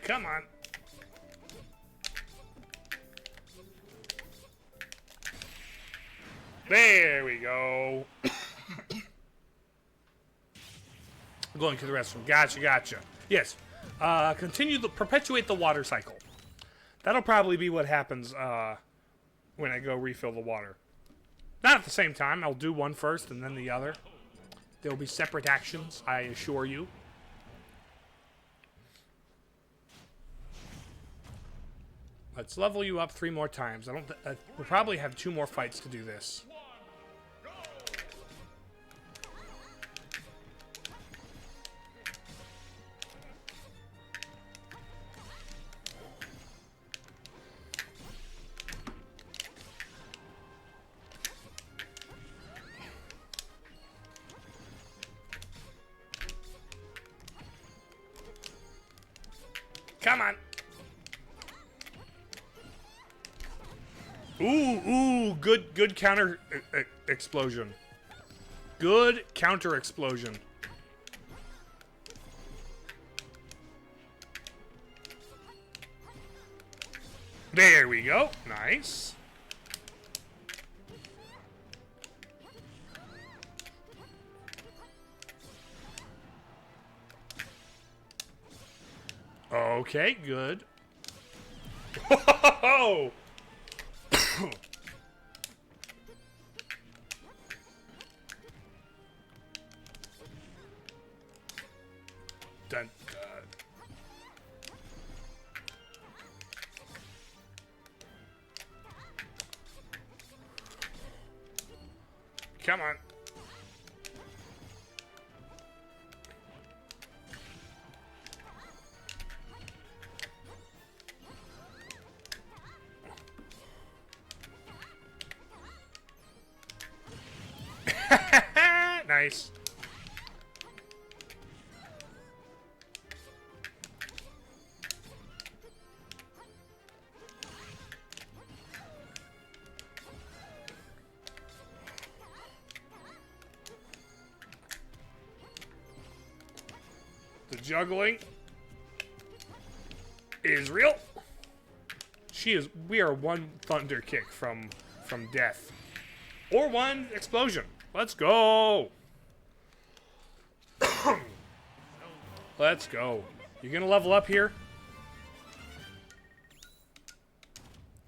Come on. There we go. Going to the restroom. Gotcha. Yes. Perpetuate the water cycle. That'll probably be what happens when I go refill the water. Not at the same time. I'll do one first and then the other. There will be separate actions, I assure you. Let's level you up 3 more times. We'll probably have 2 more fights to do this. Come on. Ooh, good counter explosion. Good counter explosion. There we go. Nice. Okay, good. Whoa! Dun, dun. Come on. Nice. The juggling is real. We are one thunder kick from death. Or one explosion. Let's go. Let's go. You gonna level up here?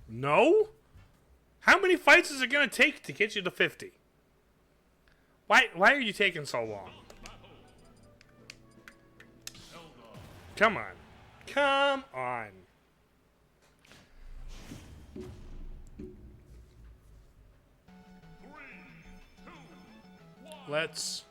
No? How many fights is it gonna take to get you to 50? Why are you taking so long? Come on. Come on. Let's...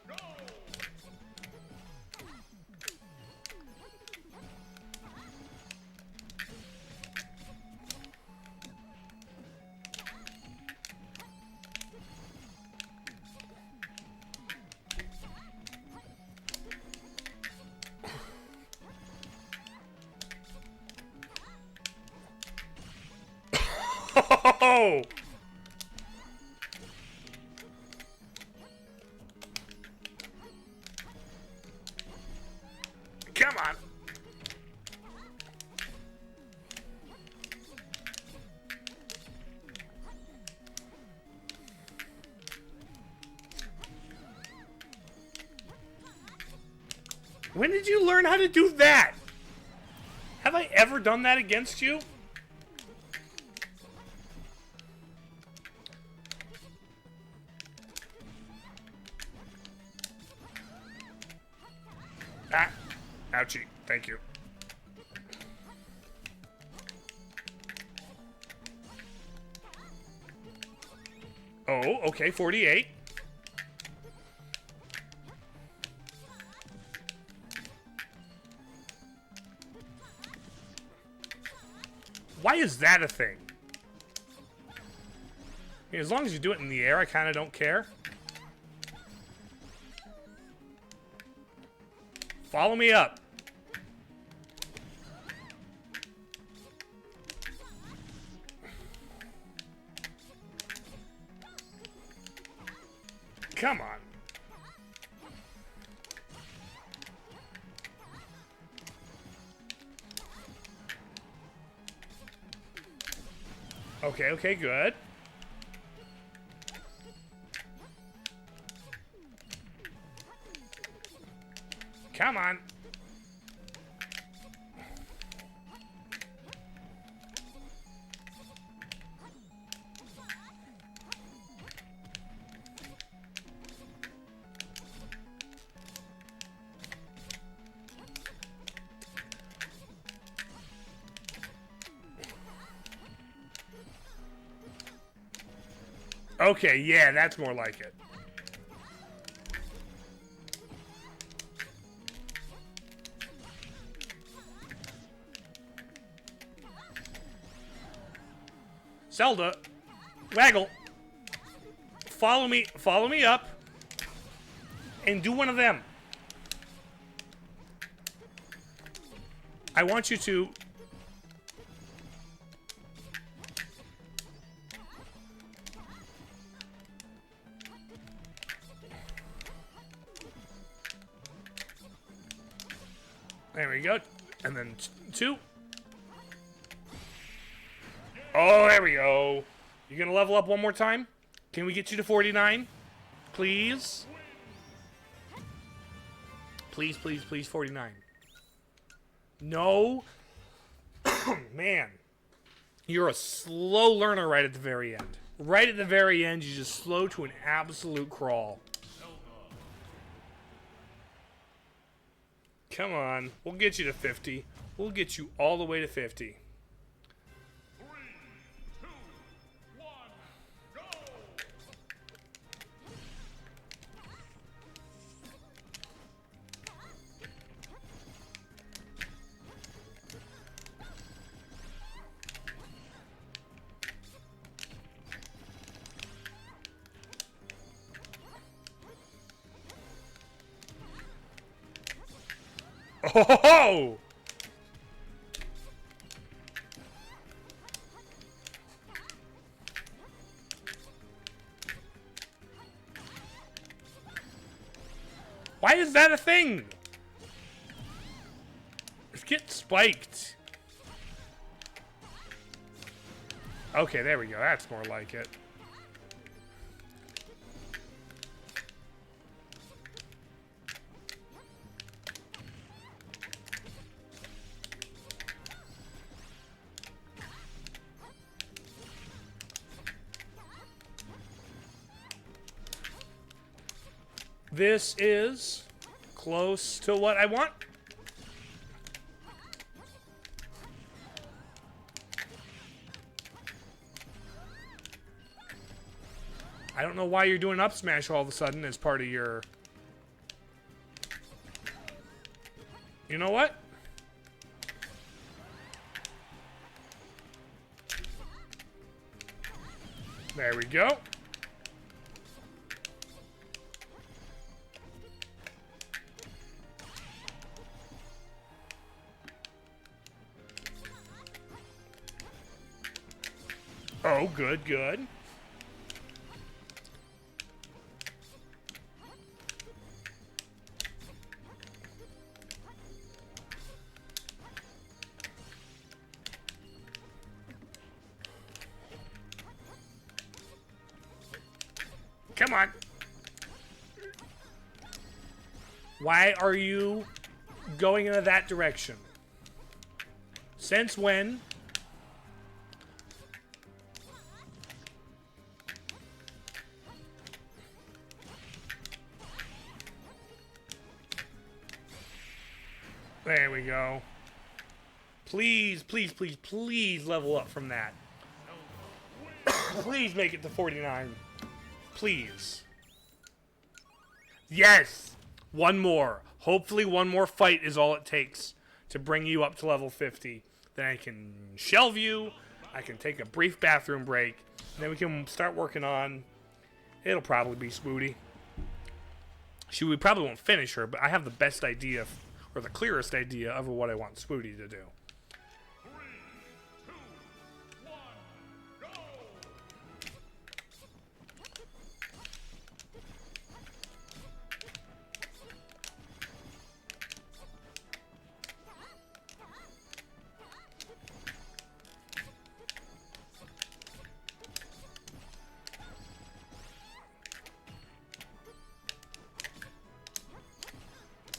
Oh! Come on. When did you learn how to do that? Have I ever done that against you? Ah, ouchie. Thank you. Oh, okay, 48. Why is that a thing? I mean, as long as you do it in the air, I kind of don't care. Follow me up. Come on. Okay, okay, good. Come on. Okay, yeah, that's more like it. Zelda, Waggle, follow me up, and do one of them. I want you to... There we go. And then 2. Oh, there we go. You gonna level up one more time? Can we get you to 49? Please? Please, please, please, 49. No. Man. You're a slow learner right at the very end. Right at the very end, you just slow to an absolute crawl. Come on. We'll get you to 50. We'll get you all the way to 50. 3, 2, 1, go! Oh! Why is that a thing? Get spiked. Okay, there we go. That's more like it. This is close to what I want. I don't know why you're doing up smash all of a sudden as part of your... You know what? There we go. Oh, good, good. Come on. Why are you going into that direction? Since when? There we go. Please, please, please, please level up from that. Please make it to 49. Please. Yes! One more. Hopefully one more fight is all it takes to bring you up to level 50. Then I can shelve you. I can take a brief bathroom break. Then we can start working on... It'll probably be Swooty. We probably won't finish her, but I have the best idea... or the clearest idea of what I want Swooty to do. 3, 2, 1, go!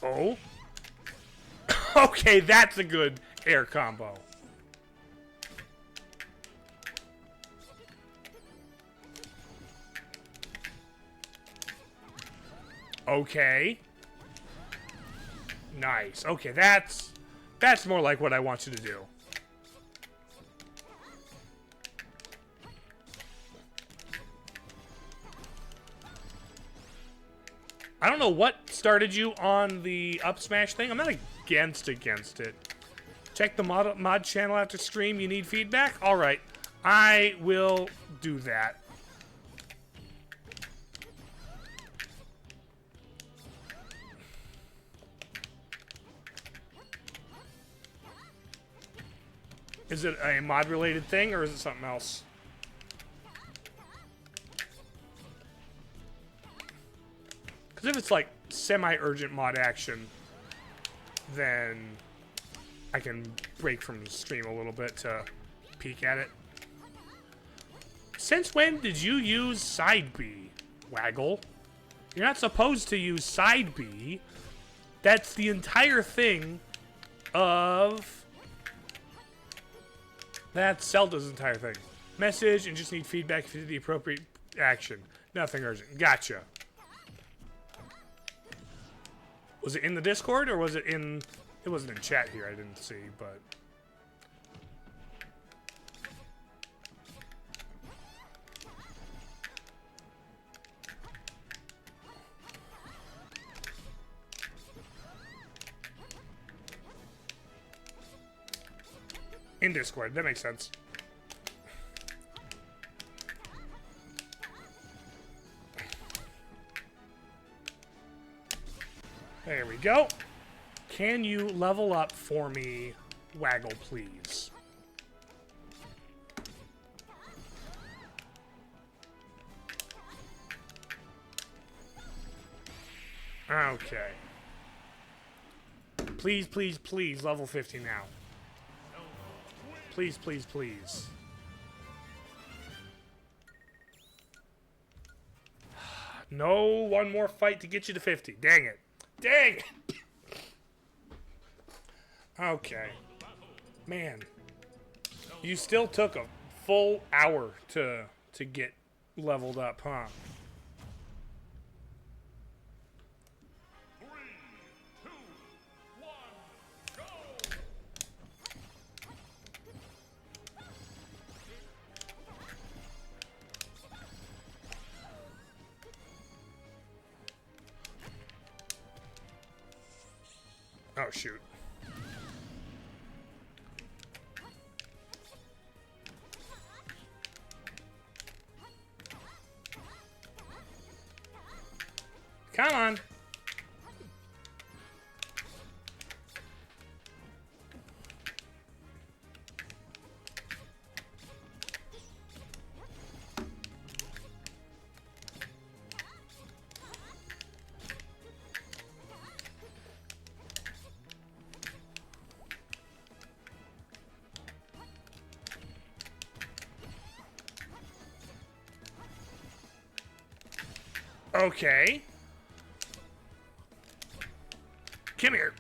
Oh? Okay, that's a good air combo. Okay. Nice. Okay, that's more like what I want you to do. I don't know what started you on the up smash thing. I'm not against it. Check the mod channel after stream. You need feedback? All right. I will do that. Is it a mod-related thing, or is it something else? Because if it's like semi-urgent mod action, then I can break from the stream a little bit to peek at it. Since when did you use side B, Waggle? You're not supposed to use side B. That's the entire thing of... That's Zelda's entire thing. Message and just need feedback if you did the appropriate action. Nothing urgent. Gotcha. Was it in the Discord or was it in... It wasn't in chat here, I didn't see, but... In Discord, that makes sense. There we go. Can you level up for me, Waggle, please? Okay. Please, please, please, level 50 now. Please, please, please. No, one more fight to get you to 50. Dang it. Dang it. Okay. Man. You still took a full hour to get leveled up, huh? 3, 2, 1, go! Oh, shoot. Come on. Okay. Come here.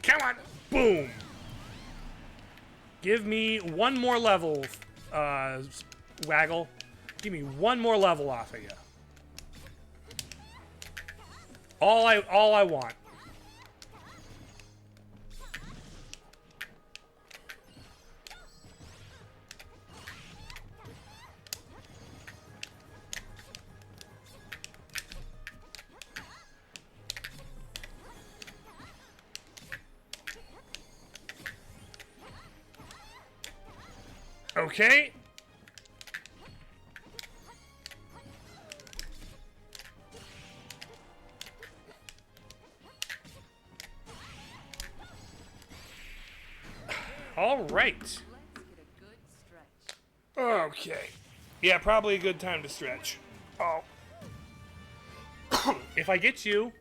Come on. Boom. Give me one more level, Waggle. Give me one more level off of you. All I want. Okay. All right. Okay. Yeah, probably a good time to stretch. Oh. If I get you...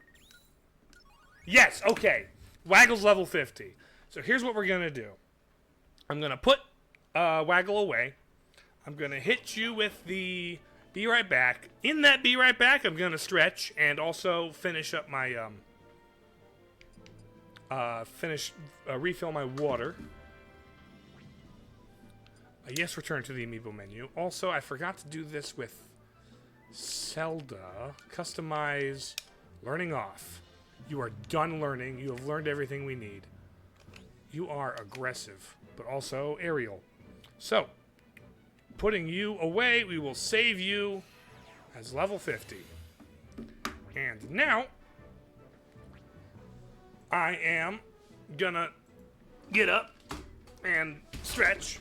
Yes, okay. Waggle's level 50. So here's what we're going to do. I'm going to put Waggle away. I'm going to hit you with the Be Right Back. In that Be Right Back, I'm going to stretch and also finish up my... refill my water. Yes, return to the Amiibo menu. Also, I forgot to do this with Zelda, customize, learning off. You are done learning. You have learned everything we need. You are aggressive, but also aerial. So, putting you away, we will save you as level 50. And now, I am gonna get up and stretch.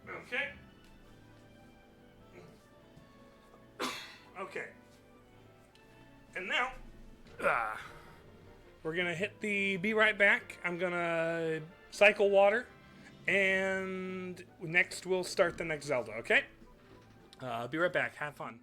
Okay. Okay. And now, we're gonna hit the be right back. I'm gonna cycle water, and next we'll start the next Zelda, okay? Be right back. Have fun.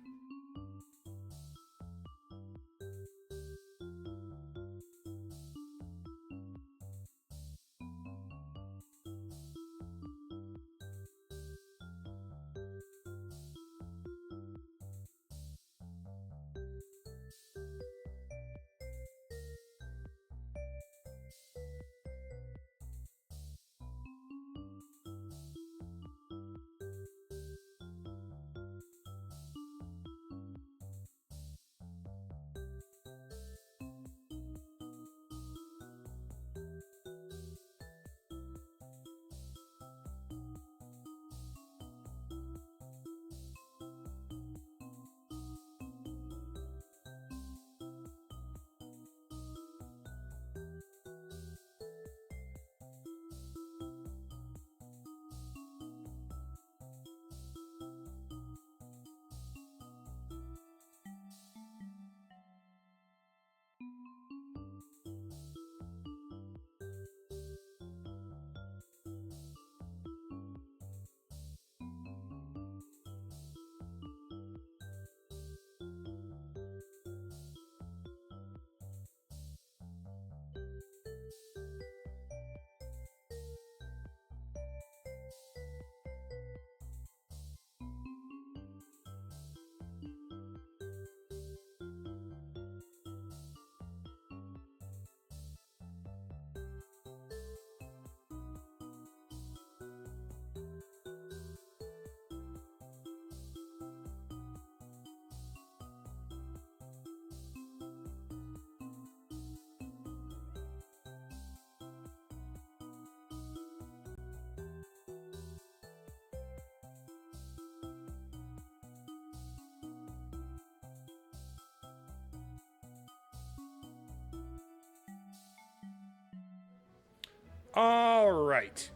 All right,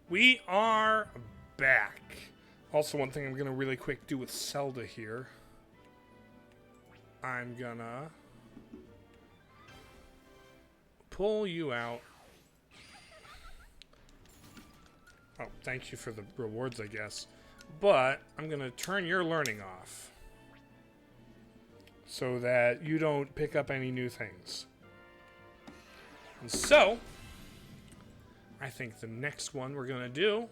we are back. Also, one thing I'm gonna really quick do with Zelda here. I'm gonna pull you out. Oh, thank you for the rewards, I guess. But I'm gonna turn your learning off so that you don't pick up any new things. And so, I think the next one we're gonna do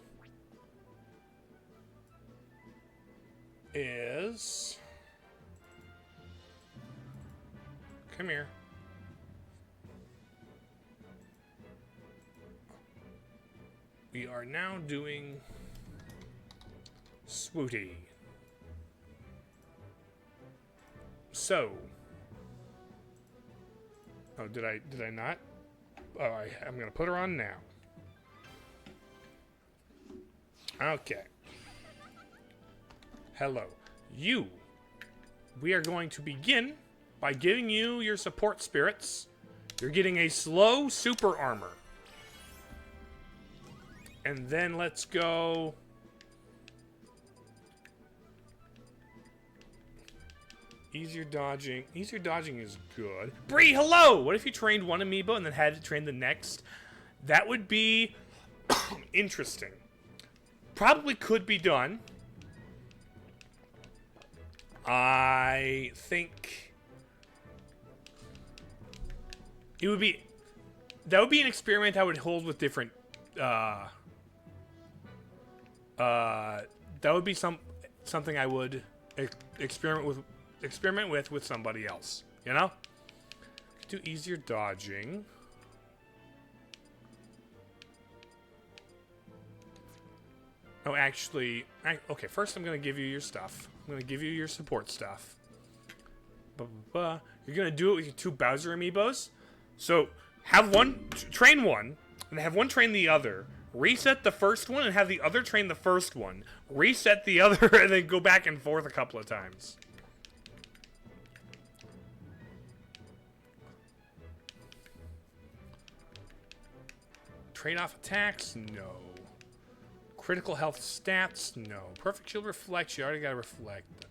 is... Come here. We are now doing Swooty. So, oh, did I not? Oh, I'm gonna put her on now. Okay. Hello. You. We are going to begin by giving you your support spirits. You're getting a slow super armor. And then let's go... Easier dodging. Easier dodging is good. Bree, hello! What if you trained one amiibo and then had to train the next? That would be interesting. Probably could be done. I think it would be... That would be an experiment I would hold with different... that would be something I would experiment with somebody else, you know? Do easier dodging. Oh, actually, okay, first I'm going to give you your stuff. I'm going to give you your support stuff. You're going to do it with your 2 Bowser Amiibos. So, have one, train one, and have one train the other. Reset the first one and have the other train the first one. Reset the other and then go back and forth a couple of times. Trade off attacks? No. Critical health stats? No. Perfect shield reflect. You already got to reflect.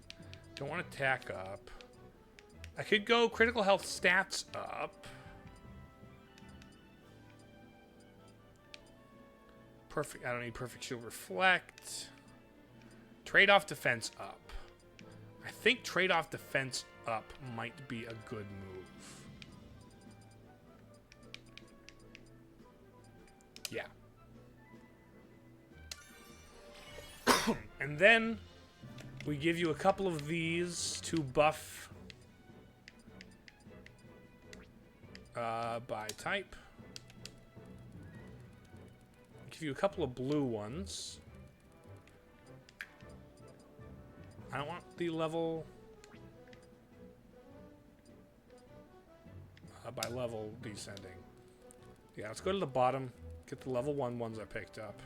Don't want to attack up. I could go critical health stats up. Perfect. I don't need perfect shield reflect. Trade off defense up. I think trade off defense up might be a good move. Yeah. And then we give you a couple of these to buff by type. Give you a couple of blue ones. I don't want the level by level descending. Yeah, let's go to the bottom. Get the level 1 ones I picked up.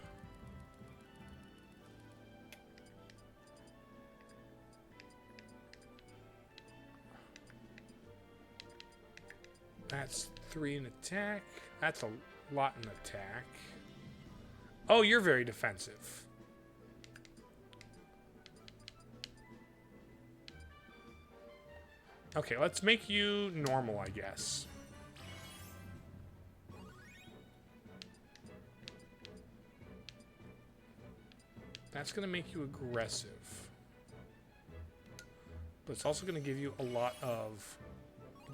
That's 3 in attack. That's a lot in attack. Oh, you're very defensive. Okay, let's make you normal, I guess. That's going to make you aggressive. But it's also going to give you a lot of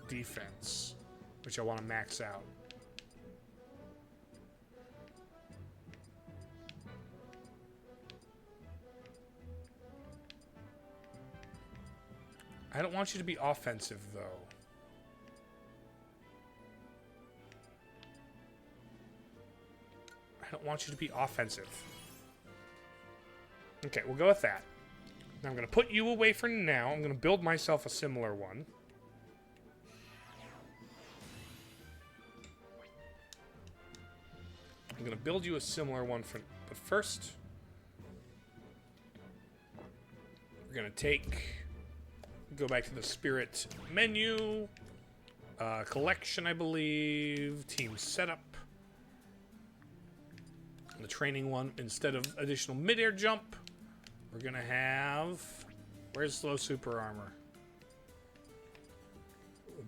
defense, which I want to max out. I don't want you to be offensive, though. I don't want you to be offensive. Okay, we'll go with that. Now I'm going to put you away for now. I'm going to build myself a similar one. I'm going to build you a similar one for... But first, we're going to take... Go back to the Spirit menu. Collection, I believe. Team setup. The training one, instead of additional mid-air jump, we're going to have... Where's slow super armor?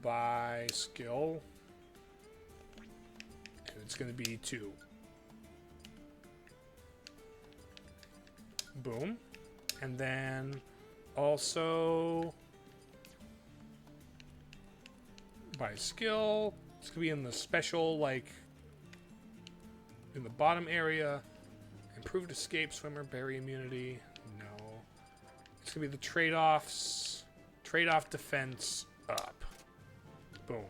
By skill. And it's going to be 2. Boom. And then also... By skill, it's gonna be in the special, like, in the bottom area. Improved escape, swimmer, berry immunity. No. It's gonna be the trade-offs. Trade-off defense up. Boom.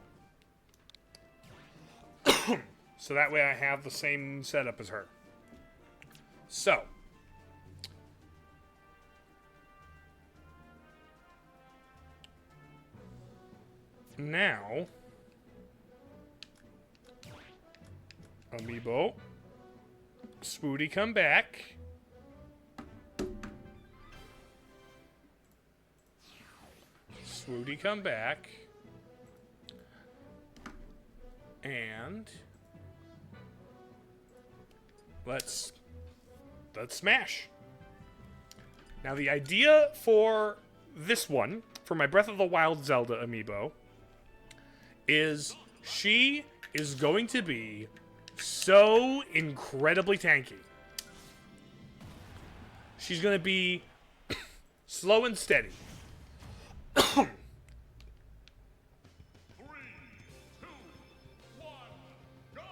So that way I have the same setup as her. So. Now, Amiibo, Swooty, come back. Swooty, come back. And let's smash. Now the idea for this one, for my Breath of the Wild Zelda Amiibo, is she is going to be so incredibly tanky. She's going to be slow and steady. 3, 2, 1, go!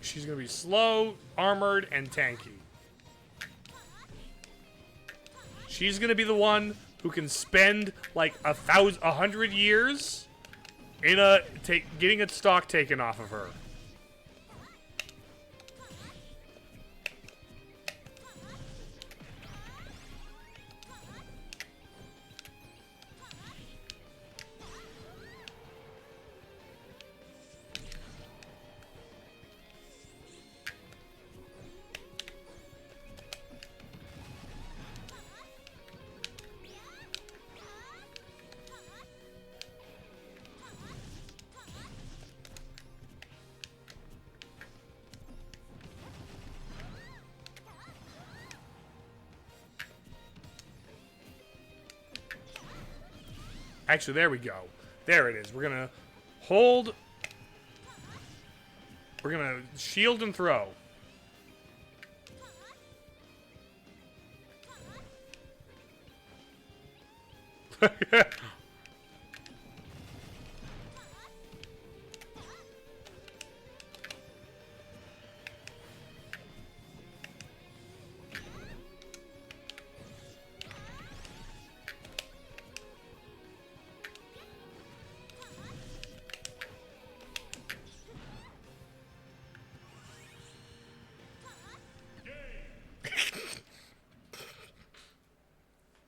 She's gonna be slow, armored, and tanky. She's gonna be the one who can spend like 100 years in getting its stock taken off of her. Actually, there we go. There it is. We're gonna hold. We're gonna shield and throw.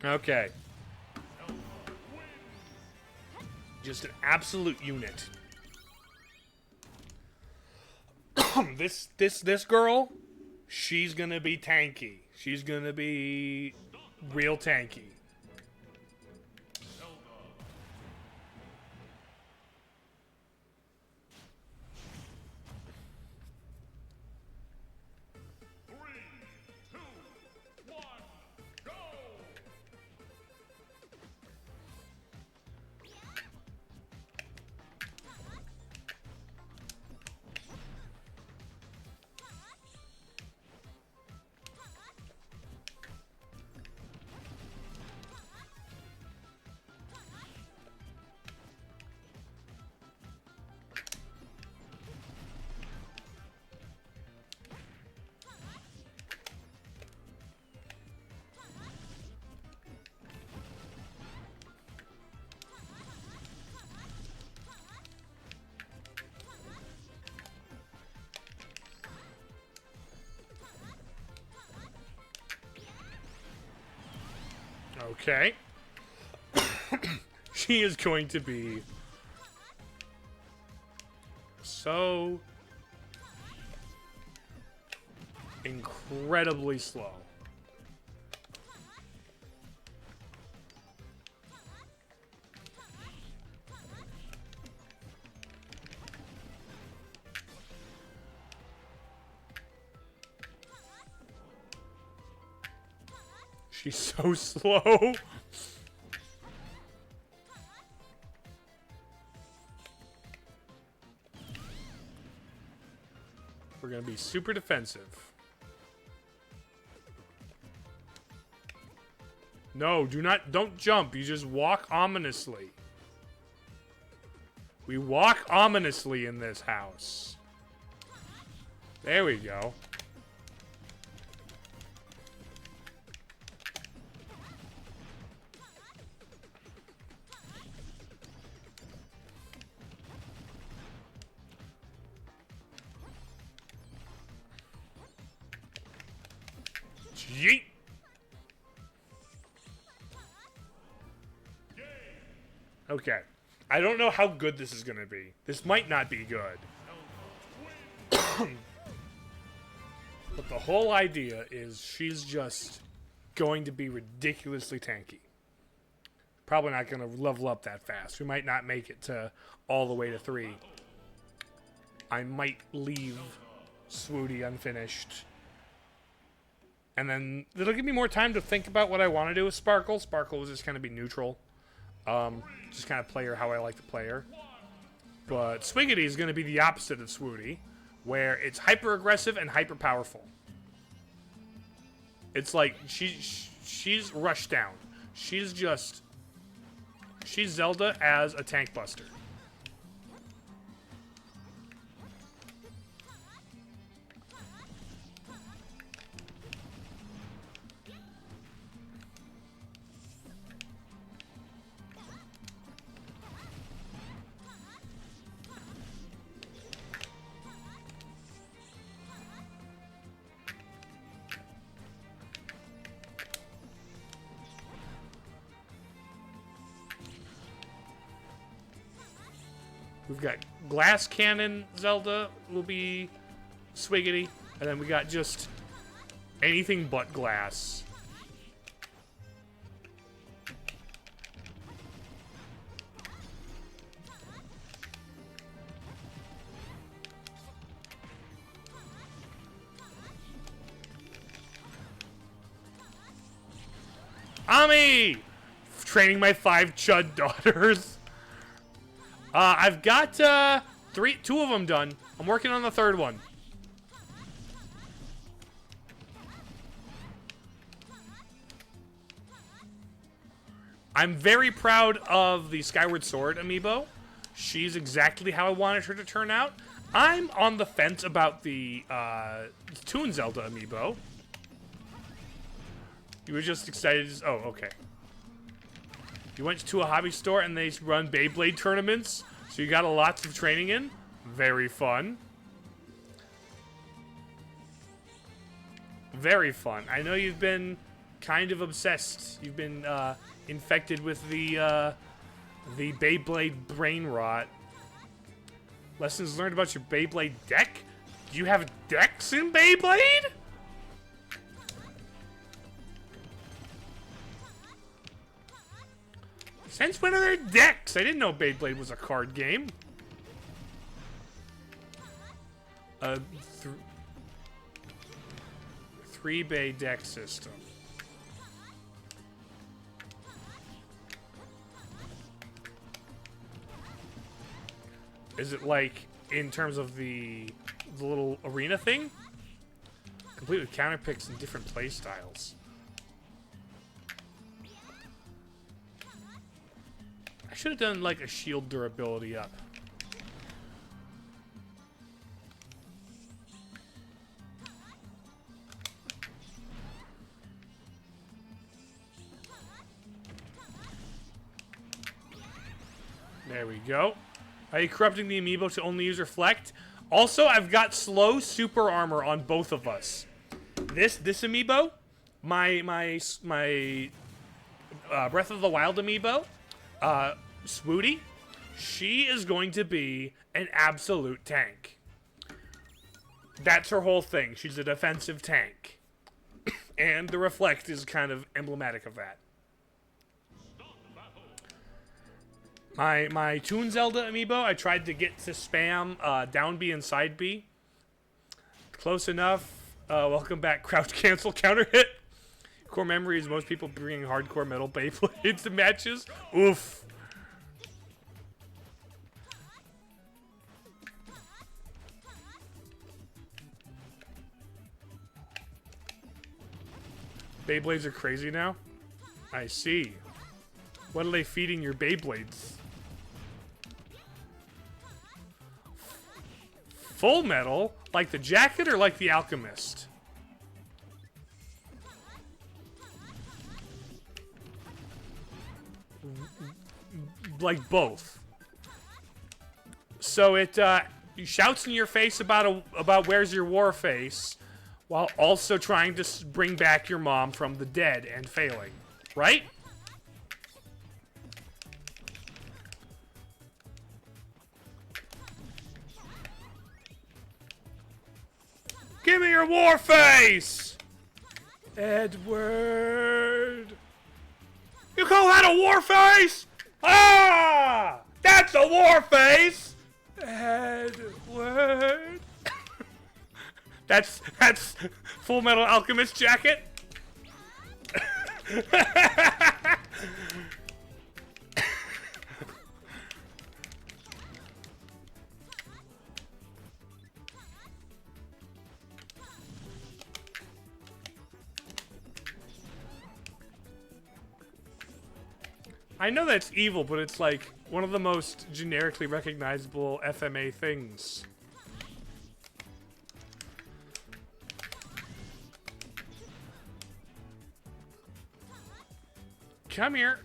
Okay. Just an absolute unit. This girl, she's gonna be tanky. She's gonna be real tanky. Okay. She is going to be so incredibly slow. She's so slow. We're gonna be super defensive. No, don't jump. You just walk ominously. We walk ominously in this house. There we go. Yeet. Okay. I don't know how good this is going to be. This might not be good. But the whole idea is she's just going to be ridiculously tanky. Probably not going to level up that fast. We might not make it to all the way to 3. I might leave Swooty unfinished. And then it'll give me more time to think about what I want to do with Sparkle. Sparkle will just kind of be neutral. Just kind of play her how I like to play her. But Swiggity is going to be the opposite of Swooty, where it's hyper-aggressive and hyper-powerful. It's like she's rushed down. She's Zelda as a tank buster. We've got glass cannon Zelda will be Swiggity, and then we got just anything but glass. Ami! Training my 5 chud daughters. I've got 2 of them done. I'm working on the 3rd one. I'm very proud of the Skyward Sword amiibo. She's exactly how I wanted her to turn out. I'm on the fence about the Toon Zelda amiibo. You were just excited. Oh, okay. You went to a hobby store and they run Beyblade tournaments, so you got a lots of training in. Very fun. Very fun. I know you've been kind of obsessed. You've been infected with the Beyblade brain rot. Lessons learned about your Beyblade deck? Do you have decks in Beyblade? Since when are there decks? I didn't know Beyblade was a card game. Three bay deck system. Is it like in terms of the little arena thing? Complete with counter picks and different play styles. I should have done like a shield durability up. There we go. Are you corrupting the amiibo to only use Reflect? Also, I've got slow super armor on both of us. This amiibo, my Breath of the Wild amiibo, Swooty, she is going to be an absolute tank. That's her whole thing. She's a defensive tank. And the Reflect is kind of emblematic of that. My Toon Zelda amiibo, I tried to get to spam down B and side B. Close enough. Welcome back, crouch cancel counter hit. Core memory is most people bringing hardcore metal Beyblades to matches. Oof. Beyblades are crazy now? I see. What are they feeding your Beyblades? Full metal? Like the jacket or like the alchemist? Like both. So it shouts in your face about where's your war face, while also trying to bring back your mom from the dead and failing, right? Give me your war face! Edward! You call that a war face? Ah! That's a war face! Edward! That's Full Metal Alchemist jacket? I know that's evil, but it's like one of the most generically recognizable FMA things. Come here.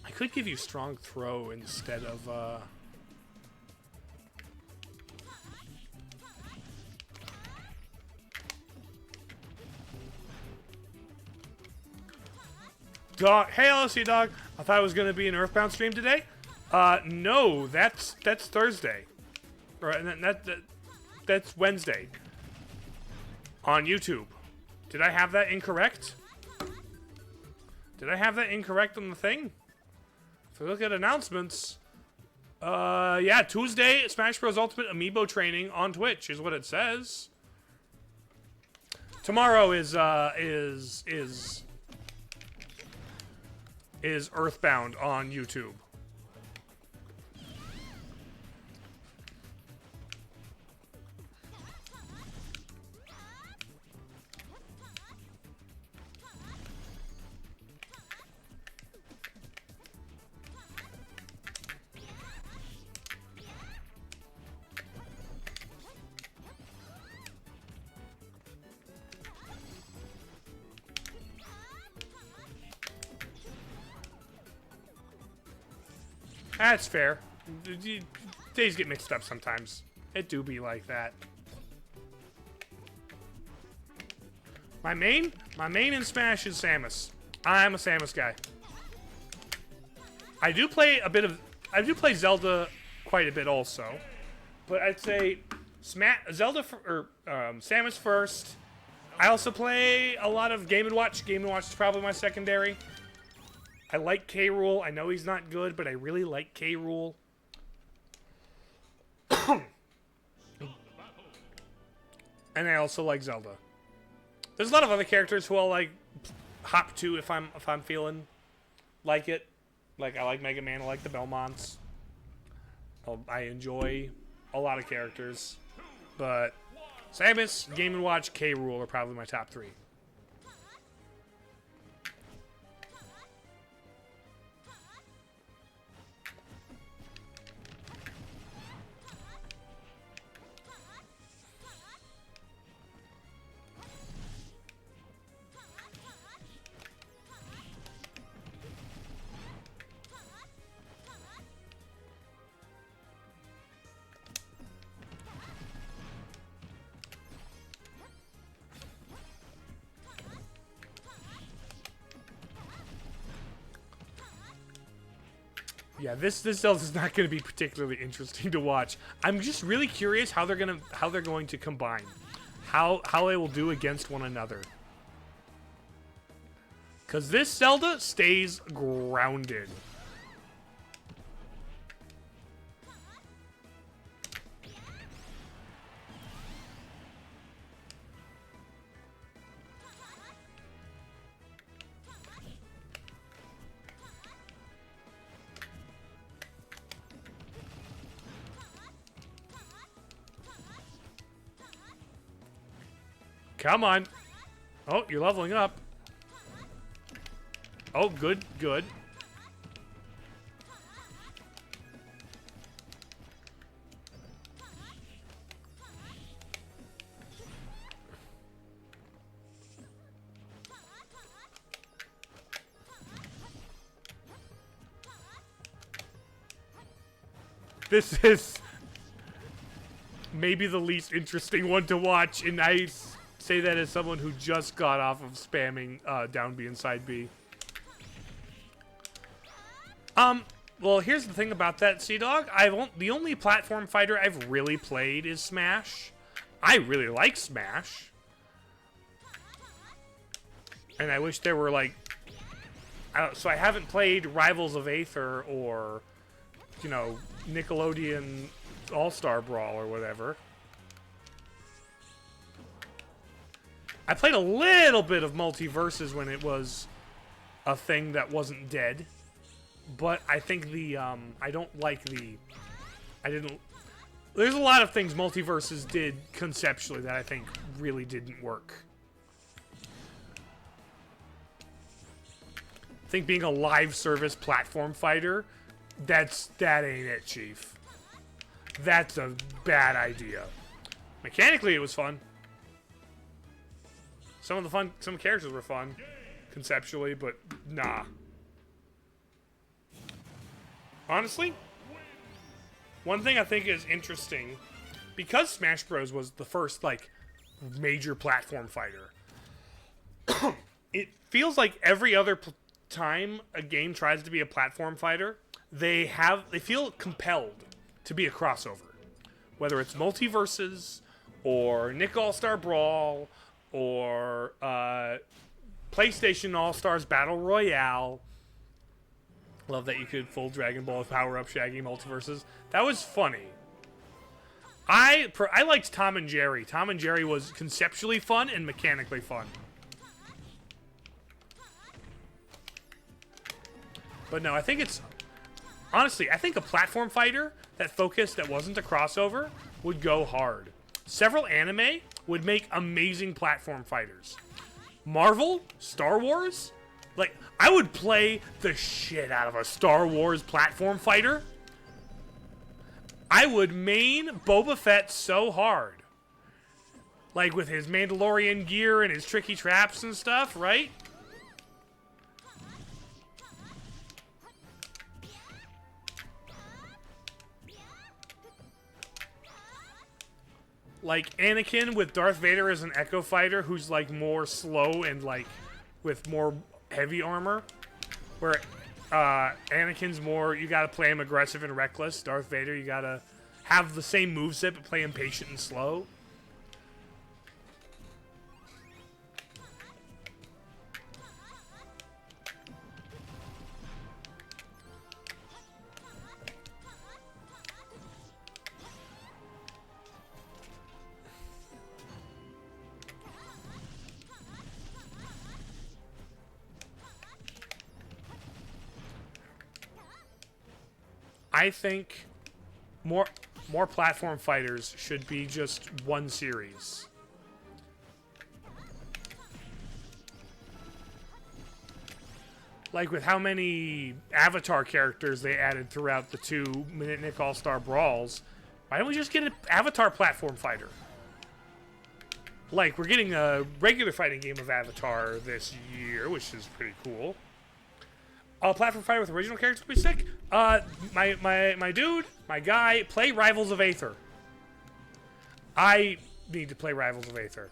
I could give you strong throw instead of Dog. Hey, LSC Dog. I thought it was going to be an Earthbound stream today. No, that's Thursday. Right, and that's Wednesday. On YouTube. Did I have that incorrect? Did I have that incorrect on the thing? If we look at announcements, yeah, Tuesday, Smash Bros. Ultimate Amiibo training on Twitch is what it says. Tomorrow is Earthbound on YouTube. That's fair. Days get mixed up sometimes. It do be like that. My main in Smash is Samus. I'm a Samus guy. I do play Zelda quite a bit also, but I'd say Samus first. I also play a lot of Game & Watch. Game & Watch is probably my secondary. I like K. Rool. I know he's not good, but I really like K. Rool. And I also like Zelda. There's a lot of other characters who I'll like hop to if I'm feeling like it. Like I like Mega Man. I like the Belmonts. I enjoy a lot of characters, but Samus, Game & Watch, K. Rool are probably my top 3. Yeah, this Zelda's not going to be particularly interesting to watch. I'm just really curious how they're going to combine, how they will do against one another. Because this Zelda stays grounded. Come on. Oh, you're leveling up. Oh, good, good. This is maybe the least interesting one to watch, and I say that as someone who just got off of spamming down B and side B. Well, here's the thing about that, Sea-Dog. The only platform fighter I've really played is Smash. I really like Smash. And I wish there were, like... so I haven't played Rivals of Aether or, you know, Nickelodeon All-Star Brawl or whatever. I played a little bit of Multiverses when it was a thing that wasn't dead. But I think I don't like there's a lot of things Multiverses did conceptually that I think really didn't work. I think being a live service platform fighter, that ain't it, Chief. That's a bad idea. Mechanically, it was fun. Some characters were fun, conceptually, but nah. Honestly, one thing I think is interesting, because Smash Bros. Was the first, like, major platform fighter, it feels like every other time a game tries to be a platform fighter, they feel compelled to be a crossover. Whether it's Multiverses, or Nick All-Star Brawl, or PlayStation All-Stars Battle Royale. Love that you could full Dragon Ball with power-up Shaggy Multiverses. That was funny. I liked Tom and Jerry. Tom and Jerry was conceptually fun and mechanically fun. But no, I think it's... Honestly, I think a platform fighter that wasn't a crossover would go hard. Several anime would make amazing platform fighters. Marvel, Star Wars, like, I would play the shit out of a Star Wars platform fighter. I would main Boba Fett so hard. Like, with his Mandalorian gear and his tricky traps and stuff, right? Like Anakin with Darth Vader as an Echo Fighter who's like more slow and like with more heavy armor. Where Anakin's more, you gotta play him aggressive and reckless. Darth Vader, you gotta have the same moveset but play him patient and slow. I think more platform fighters should be just one series. Like with how many Avatar characters they added throughout the 2 Minute Nick All-Star Brawls, why don't we just get an Avatar platform fighter? Like, we're getting a regular fighting game of Avatar this year, which is pretty cool. A platform fighter with original characters would be sick. My dude, my guy, play Rivals of Aether. I need to play Rivals of Aether.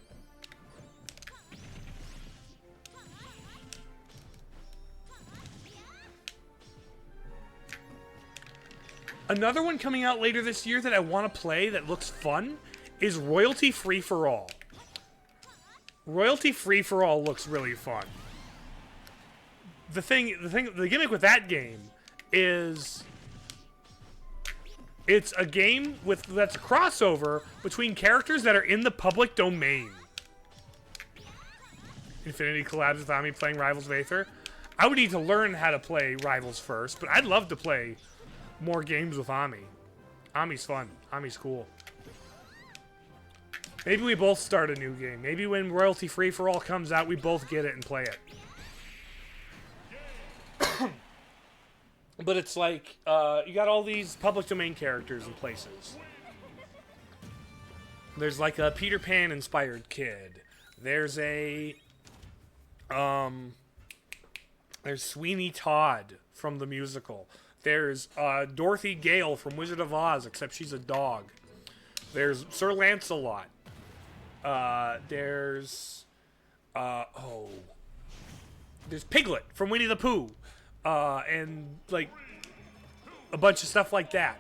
Another one coming out later this year that I want to play that looks fun is Royalty Free for All. Royalty Free for All looks really fun. The gimmick with that game is it's a game that's a crossover between characters that are in the public domain. Infinity collabs with Ami playing Rivals of Aether. I would need to learn how to play Rivals first, but I'd love to play more games with Ami. Ami's fun. Ami's cool. Maybe we both start a new game. Maybe when Royalty Free for All comes out, we both get it and play it. But it's like, you got all these public domain characters and places. There's like a Peter Pan inspired kid. There's a, there's Sweeney Todd from the musical. There's Dorothy Gale from Wizard of Oz, except she's a dog. There's Sir Lancelot. There's Piglet from Winnie the Pooh. And like a bunch of stuff like that.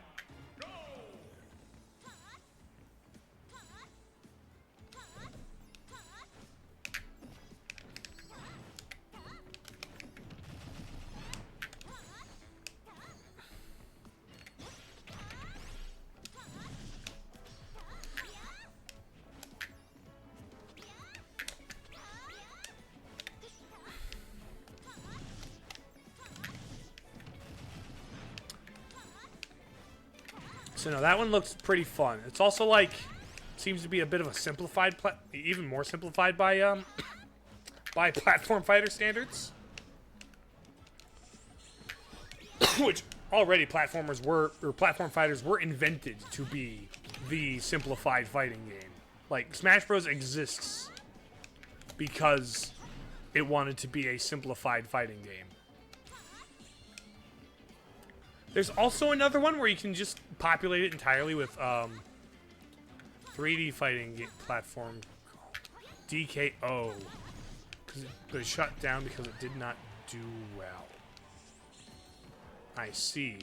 So no, that one looks pretty fun. It's also like, seems to be a bit of a simplified, even more simplified by by platform fighter standards. Which already platform fighters were invented to be the simplified fighting game. Like Smash Bros exists because it wanted to be a simplified fighting game. There's also another one where you can just populate it entirely with 3D fighting platform DKO. But it shut down because it did not do well. I see.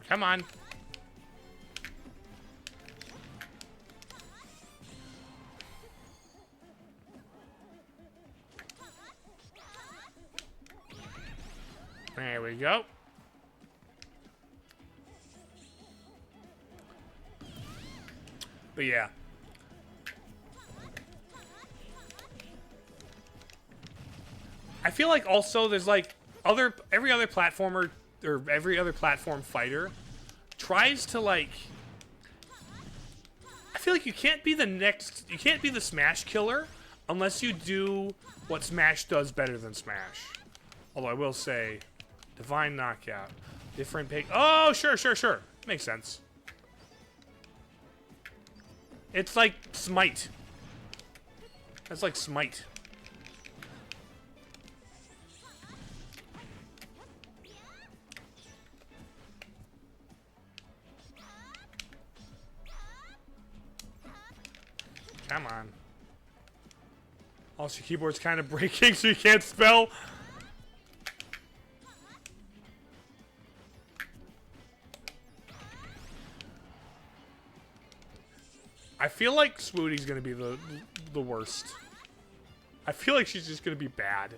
Come on. There we go. But yeah. I feel like also there's like every other platformer or every other platform fighter tries to like, I feel like you can't be the Smash killer unless you do what Smash does better than Smash. Although I will say, Divine Knockout, different pick. Oh, sure. Makes sense. It's like Smite. That's like Smite. Come on. Also, your keyboard's kind of breaking, so you can't spell. I feel like Swooty's gonna be the worst. I feel like she's just gonna be bad.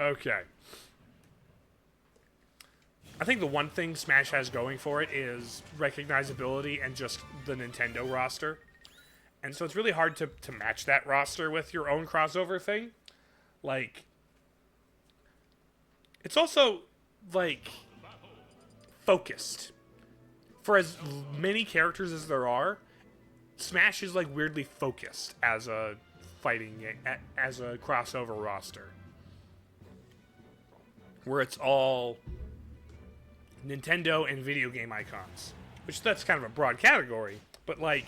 Okay. I think the one thing Smash has going for it is recognizability and just the Nintendo roster. And so it's really hard to match that roster with your own crossover thing. Like, it's also, like, focused. For as many characters as there are, Smash is, like, weirdly focused as a as a crossover roster. Where it's all Nintendo and video game icons. Which that's kind of a broad category. But like,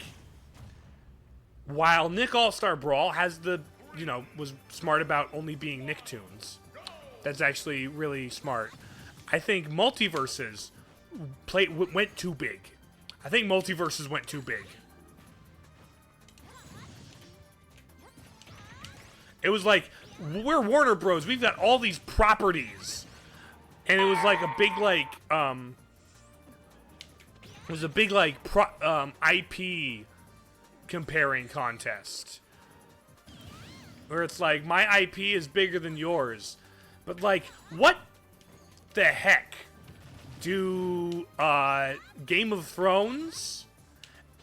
while Nick All-Star Brawl has was smart about only being Nicktoons. That's actually really smart. I think Multiverses went too big. I think Multiverses went too big. It was like, we're Warner Bros. We've got all these properties. And it was like a big, like, IP comparing contest. Where it's like, my IP is bigger than yours. But, like, what the heck do Game of Thrones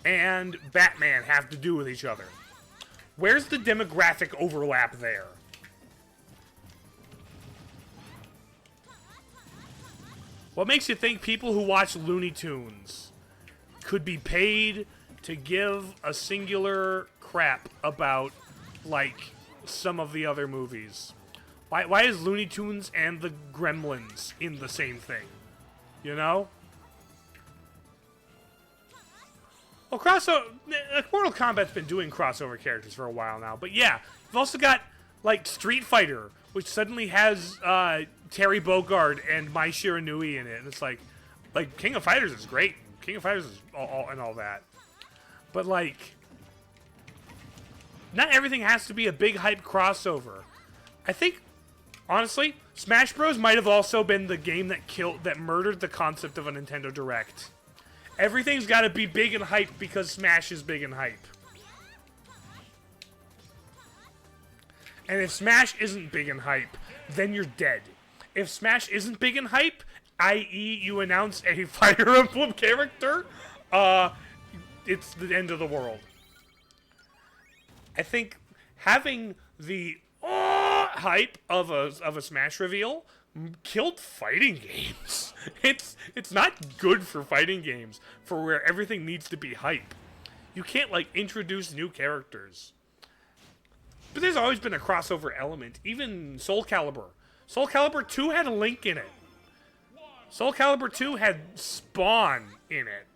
and Batman have to do with each other? Where's the demographic overlap there? What makes you think people who watch Looney Tunes could be paid to give a singular crap about, like, some of the other movies? Why is Looney Tunes and the Gremlins in the same thing? You know? Well, Mortal Kombat's been doing crossover characters for a while now. But yeah, you've also got, like, Street Fighter, which suddenly has Terry Bogard and Mai Shiranui in it. And it's like King of Fighters is great. King of Fighters is all that. But, like, not everything has to be a big hype crossover. I think, honestly, Smash Bros. Might have also been the game that murdered the concept of a Nintendo Direct. Everything's got to be big and hype because Smash is big and hype. And if Smash isn't big and hype, then you're dead. If Smash isn't big and hype, i.e. you announce a Fire Emblem character, it's the end of the world. I think having the hype of a Smash reveal killed fighting games. It's not good for fighting games, for where everything needs to be hype. You can't, like, introduce new characters. But there's always been a crossover element. Even Soul Calibur. Soul Calibur 2 had a Link in it. Soul Calibur 2 had Spawn in it.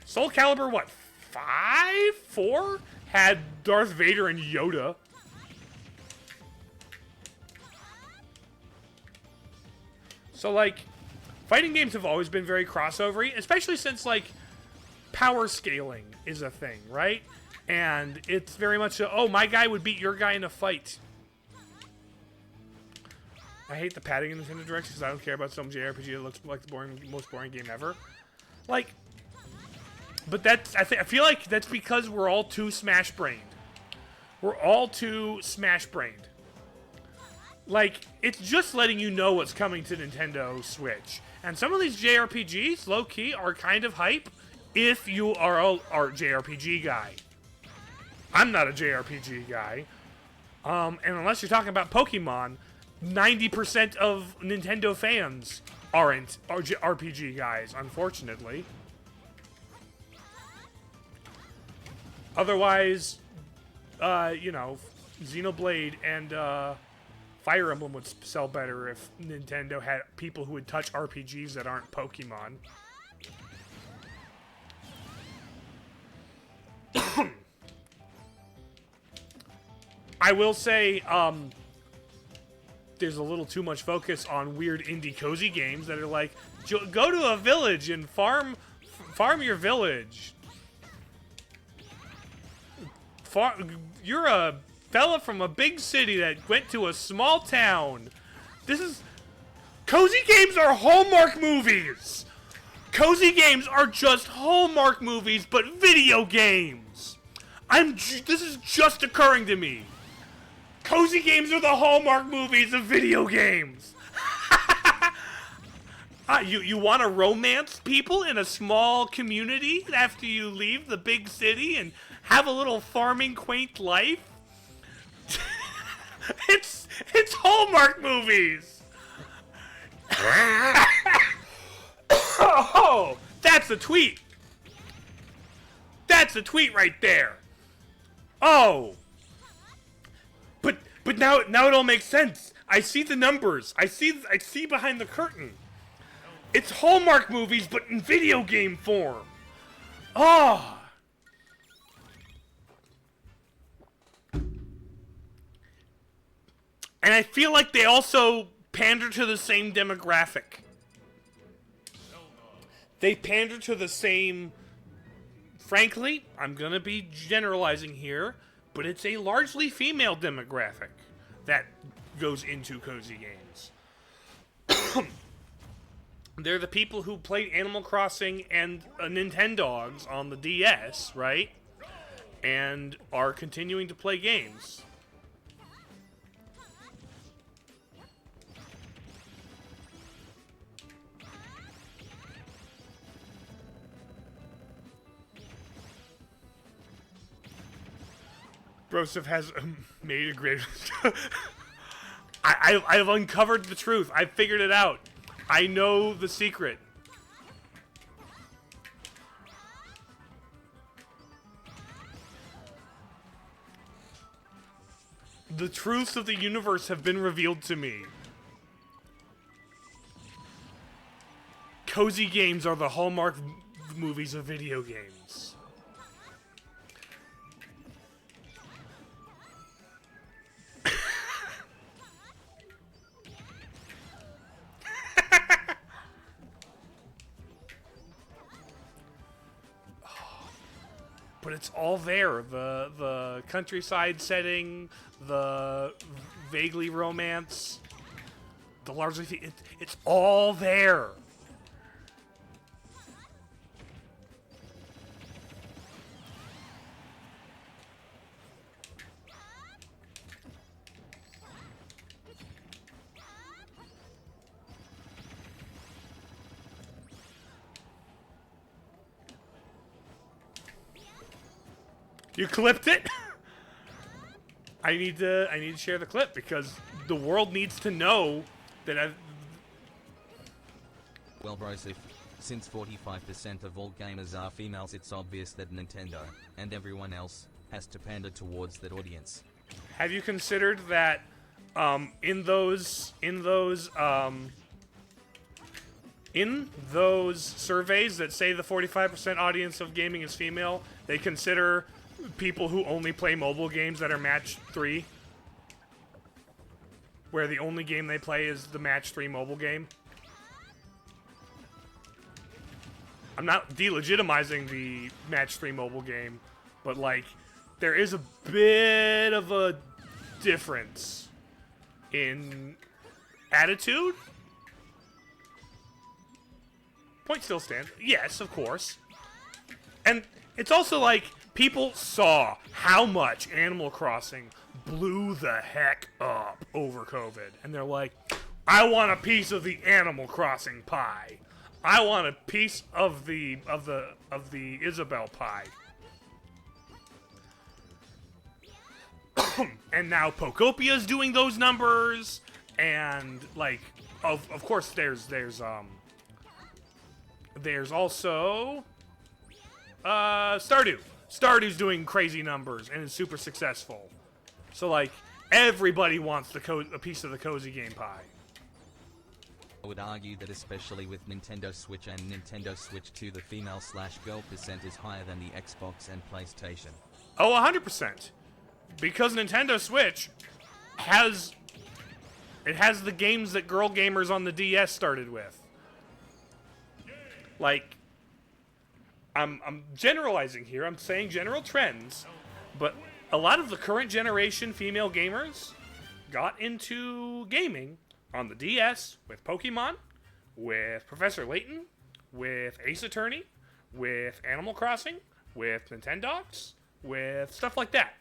Soul Calibur, what, 5? 4? Had Darth Vader and Yoda. So, like, fighting games have always been very crossovery, especially since, like, power scaling is a thing, right? And it's very much a, oh, my guy would beat your guy in a fight. I hate the padding in Nintendo Directs because I don't care about some JRPG that looks like the most boring game ever. Like, but that's, I feel like that's because we're all too Smash-brained. We're all too Smash-brained. Like, it's just letting you know what's coming to Nintendo Switch. And some of these JRPGs, low-key, are kind of hype if you are a JRPG guy. I'm not a JRPG guy. And unless you're talking about Pokemon, 90% of Nintendo fans aren't RPG guys, unfortunately. Otherwise, you know, Xenoblade and Fire Emblem would sell better if Nintendo had people who would touch RPGs that aren't Pokemon. I will say, there's a little too much focus on weird indie cozy games that are like, go to a village and farm your village. You're a fella from a big city that went to a small town. Cozy games are Hallmark movies. Cozy games are just Hallmark movies, but video games. This is just occurring to me. Cozy games are the Hallmark movies of video games. You want to romance people in a small community after you leave the big city and have a little farming quaint life? It's Hallmark movies. Oh, that's a tweet. That's a tweet right there. Oh. But now it all makes sense. I see the numbers. I see behind the curtain. It's Hallmark movies, but in video game form. Oh. And I feel like they also pander to the same demographic. They pander to the same... Frankly, I'm gonna be generalizing here, but it's a largely female demographic that goes into cozy games. They're the people who played Animal Crossing and Nintendogs on the DS, right? And are continuing to play games. Broseph has made a great... I've uncovered the truth. I've figured it out. I know the secret. The truths of the universe have been revealed to me. Cozy games are the Hallmark movies of video games. But it's all there. The countryside setting, the vaguely romance, the largely... It's all there. You clipped it? I need to share the clip because the world needs to know that Well, Broseph, since 45% of all gamers are females, it's obvious that Nintendo, and everyone else, has to pander towards that audience. Have you considered that in those surveys that say the 45% audience of gaming is female, they consider people who only play mobile games that are match 3? Where the only game they play is the match 3 mobile game? I'm not delegitimizing the match 3 mobile game, but like, there is a bit of a difference in attitude. Point still stands. Yes, of course. And it's also like, people saw how much Animal Crossing blew the heck up over COVID. And they're like, I want a piece of the Animal Crossing pie. I want a piece of the Isabelle pie. And now Pocopia's doing those numbers, and like, of course there's also Stardew. Stardew's doing crazy numbers and is super successful. So like, everybody wants a piece of the cozy game pie. I would argue that especially with Nintendo Switch and Nintendo Switch 2, the female/girl percent is higher than the Xbox and PlayStation. Oh, 100%. Because Nintendo Switch has the games that girl gamers on the DS started with. Like, I'm generalizing here. I'm saying general trends, but a lot of the current generation female gamers got into gaming on the DS with Pokemon, with Professor Layton, with Ace Attorney, with Animal Crossing, with Nintendogs, with stuff like that.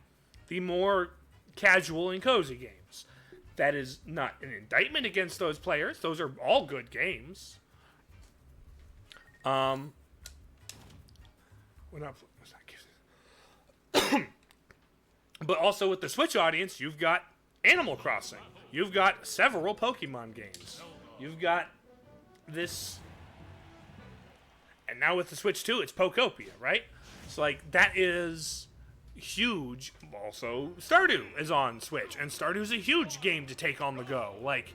The more casual and cozy games. That is not an indictment against those players. Those are all good games. We're not. But also with the Switch audience, you've got Animal Crossing. You've got several Pokemon games. You've got this. And now with the Switch 2, it's Pokopia, right? So, like, that is huge. Also, Stardew is on Switch, and Stardew's a huge game to take on the go. Like,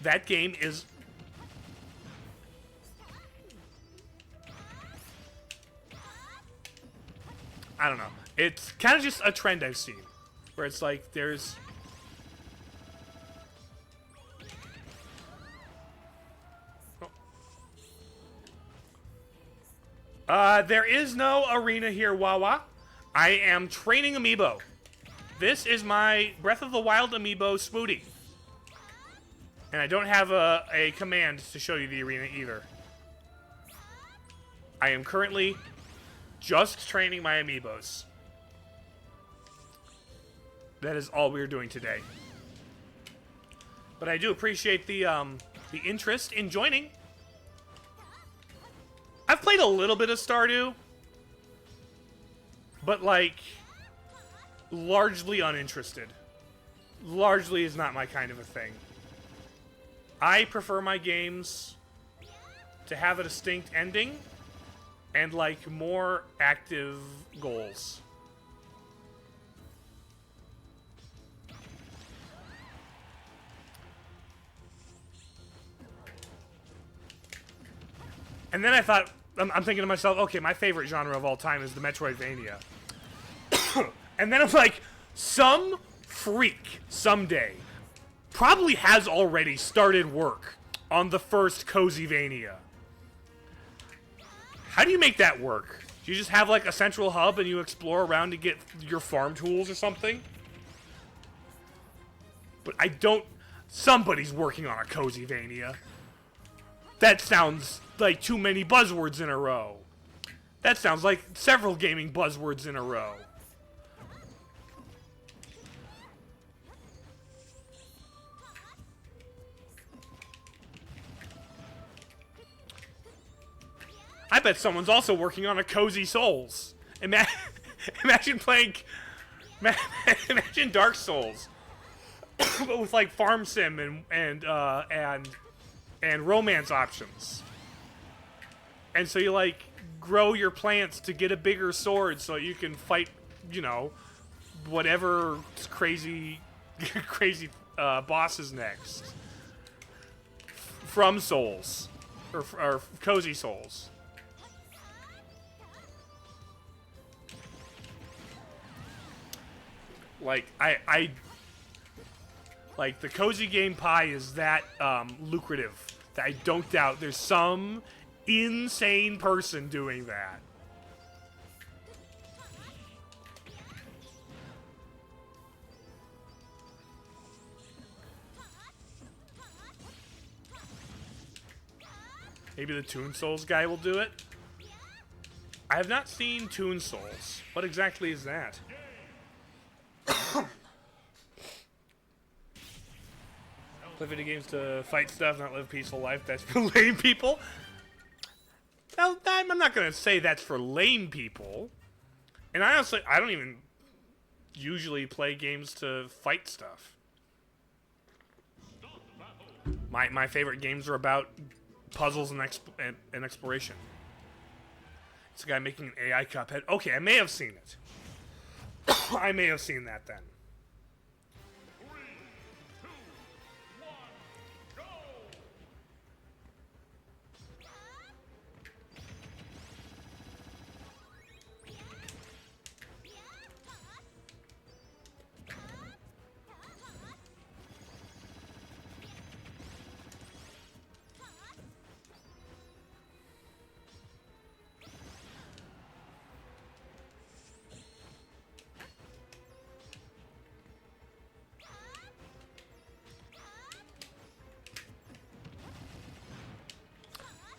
that game is... I don't know. It's kind of just a trend I've seen, where it's like, there's... There is no arena here, Wawa. I am training Amiibo. This is my Breath of the Wild Amiibo, Swooty. And I don't have a command to show you the arena either. I am currently just training my Amiibos. That is all we're doing today. But I do appreciate the interest in joining. I've played a little bit of Stardew, but like, largely uninterested. Largely is not my kind of a thing. I prefer my games to have a distinct ending and like more active goals. And then I thought, I'm thinking to myself, okay, my favorite genre of all time is the Metroidvania. And then I'm like, some freak someday probably has already started work on the first Cozyvania. How do you make that work? Do you just have like a central hub and you explore around to get your farm tools or something? But I don't... Somebody's working on a Cozyvania. That sounds like too many buzzwords in a row. That sounds like several gaming buzzwords in a row. I bet someone's also working on a Cozy Souls. Ima imagine playing, imagine Dark Souls, but with like farm sim and romance options. And so you like grow your plants to get a bigger sword so you can fight, you know, whatever crazy bosses next. From Souls. Or Cozy Souls. Like, like, the Cozy Game Pie is that lucrative that I don't doubt there's some insane person doing that. Maybe the Toon Souls guy will do it. I have not seen Toon Souls. What exactly is that? Play video games to fight stuff, not live a peaceful life. That's for lame people. Well, I'm not going to say that's for lame people. And honestly, I don't even usually play games to fight stuff. My favorite games are about puzzles and exploration. It's a guy making an AI Cuphead. Okay, I may have seen it. I may have seen that then. 3, 2, 1, go!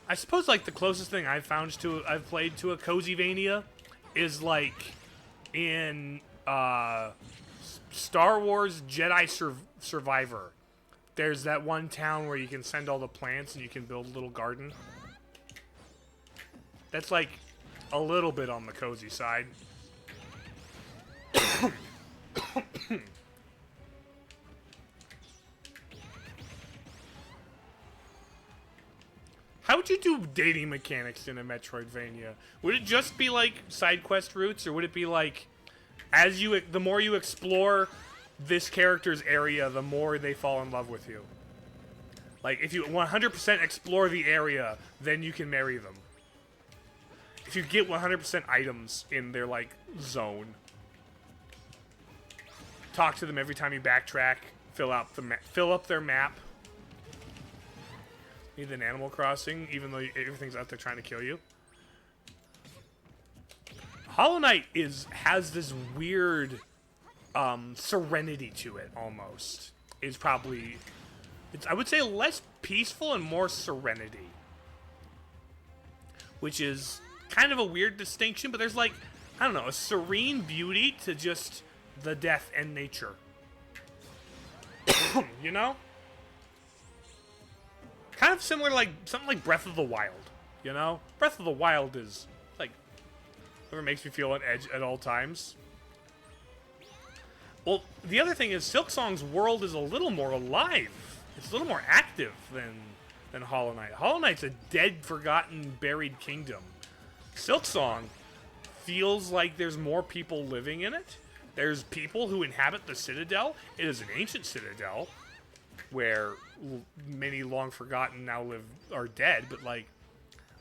I suppose like the closest thing I've played to a Cozyvania is like in Star Wars Jedi Survivor. There's that one town where you can send all the plants and you can build a little garden. That's like a little bit on the cozy side. How would you do dating mechanics in a Metroidvania? Would it just be like side quest routes, or would it be like the more you explore this character's area, the more they fall in love with you? Like if you 100% explore the area, then you can marry them. If you get 100% items in their like zone, talk to them every time you backtrack, fill up their map. Need an Animal Crossing, even though everything's out there trying to kill you. Hollow Knight has this weird serenity to it, almost. It's I would say less peaceful and more serenity. Which is kind of a weird distinction, but there's like, I don't know, a serene beauty to just the death and nature. You know? Kind of similar, like something like Breath of the Wild, you know? Breath of the Wild is like whatever makes me feel on edge at all times. Well, the other thing is Silksong's world is a little more alive. It's a little more active than Hollow Knight. Hollow Knight's a dead, forgotten, buried kingdom. Silksong feels like there's more people living in it. There's people who inhabit the Citadel. It is an ancient citadel where many long forgotten now are dead, but like,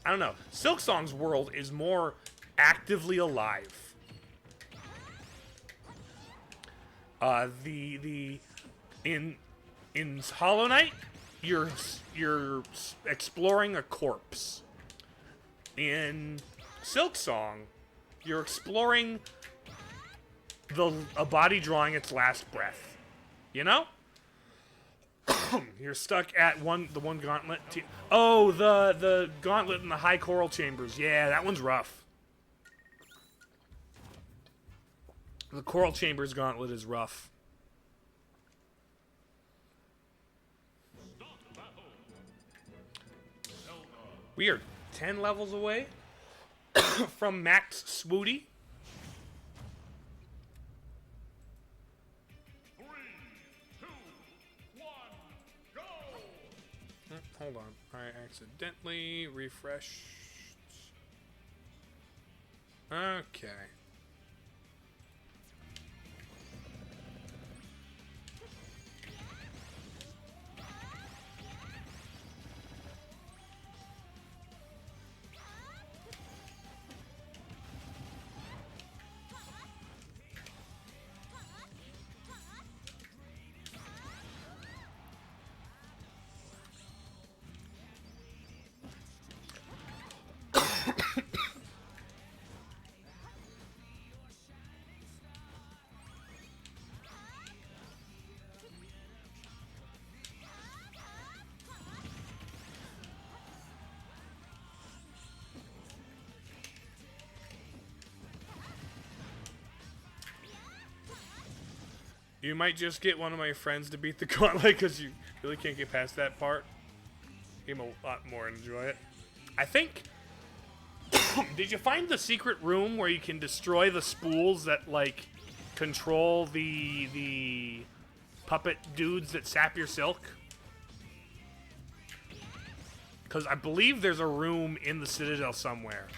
I don't know. Silksong's world is more actively alive. In Hollow Knight, you're exploring a corpse. In Silksong, you're exploring a body drawing its last breath. You know? You're stuck at the one gauntlet. The gauntlet in the high coral chambers. Yeah, that one's rough. The coral chambers gauntlet is rough. We are 10 levels away from max Swooty. hold on. I accidentally refreshed. Okay. You might just get one of my friends to beat the gauntlet because you really can't get past that part. Game a lot more and enjoy it. I think... Did you find the secret room where you can destroy the spools that, like, control the puppet dudes that sap your silk? Because I believe there's a room in the Citadel somewhere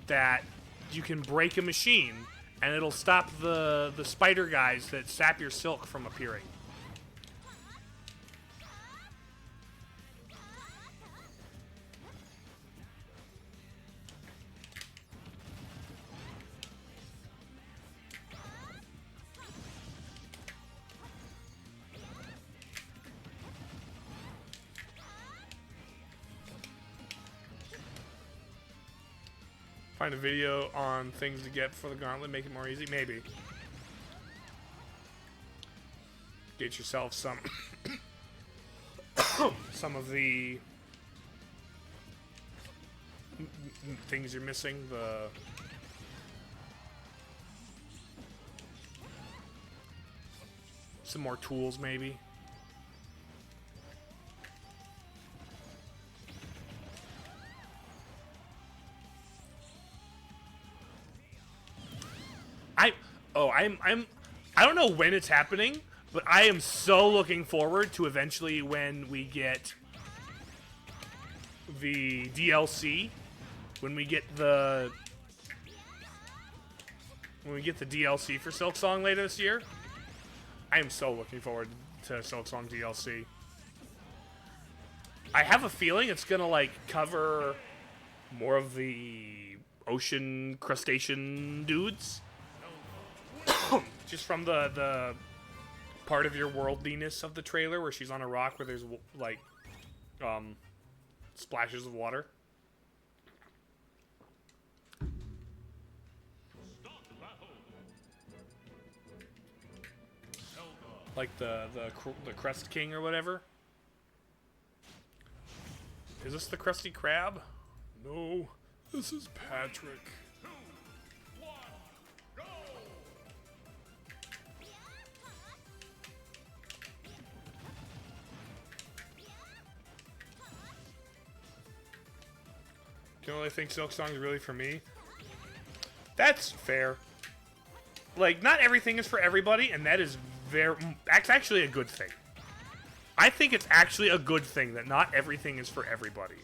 that you can break a machine and it'll stop the spider guys that sap your silk from appearing. Find a video on things to get for the gauntlet, make it more easy, maybe. Get yourself some some of the things you're missing, some more tools maybe. I don't know when it's happening, but I am so looking forward to eventually when we get the DLC, when we get the DLC for Silksong later this year. I am so looking forward to Silksong DLC. I have a feeling it's gonna like cover more of the ocean crustacean dudes. Just from the part of your worldliness of the trailer where she's on a rock where there's like splashes of water. Like the Crust King or whatever. Is this the Krusty Krab? No, this is Patrick. You don't really think Silksong is really for me? That's fair. Like, not everything is for everybody, and that is that's actually a good thing. I think it's actually a good thing that not everything is for everybody.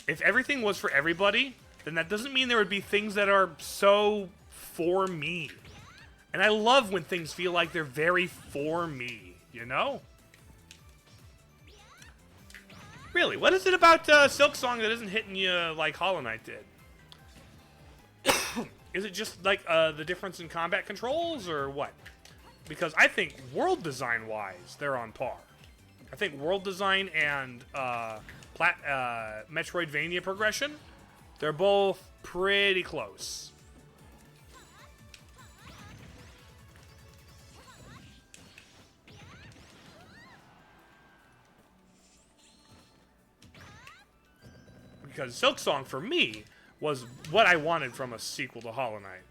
If everything was for everybody, then that doesn't mean there would be things that are so for me. And I love when things feel like they're very for me, you know? Really, what is it about Silksong that isn't hitting you like Hollow Knight did? Is it just like the difference in combat controls or what? Because I think world design wise, they're on par. I think world design and Metroidvania progression, they're both pretty close. Because Silksong, for me, was what I wanted from a sequel to Hollow Knight.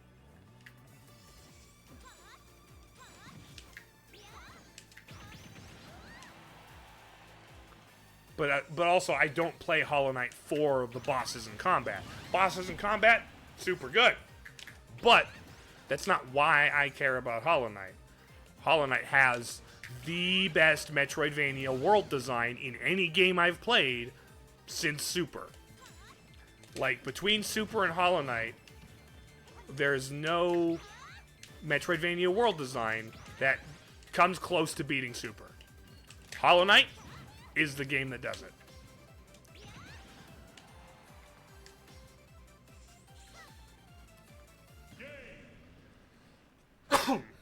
But also, I don't play Hollow Knight for the bosses in combat. Bosses in combat, super good. But that's not why I care about Hollow Knight. Hollow Knight has the best Metroidvania world design in any game I've played since Super. Like, between Super and Hollow Knight, there's no Metroidvania world design that comes close to beating Super. Hollow Knight is the game that does it.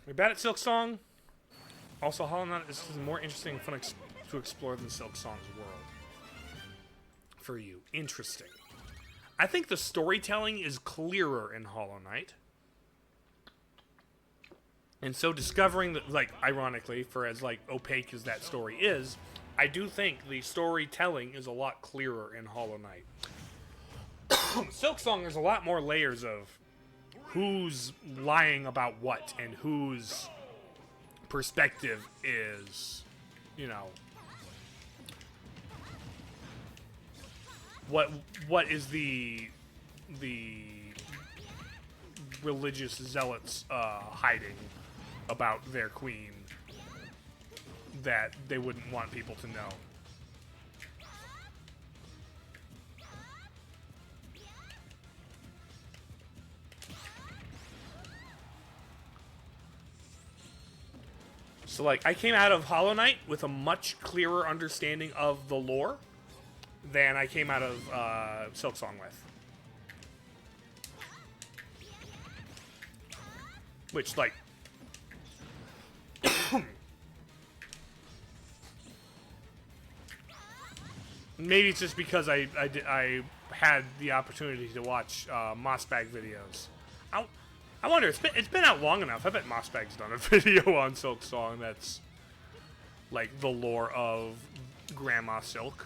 We're bad at Silk Song. Also, Hollow Knight is more interesting and fun to explore than Silk Song's world. For you. Interesting. I think the storytelling is clearer in Hollow Knight. And so discovering that, like, ironically, for as, like, opaque as that story is, I do think the storytelling is a lot clearer in Hollow Knight. Silk Song, there's a lot more layers of who's lying about what and whose perspective is, you know, what is the religious zealots hiding about their queen that they wouldn't want people to know. So, like, I came out of Hollow Knight with a much clearer understanding of the lore than I came out of Silk Song with. Which, like... maybe it's just because I had the opportunity to watch Mossbag videos. I wonder, it's been out long enough. I bet Mossbag's done a video on Silk Song that's like the lore of Grandma Silk.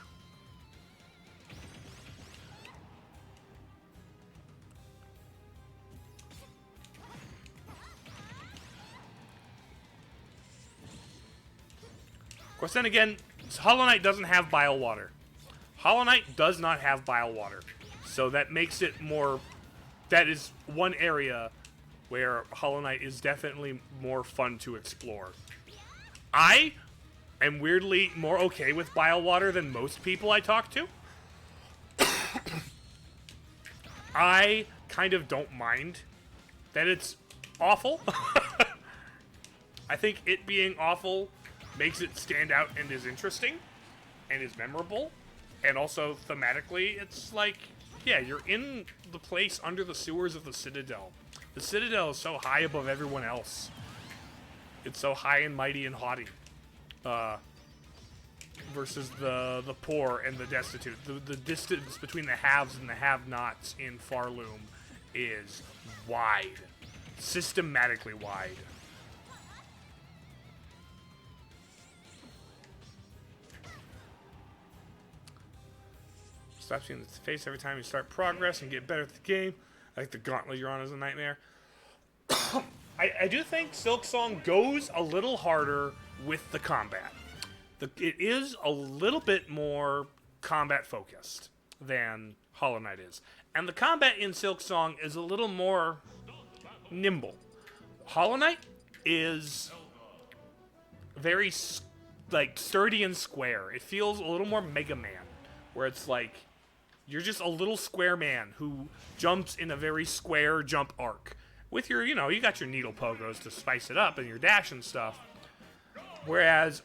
Of course, then again, Hollow Knight doesn't have bile water. Hollow Knight does not have bile water. So that makes it more... that is one area where Hollow Knight is definitely more fun to explore. I am weirdly more okay with bile water than most people I talk to. I kind of don't mind that it's awful. I think it being awful makes it stand out and is interesting and is memorable. And also, thematically, it's like, yeah, you're in the place under the sewers of the Citadel. The Citadel is so high above everyone else. It's so high and mighty and haughty. Versus the poor and the destitute. The distance between the haves and the have-nots in Farloom is wide. Systematically wide. Stop seeing the face every time you start progress and get better at the game. I think the gauntlet you're on is a nightmare. I do think Silk Song goes a little harder with the combat. It is a little bit more combat focused than Hollow Knight is. And the combat in Silk Song is a little more nimble. Hollow Knight is very like sturdy and square. It feels a little more Mega Man, where it's like you're just a little square man who jumps in a very square jump arc. With your, you know, you got your needle pogos to spice it up and your dash and stuff. Whereas,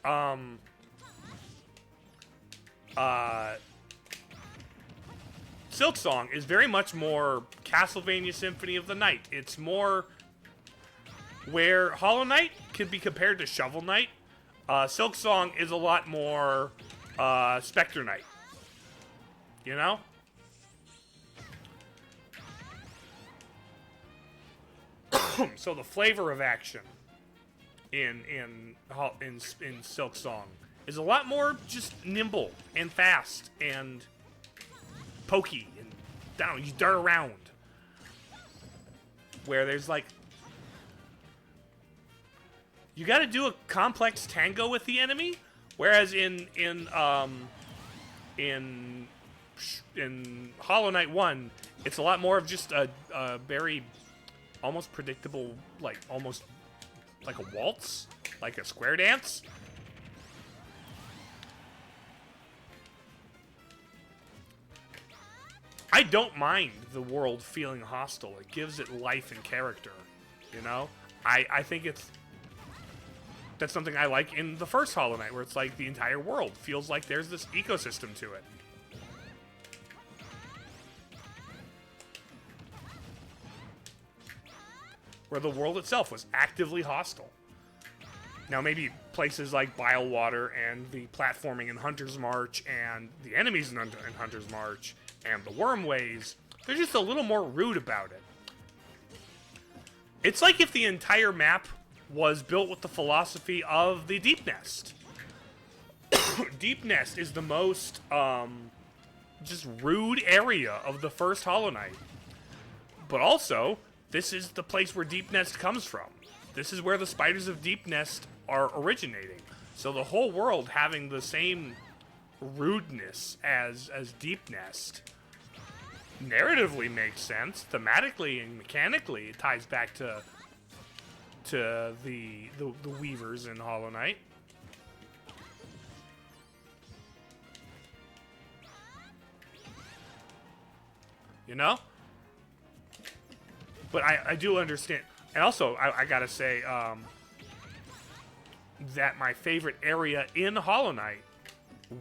Silk Song is very much more Castlevania Symphony of the Night. It's more where Hollow Knight could be compared to Shovel Knight. Silk Song is a lot more Spectre Knight. You know? So the flavor of action in Silk Song is a lot more just nimble and fast and pokey and down. You dart around. Where there's like you got to do a complex tango with the enemy, whereas in Hollow Knight 1, it's a lot more of just a very almost predictable, like almost like a waltz, like a square dance. I don't mind the world feeling hostile. It gives it life and character, you know? I think that's something I like in the first Hollow Knight, where it's like the entire world feels like there's this ecosystem to it. Where the world itself was actively hostile. Now, maybe places like Bilewater and the platforming in Hunter's March and the enemies in Hunter's March and the Wormways, they're just a little more rude about it. It's like if the entire map was built with the philosophy of the Deep Nest. Deep Nest is the most, just rude area of the first Hollow Knight. But also, this is the place where Deep Nest comes from. This is where the spiders of Deep Nest are originating. So the whole world having the same rudeness as Deep Nest narratively makes sense. Thematically and mechanically, it ties back to the Weavers in Hollow Knight. You know? But I do understand. And also, I gotta say, that my favorite area in Hollow Knight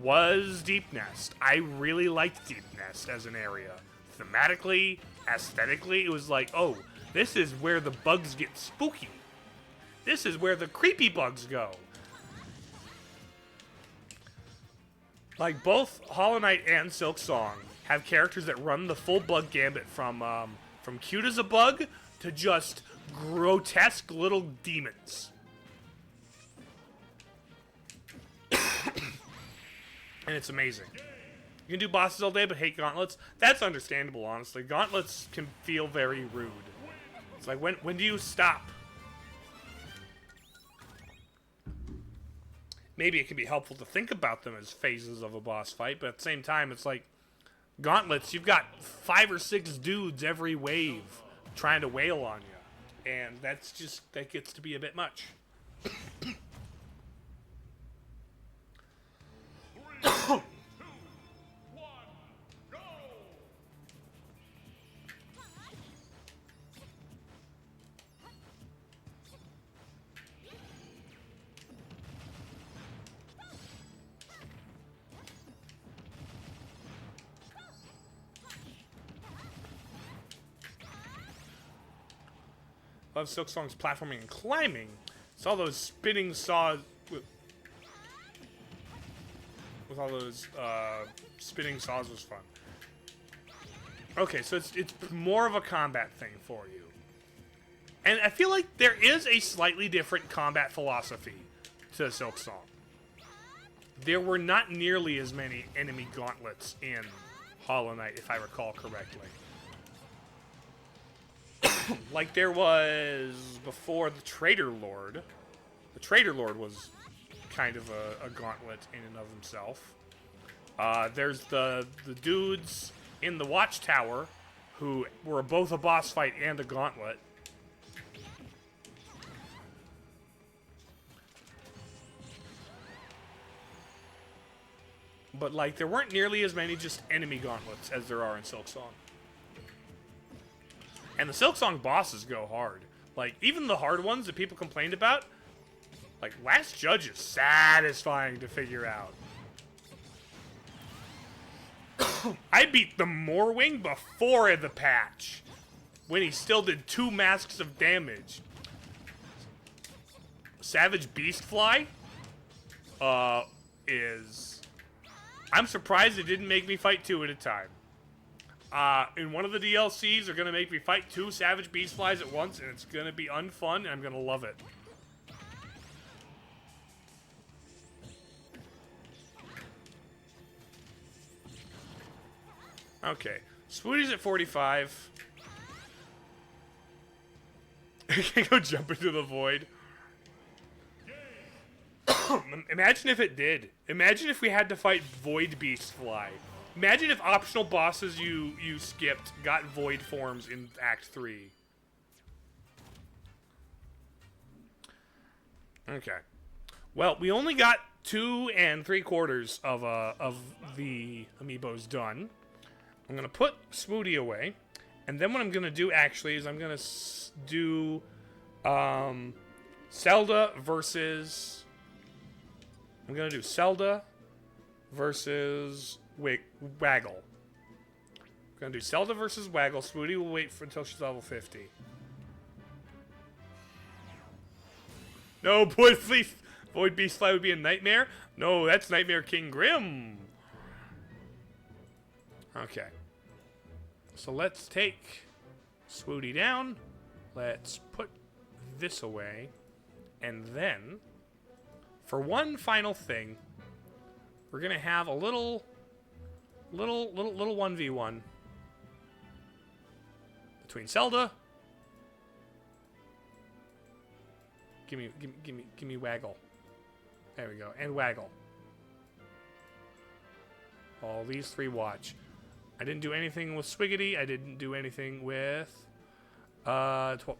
was Deep Nest. I really liked Deep Nest as an area. Thematically, aesthetically, it was like, oh, this is where the bugs get spooky. This is where the creepy bugs go. Like, both Hollow Knight and Silksong have characters that run the full bug gambit from cute as a bug to just grotesque little demons. And it's amazing. You can do bosses all day but hate gauntlets. That's understandable, honestly. Gauntlets can feel very rude. It's like, when do you stop? Maybe it can be helpful to think about them as phases of a boss fight, but at the same time, it's like, gauntlets, you've got 5 or 6 dudes every wave trying to wail on you. And that gets to be a bit much. 3, 2, 1, go! Love Silksong's platforming and climbing. It's all those spinning saws with all those spinning saws was fun. Okay, so it's more of a combat thing for you. And I feel like there is a slightly different combat philosophy to Silksong. There were not nearly as many enemy gauntlets in Hollow Knight, if I recall correctly. Like there was before the Traitor Lord. The Traitor Lord was kind of a gauntlet in and of himself. There's the dudes in the Watchtower who were both a boss fight and a gauntlet. But like there weren't nearly as many just enemy gauntlets as there are in Silksong. And the Silksong bosses go hard. Like, even the hard ones that people complained about, like, Last Judge is satisfying to figure out. I beat the Morwing before the patch, when he still did 2 masks of damage. Savage Beastfly is... I'm surprised it didn't make me fight 2 at a time. In one of the DLCs, they're going to make me fight 2 Savage Beastflies at once, and it's going to be unfun, and I'm going to love it. Okay. Swooty's at 45. Can go jump into the void. Imagine if it did. Imagine if we had to fight Void Beastfly. Imagine if optional bosses you skipped got void forms in Act 3. Okay. Well, we only got 2 3/4 of the Amiibos done. I'm going to put Swooty away. And then what I'm going to do, actually, is I'm going to do Zelda versus... I'm going to do Zelda versus Waggle. I'm going to do Zelda versus Waggle. Swooty will wait until she's level 50. No, Void Beast Fly would be a nightmare. No, that's Nightmare King Grim. Okay. So let's take Swooty down. Let's put this away. And then, for one final thing, we're going to have a little 1v1 between Zelda. Give me Waggle. There we go. And Waggle. All these three watch. I didn't do anything with Swiggity. I didn't do anything with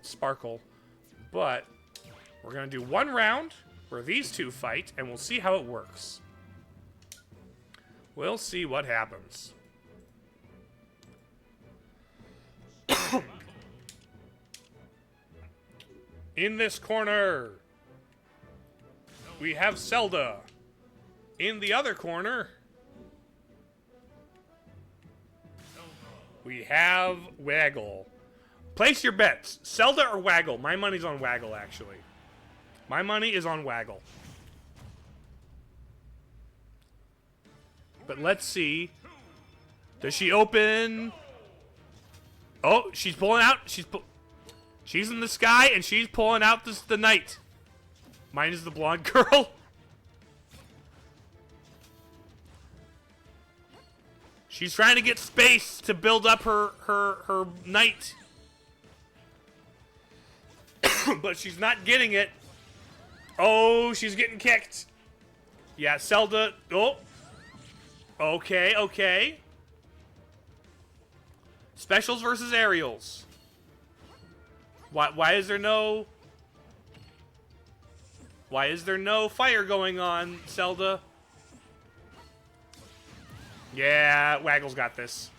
Sparkle. But we're going to do one round where these two fight, and we'll see how it works. We'll see what happens. In this corner, we have Zelda. In the other corner, we have Waggle. Place your bets. Zelda or Waggle? My money's on Waggle, actually. My money is on Waggle. But let's see. Does she open? Oh, she's pulling out. She's in the sky, and she's pulling out the knight. Mine is the blonde girl. She's trying to get space to build up her knight. But she's not getting it. Oh, she's getting kicked. Yeah, Zelda. Oh. Okay, okay. Specials versus aerials. Why is there no... Why is there no fire going on, Zelda? Yeah, Waggle's got this.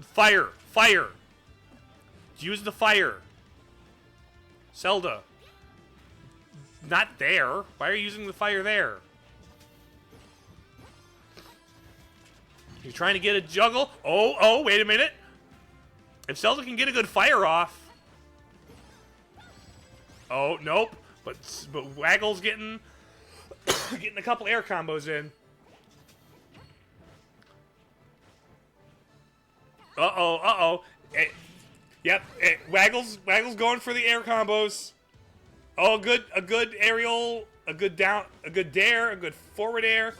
Fire! Fire! Use the fire. Zelda. Not there. Why are you using the fire there? You're trying to get a juggle. Oh, wait a minute. If Zelda can get a good fire off. Oh, nope. But Waggle's getting getting a couple air combos in. Uh-oh. Yep, Waggle's going for the air combos. Oh, a good aerial, a good down, a good dare, a good forward air.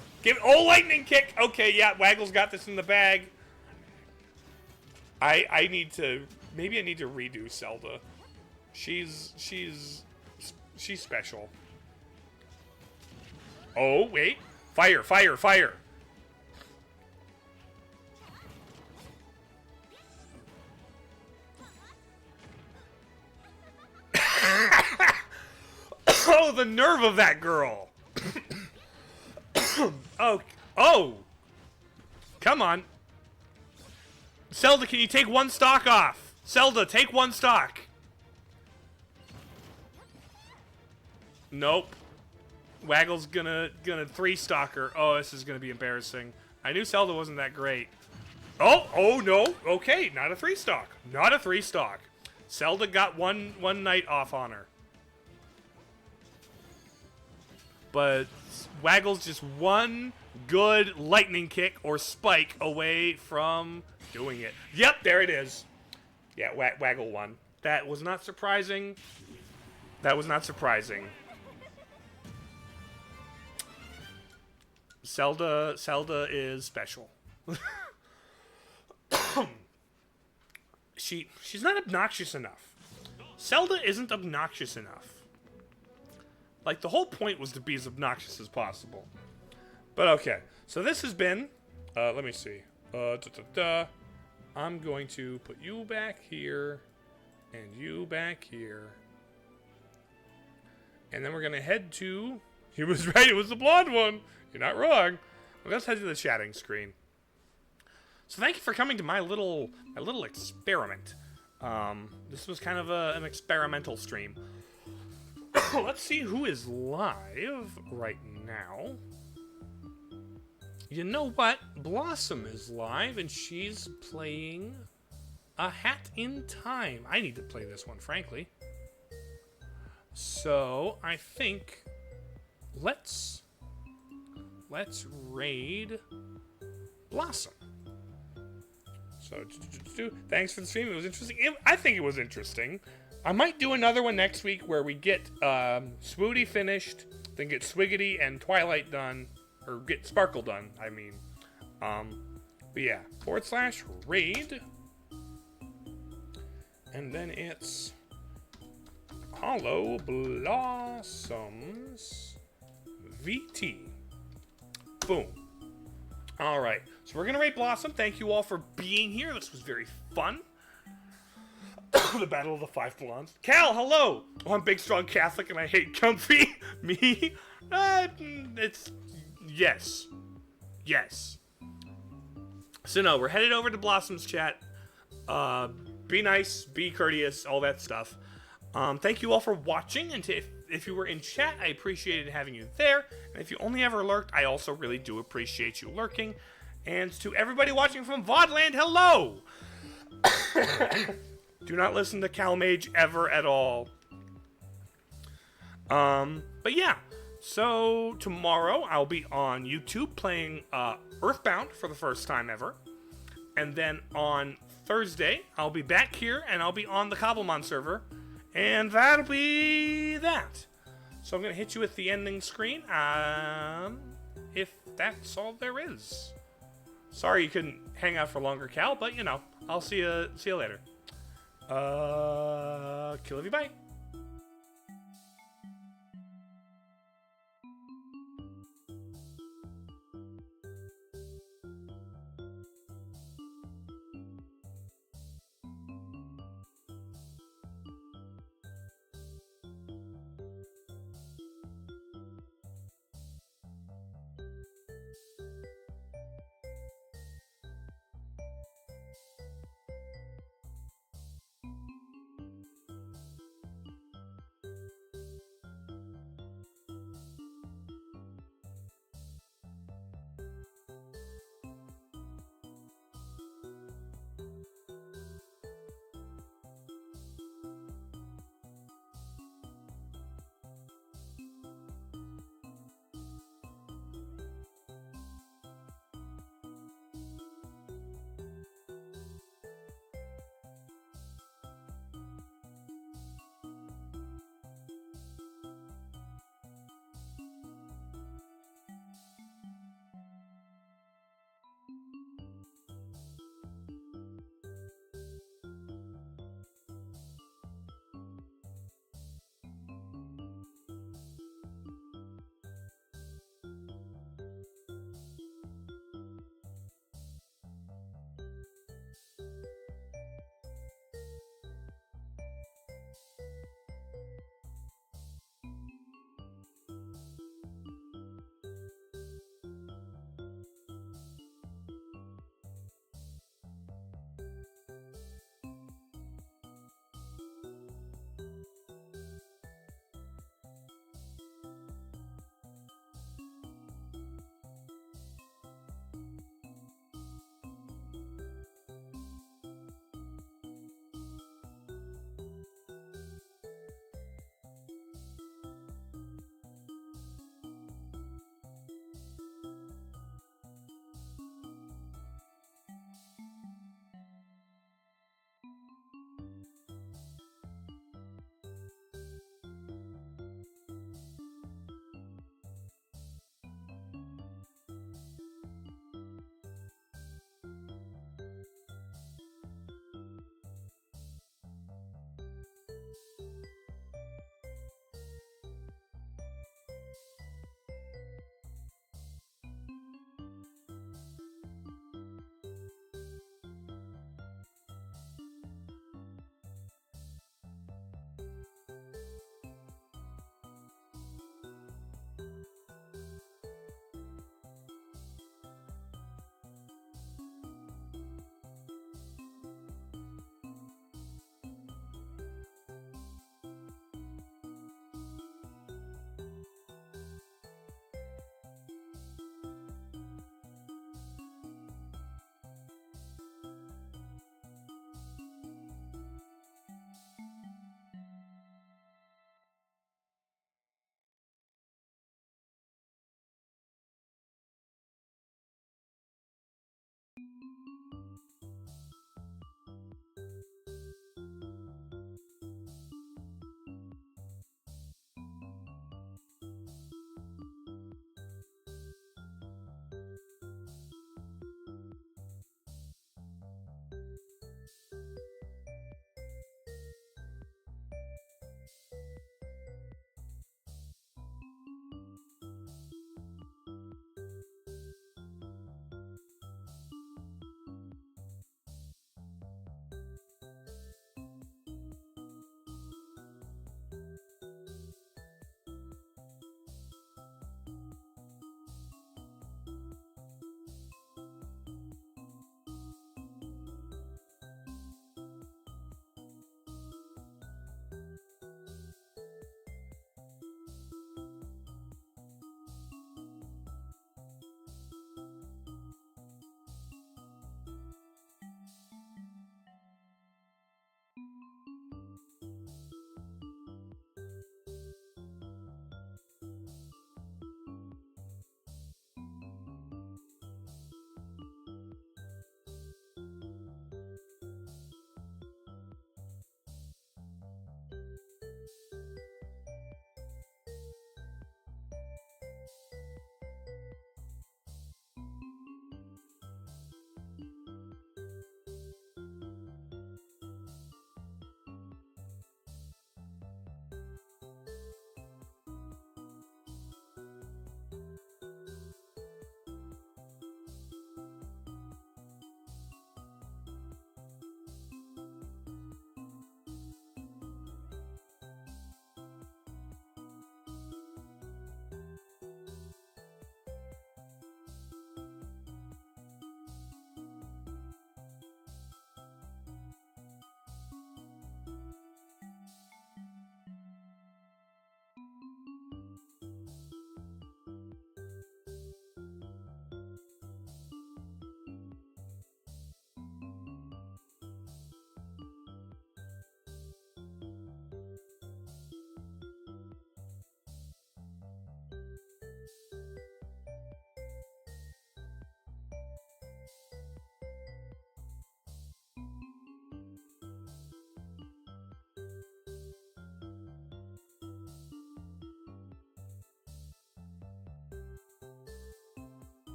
Lightning kick. Okay, yeah, Waggle's got this in the bag. I need to redo Zelda. She's special. Oh, wait. Fire. Oh, the nerve of that girl. Oh. Come on. Zelda, can you take one stock off? Zelda, take one stock. Nope. Waggle's gonna 3-stock her. Oh, this is gonna be embarrassing. I knew Zelda wasn't that great. Oh no. Okay, not a 3-stock. Not a 3-stock. Zelda got one knight off on her. But Waggle's just one good lightning kick or spike away from doing it. Yep, there it is. Yeah, Waggle won. That was not surprising. Zelda is special. She's not obnoxious enough. Zelda isn't obnoxious enough. Like, the whole point was to be as obnoxious as possible. But okay, so this has been, let me see. I'm going to put you back here, and you back here. And then we're going to head to, he was right, it was the blonde one. You're not wrong. Let's head to the chatting screen. So thank you for coming to my little experiment. This was kind of an experimental stream. Let's see who is live right now. You know what? Blossom is live, and she's playing A Hat in Time. I need to play this one, frankly. So I think let's raid Blossom. So thanks for the stream. It was interesting. I think it was interesting. I might do another one next week where we get Swooty finished, then get Swiggity and Twilight done, or get Sparkle done, I mean. But yeah, /raid. And then it's Hollow Blossoms VT. Boom. Alright, so we're going to raid Blossom. Thank you all for being here. This was very fun. The Battle of the Five Blondes. Cal, hello! Oh, I'm big, strong Catholic and I hate comfy. Me? It's... Yes. Yes. So no, we're headed over to Blossom's chat. Be nice, be courteous, all that stuff. Thank you all for watching, and if you were in chat, I appreciated having you there. And if you only ever lurked, I also really do appreciate you lurking. And to everybody watching from VODland, hello! Do not listen to CalMage ever at all. But yeah, so tomorrow I'll be on YouTube playing Earthbound for the first time ever. And then on Thursday, I'll be back here and I'll be on the Cobblemon server. And that'll be that. So I'm going to hit you with the ending screen. If that's all there is. Sorry you couldn't hang out for longer, Cal, but you know, I'll see you later. Kill if you bite.